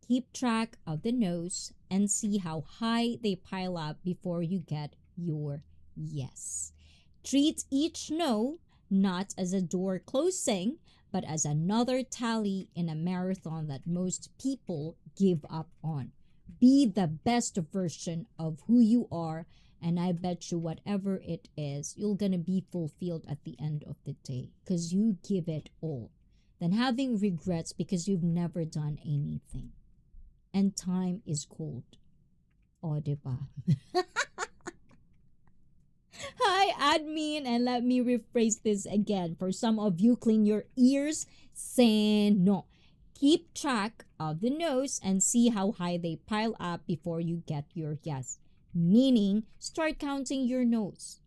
Keep track of the no's and see how high they pile up before you get your yes. Treat each no not as a door closing, but as another tally in a marathon that most people give up on. Be the best version of who you are, and I bet you whatever it is, you're gonna be fulfilled at the end of the day because you give it all, than having regrets because you've never done anything. And time is gold. O, diba? Hi, admin, and let me rephrase this again. For some of you, clean your ears, say no. Keep track of the no's and see how high they pile up before you get your yes. Meaning, start counting your no's.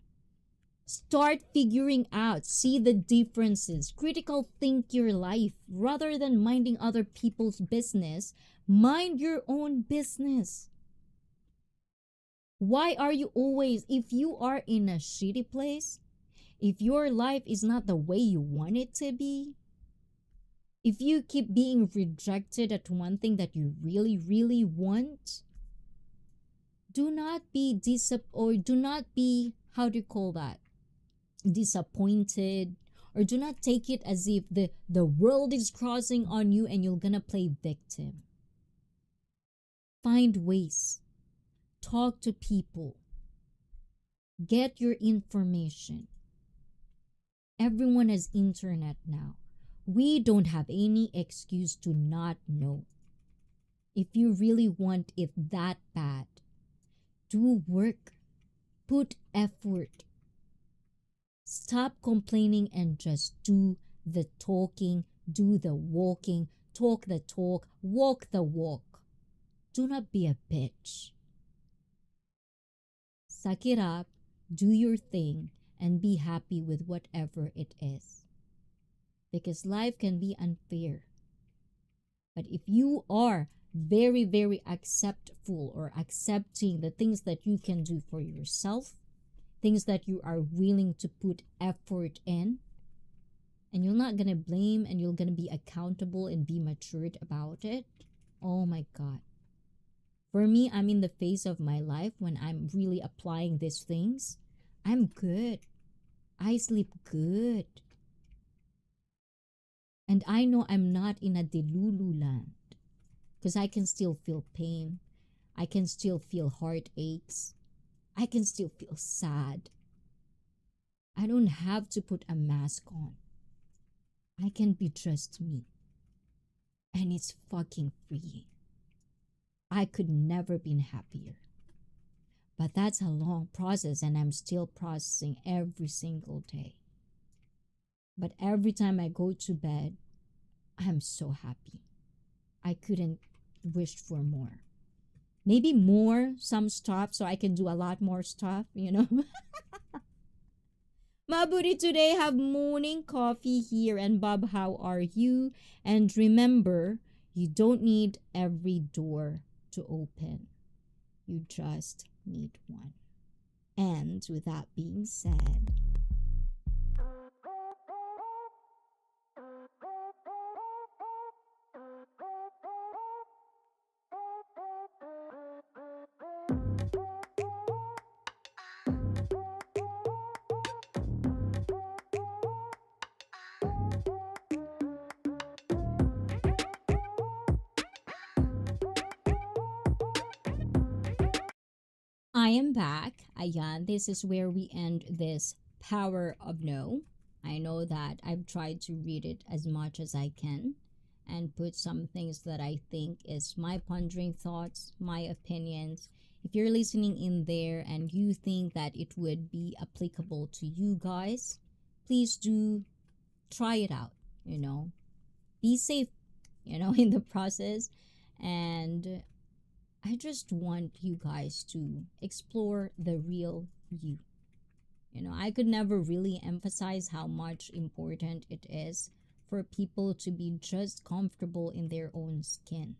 Start figuring out, see the differences, critical think your life. Rather than minding other people's business, mind your own business. Why are you always, if you are in a shitty place, if your life is not the way you want it to be, if you keep being rejected at one thing that you really, really want, do not be how do you call that? Disappointed, or do not take it as if the world is crossing on you and you're gonna play victim. Find ways. Talk to people. Get your information. Everyone has internet now. We don't have any excuse to not know. If you really want it that bad, do work. Put effort. Stop complaining and just do the talking, do the walking, talk the talk, walk the walk. Do not be a bitch. Suck it up, do your thing, and be happy with whatever it is. Because life can be unfair. But if you are very, very acceptful or accepting the things that you can do for yourself, things that you are willing to put effort in, and you're not gonna blame and you're gonna be accountable and be matured about it. Oh my God. For me, I'm in the phase of my life when I'm really applying these things. I'm good. I sleep good. And I know I'm not in a delulu land because I can still feel pain. I can still feel heartaches. I can still feel sad. I don't have to put a mask on. I can be just me. And it's fucking freeing. I could never been happier. But that's a long process and I'm still processing every single day. But every time I go to bed, I'm so happy. I couldn't wish for more. Maybe more, some stuff, so I can do a lot more stuff, you know. Mabuti today have morning coffee here. And Bob, how are you? And remember, you don't need every door to open. You just need one. And with that being said, I am back. Ayan, this is where we end this Power of No. I know that I've tried to read it as much as I can and put some things that I think is my pondering thoughts, my opinions. If you're listening in there and you think that it would be applicable to you guys, please do try it out, you know. Be safe, you know, in the process. And I just want you guys to explore the real you. You know, I could never really emphasize how much important it is for people to be just comfortable in their own skin.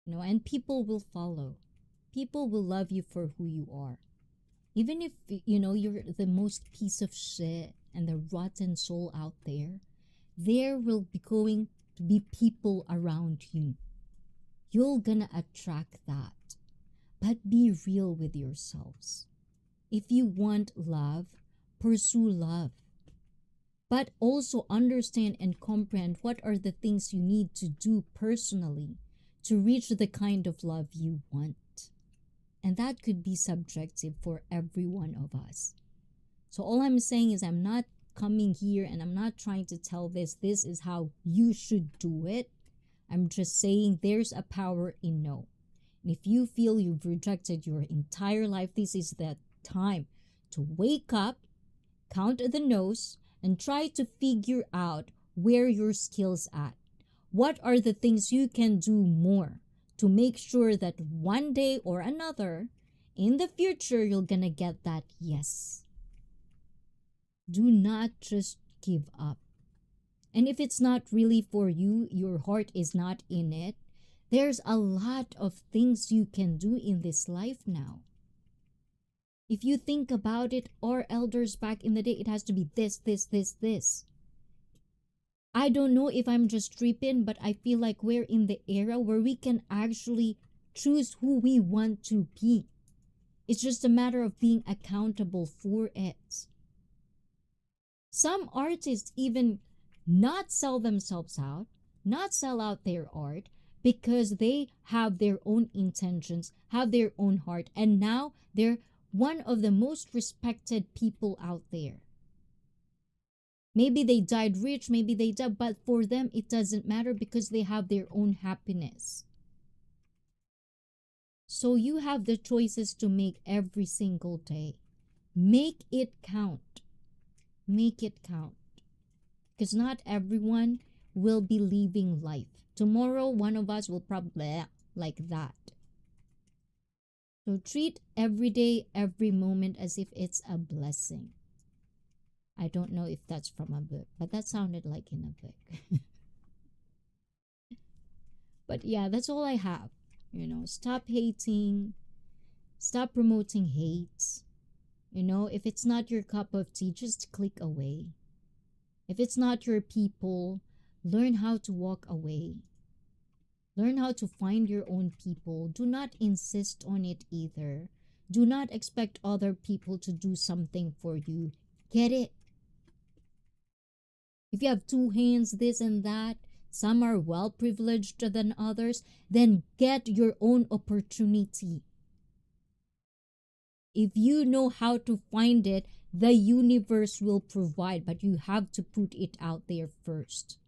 You know, and people will follow. People will love you for who you are. Even if, you know, you're the most piece of shit and the rotten soul out there will be going to be people around you. You're gonna attract that. But be real with yourselves. If you want love, pursue love. But also understand and comprehend what are the things you need to do personally to reach the kind of love you want. And that could be subjective for every one of us. So all I'm saying is I'm not coming here and I'm not trying to tell this is how you should do it. I'm just saying there's a power in no. And if you feel you've rejected your entire life, this is the time to wake up, count the no's, and try to figure out where your skills at. What are the things you can do more to make sure that one day or another in the future you're gonna get that yes. Do not just give up. And if it's not really for you, your heart is not in it, there's a lot of things you can do in this life now. If you think about it, our elders back in the day, it has to be this, this, this, this. I don't know if I'm just tripping, but I feel like we're in the era where we can actually choose who we want to be. It's just a matter of being accountable for it. Some artists even not sell themselves out, not sell out their art because they have their own intentions, have their own heart, and now they're one of the most respected people out there. Maybe they died rich, maybe they died, but for them it doesn't matter because they have their own happiness. So you have the choices to make every single day. Make it count. Make it count. Because not everyone will be living life. Tomorrow, one of us will probably like that. So treat every day, every moment as if it's a blessing. I don't know if that's from a book, but that sounded like in a book. But yeah, that's all I have. Stop hating, stop promoting hate. If it's not your cup of tea, just click away. If it's not your people, learn how to walk away. Learn how to find your own people. Do not insist on it either. Do not expect other people to do something for you. Get it? If you have two hands, this and that, some are well privileged than others, then get your own opportunity. If you know how to find it, the universe will provide, but you have to put it out there first.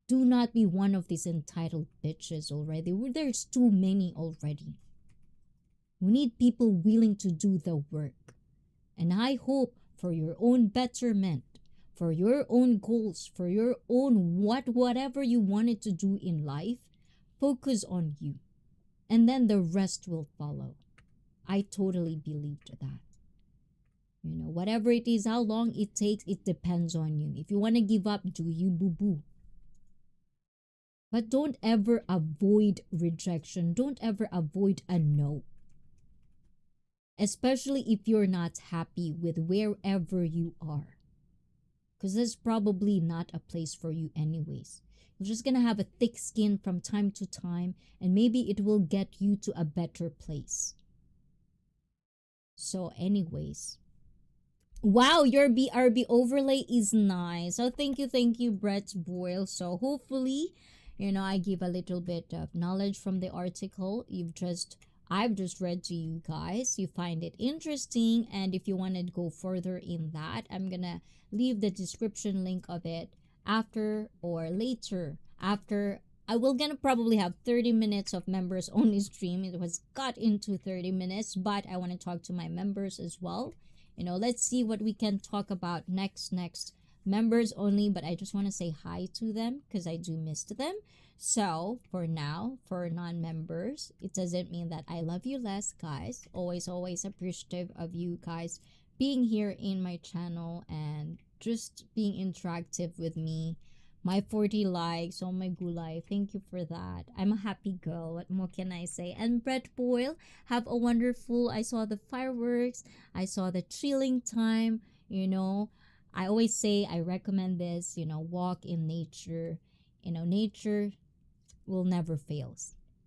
Do not be one of these entitled bitches already. There's too many already. We need people willing to do the work. And I hope for your own betterment, for your own goals, for your own whatever you wanted to do in life, focus on you. And then the rest will follow. I totally believed that. Whatever it is, how long it takes, it depends on you. If you want to give up, do you, boo-boo. But don't ever avoid rejection. Don't ever avoid a no. Especially if you're not happy with wherever you are. Because that's probably not a place for you anyways. You're just going to have a thick skin from time to time, and maybe it will get you to a better place. So anyways, wow, your BRB overlay is nice. So thank you, Brett Boyle. So hopefully, I give a little bit of knowledge from the article I've just read to you guys. You find it interesting, and if you want to go further in that, I'm gonna leave the description link of it after or later. After I will gonna probably have 30 minutes of members only stream. It was got into 30 minutes, but I want to talk to my members as well. Let's see what we can talk about next. Members only, but I just want to say hi to them because I do miss them. So for now, for non-members, it doesn't mean that I love you less, guys. Always appreciative of you guys being here in my channel and just being interactive with me. My 40 likes, oh my gulay, thank you for that. I'm a happy girl, what more can I say? And Brett Boyle, have a wonderful, I saw the fireworks, I saw the chilling time, I always say I recommend this, walk in nature. Nature will never fail.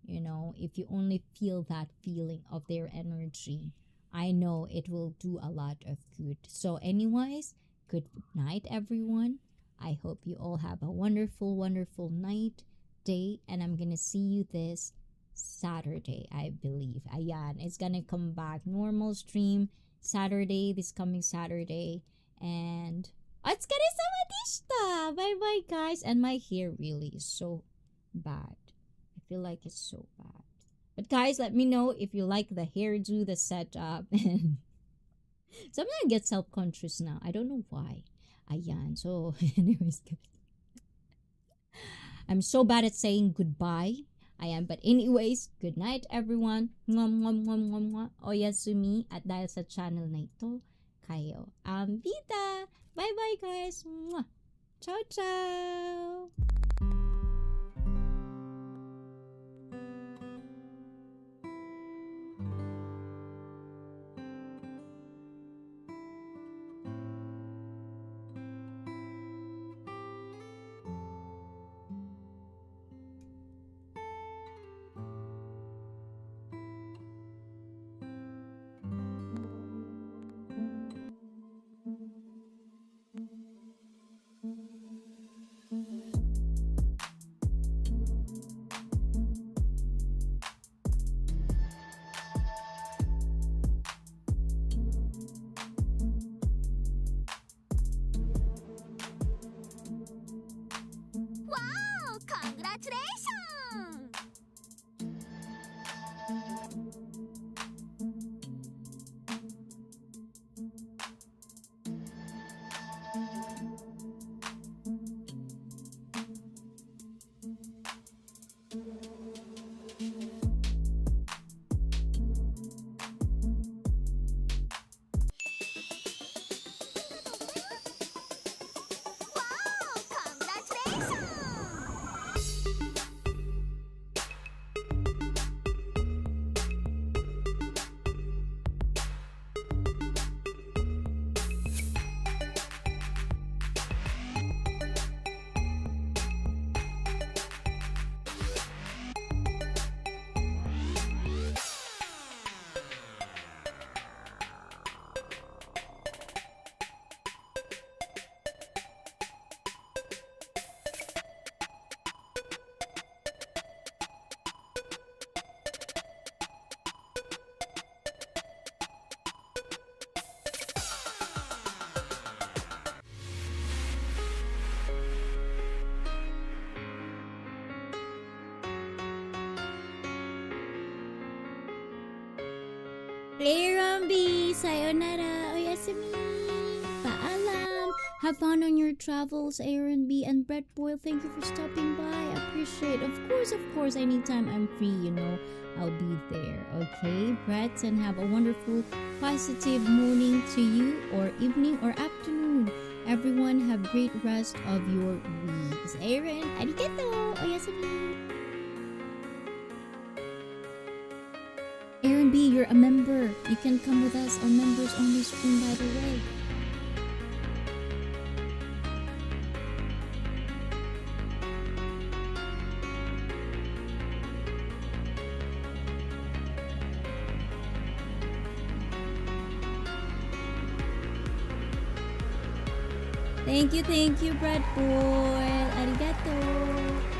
If you only feel that feeling of their energy, I know it will do a lot of good. So anyways, good night, everyone. I hope you all have a wonderful night, day, and I'm gonna see you this Saturday, I believe. Ayan, it's gonna come back normal stream Saturday, this coming Saturday. And otsukare sama deshita. Bye bye, guys. And my hair really is so bad. I feel like it's so bad. But guys, let me know if you like the hairdo, the setup. And sometimes I get self-conscious now. I don't know why. Ayan. So anyways, I'm so bad at saying goodbye. I am. But anyways, good night, everyone. Mwah, mwah, mwah, mwah, mwah. Oyasumi. At dahil sa channel na ito, kayo ang bida. Bye-bye, guys. Mwah. Ciao, ciao. Aaron B, sayonara, oyasumi, paalam. Have fun on your travels, Aaron B. And Brett Boyle, thank you for stopping by. I appreciate. Of course, anytime I'm free, I'll be there. Okay, Brett, and have a wonderful, positive morning to you, or evening, or afternoon. Everyone have great rest of your weeks. Aaron, arigato, oyasumi. Aaron B, you're a member. You can come with us on members only stream, by the way. Thank you, Brad Boy. Arigato.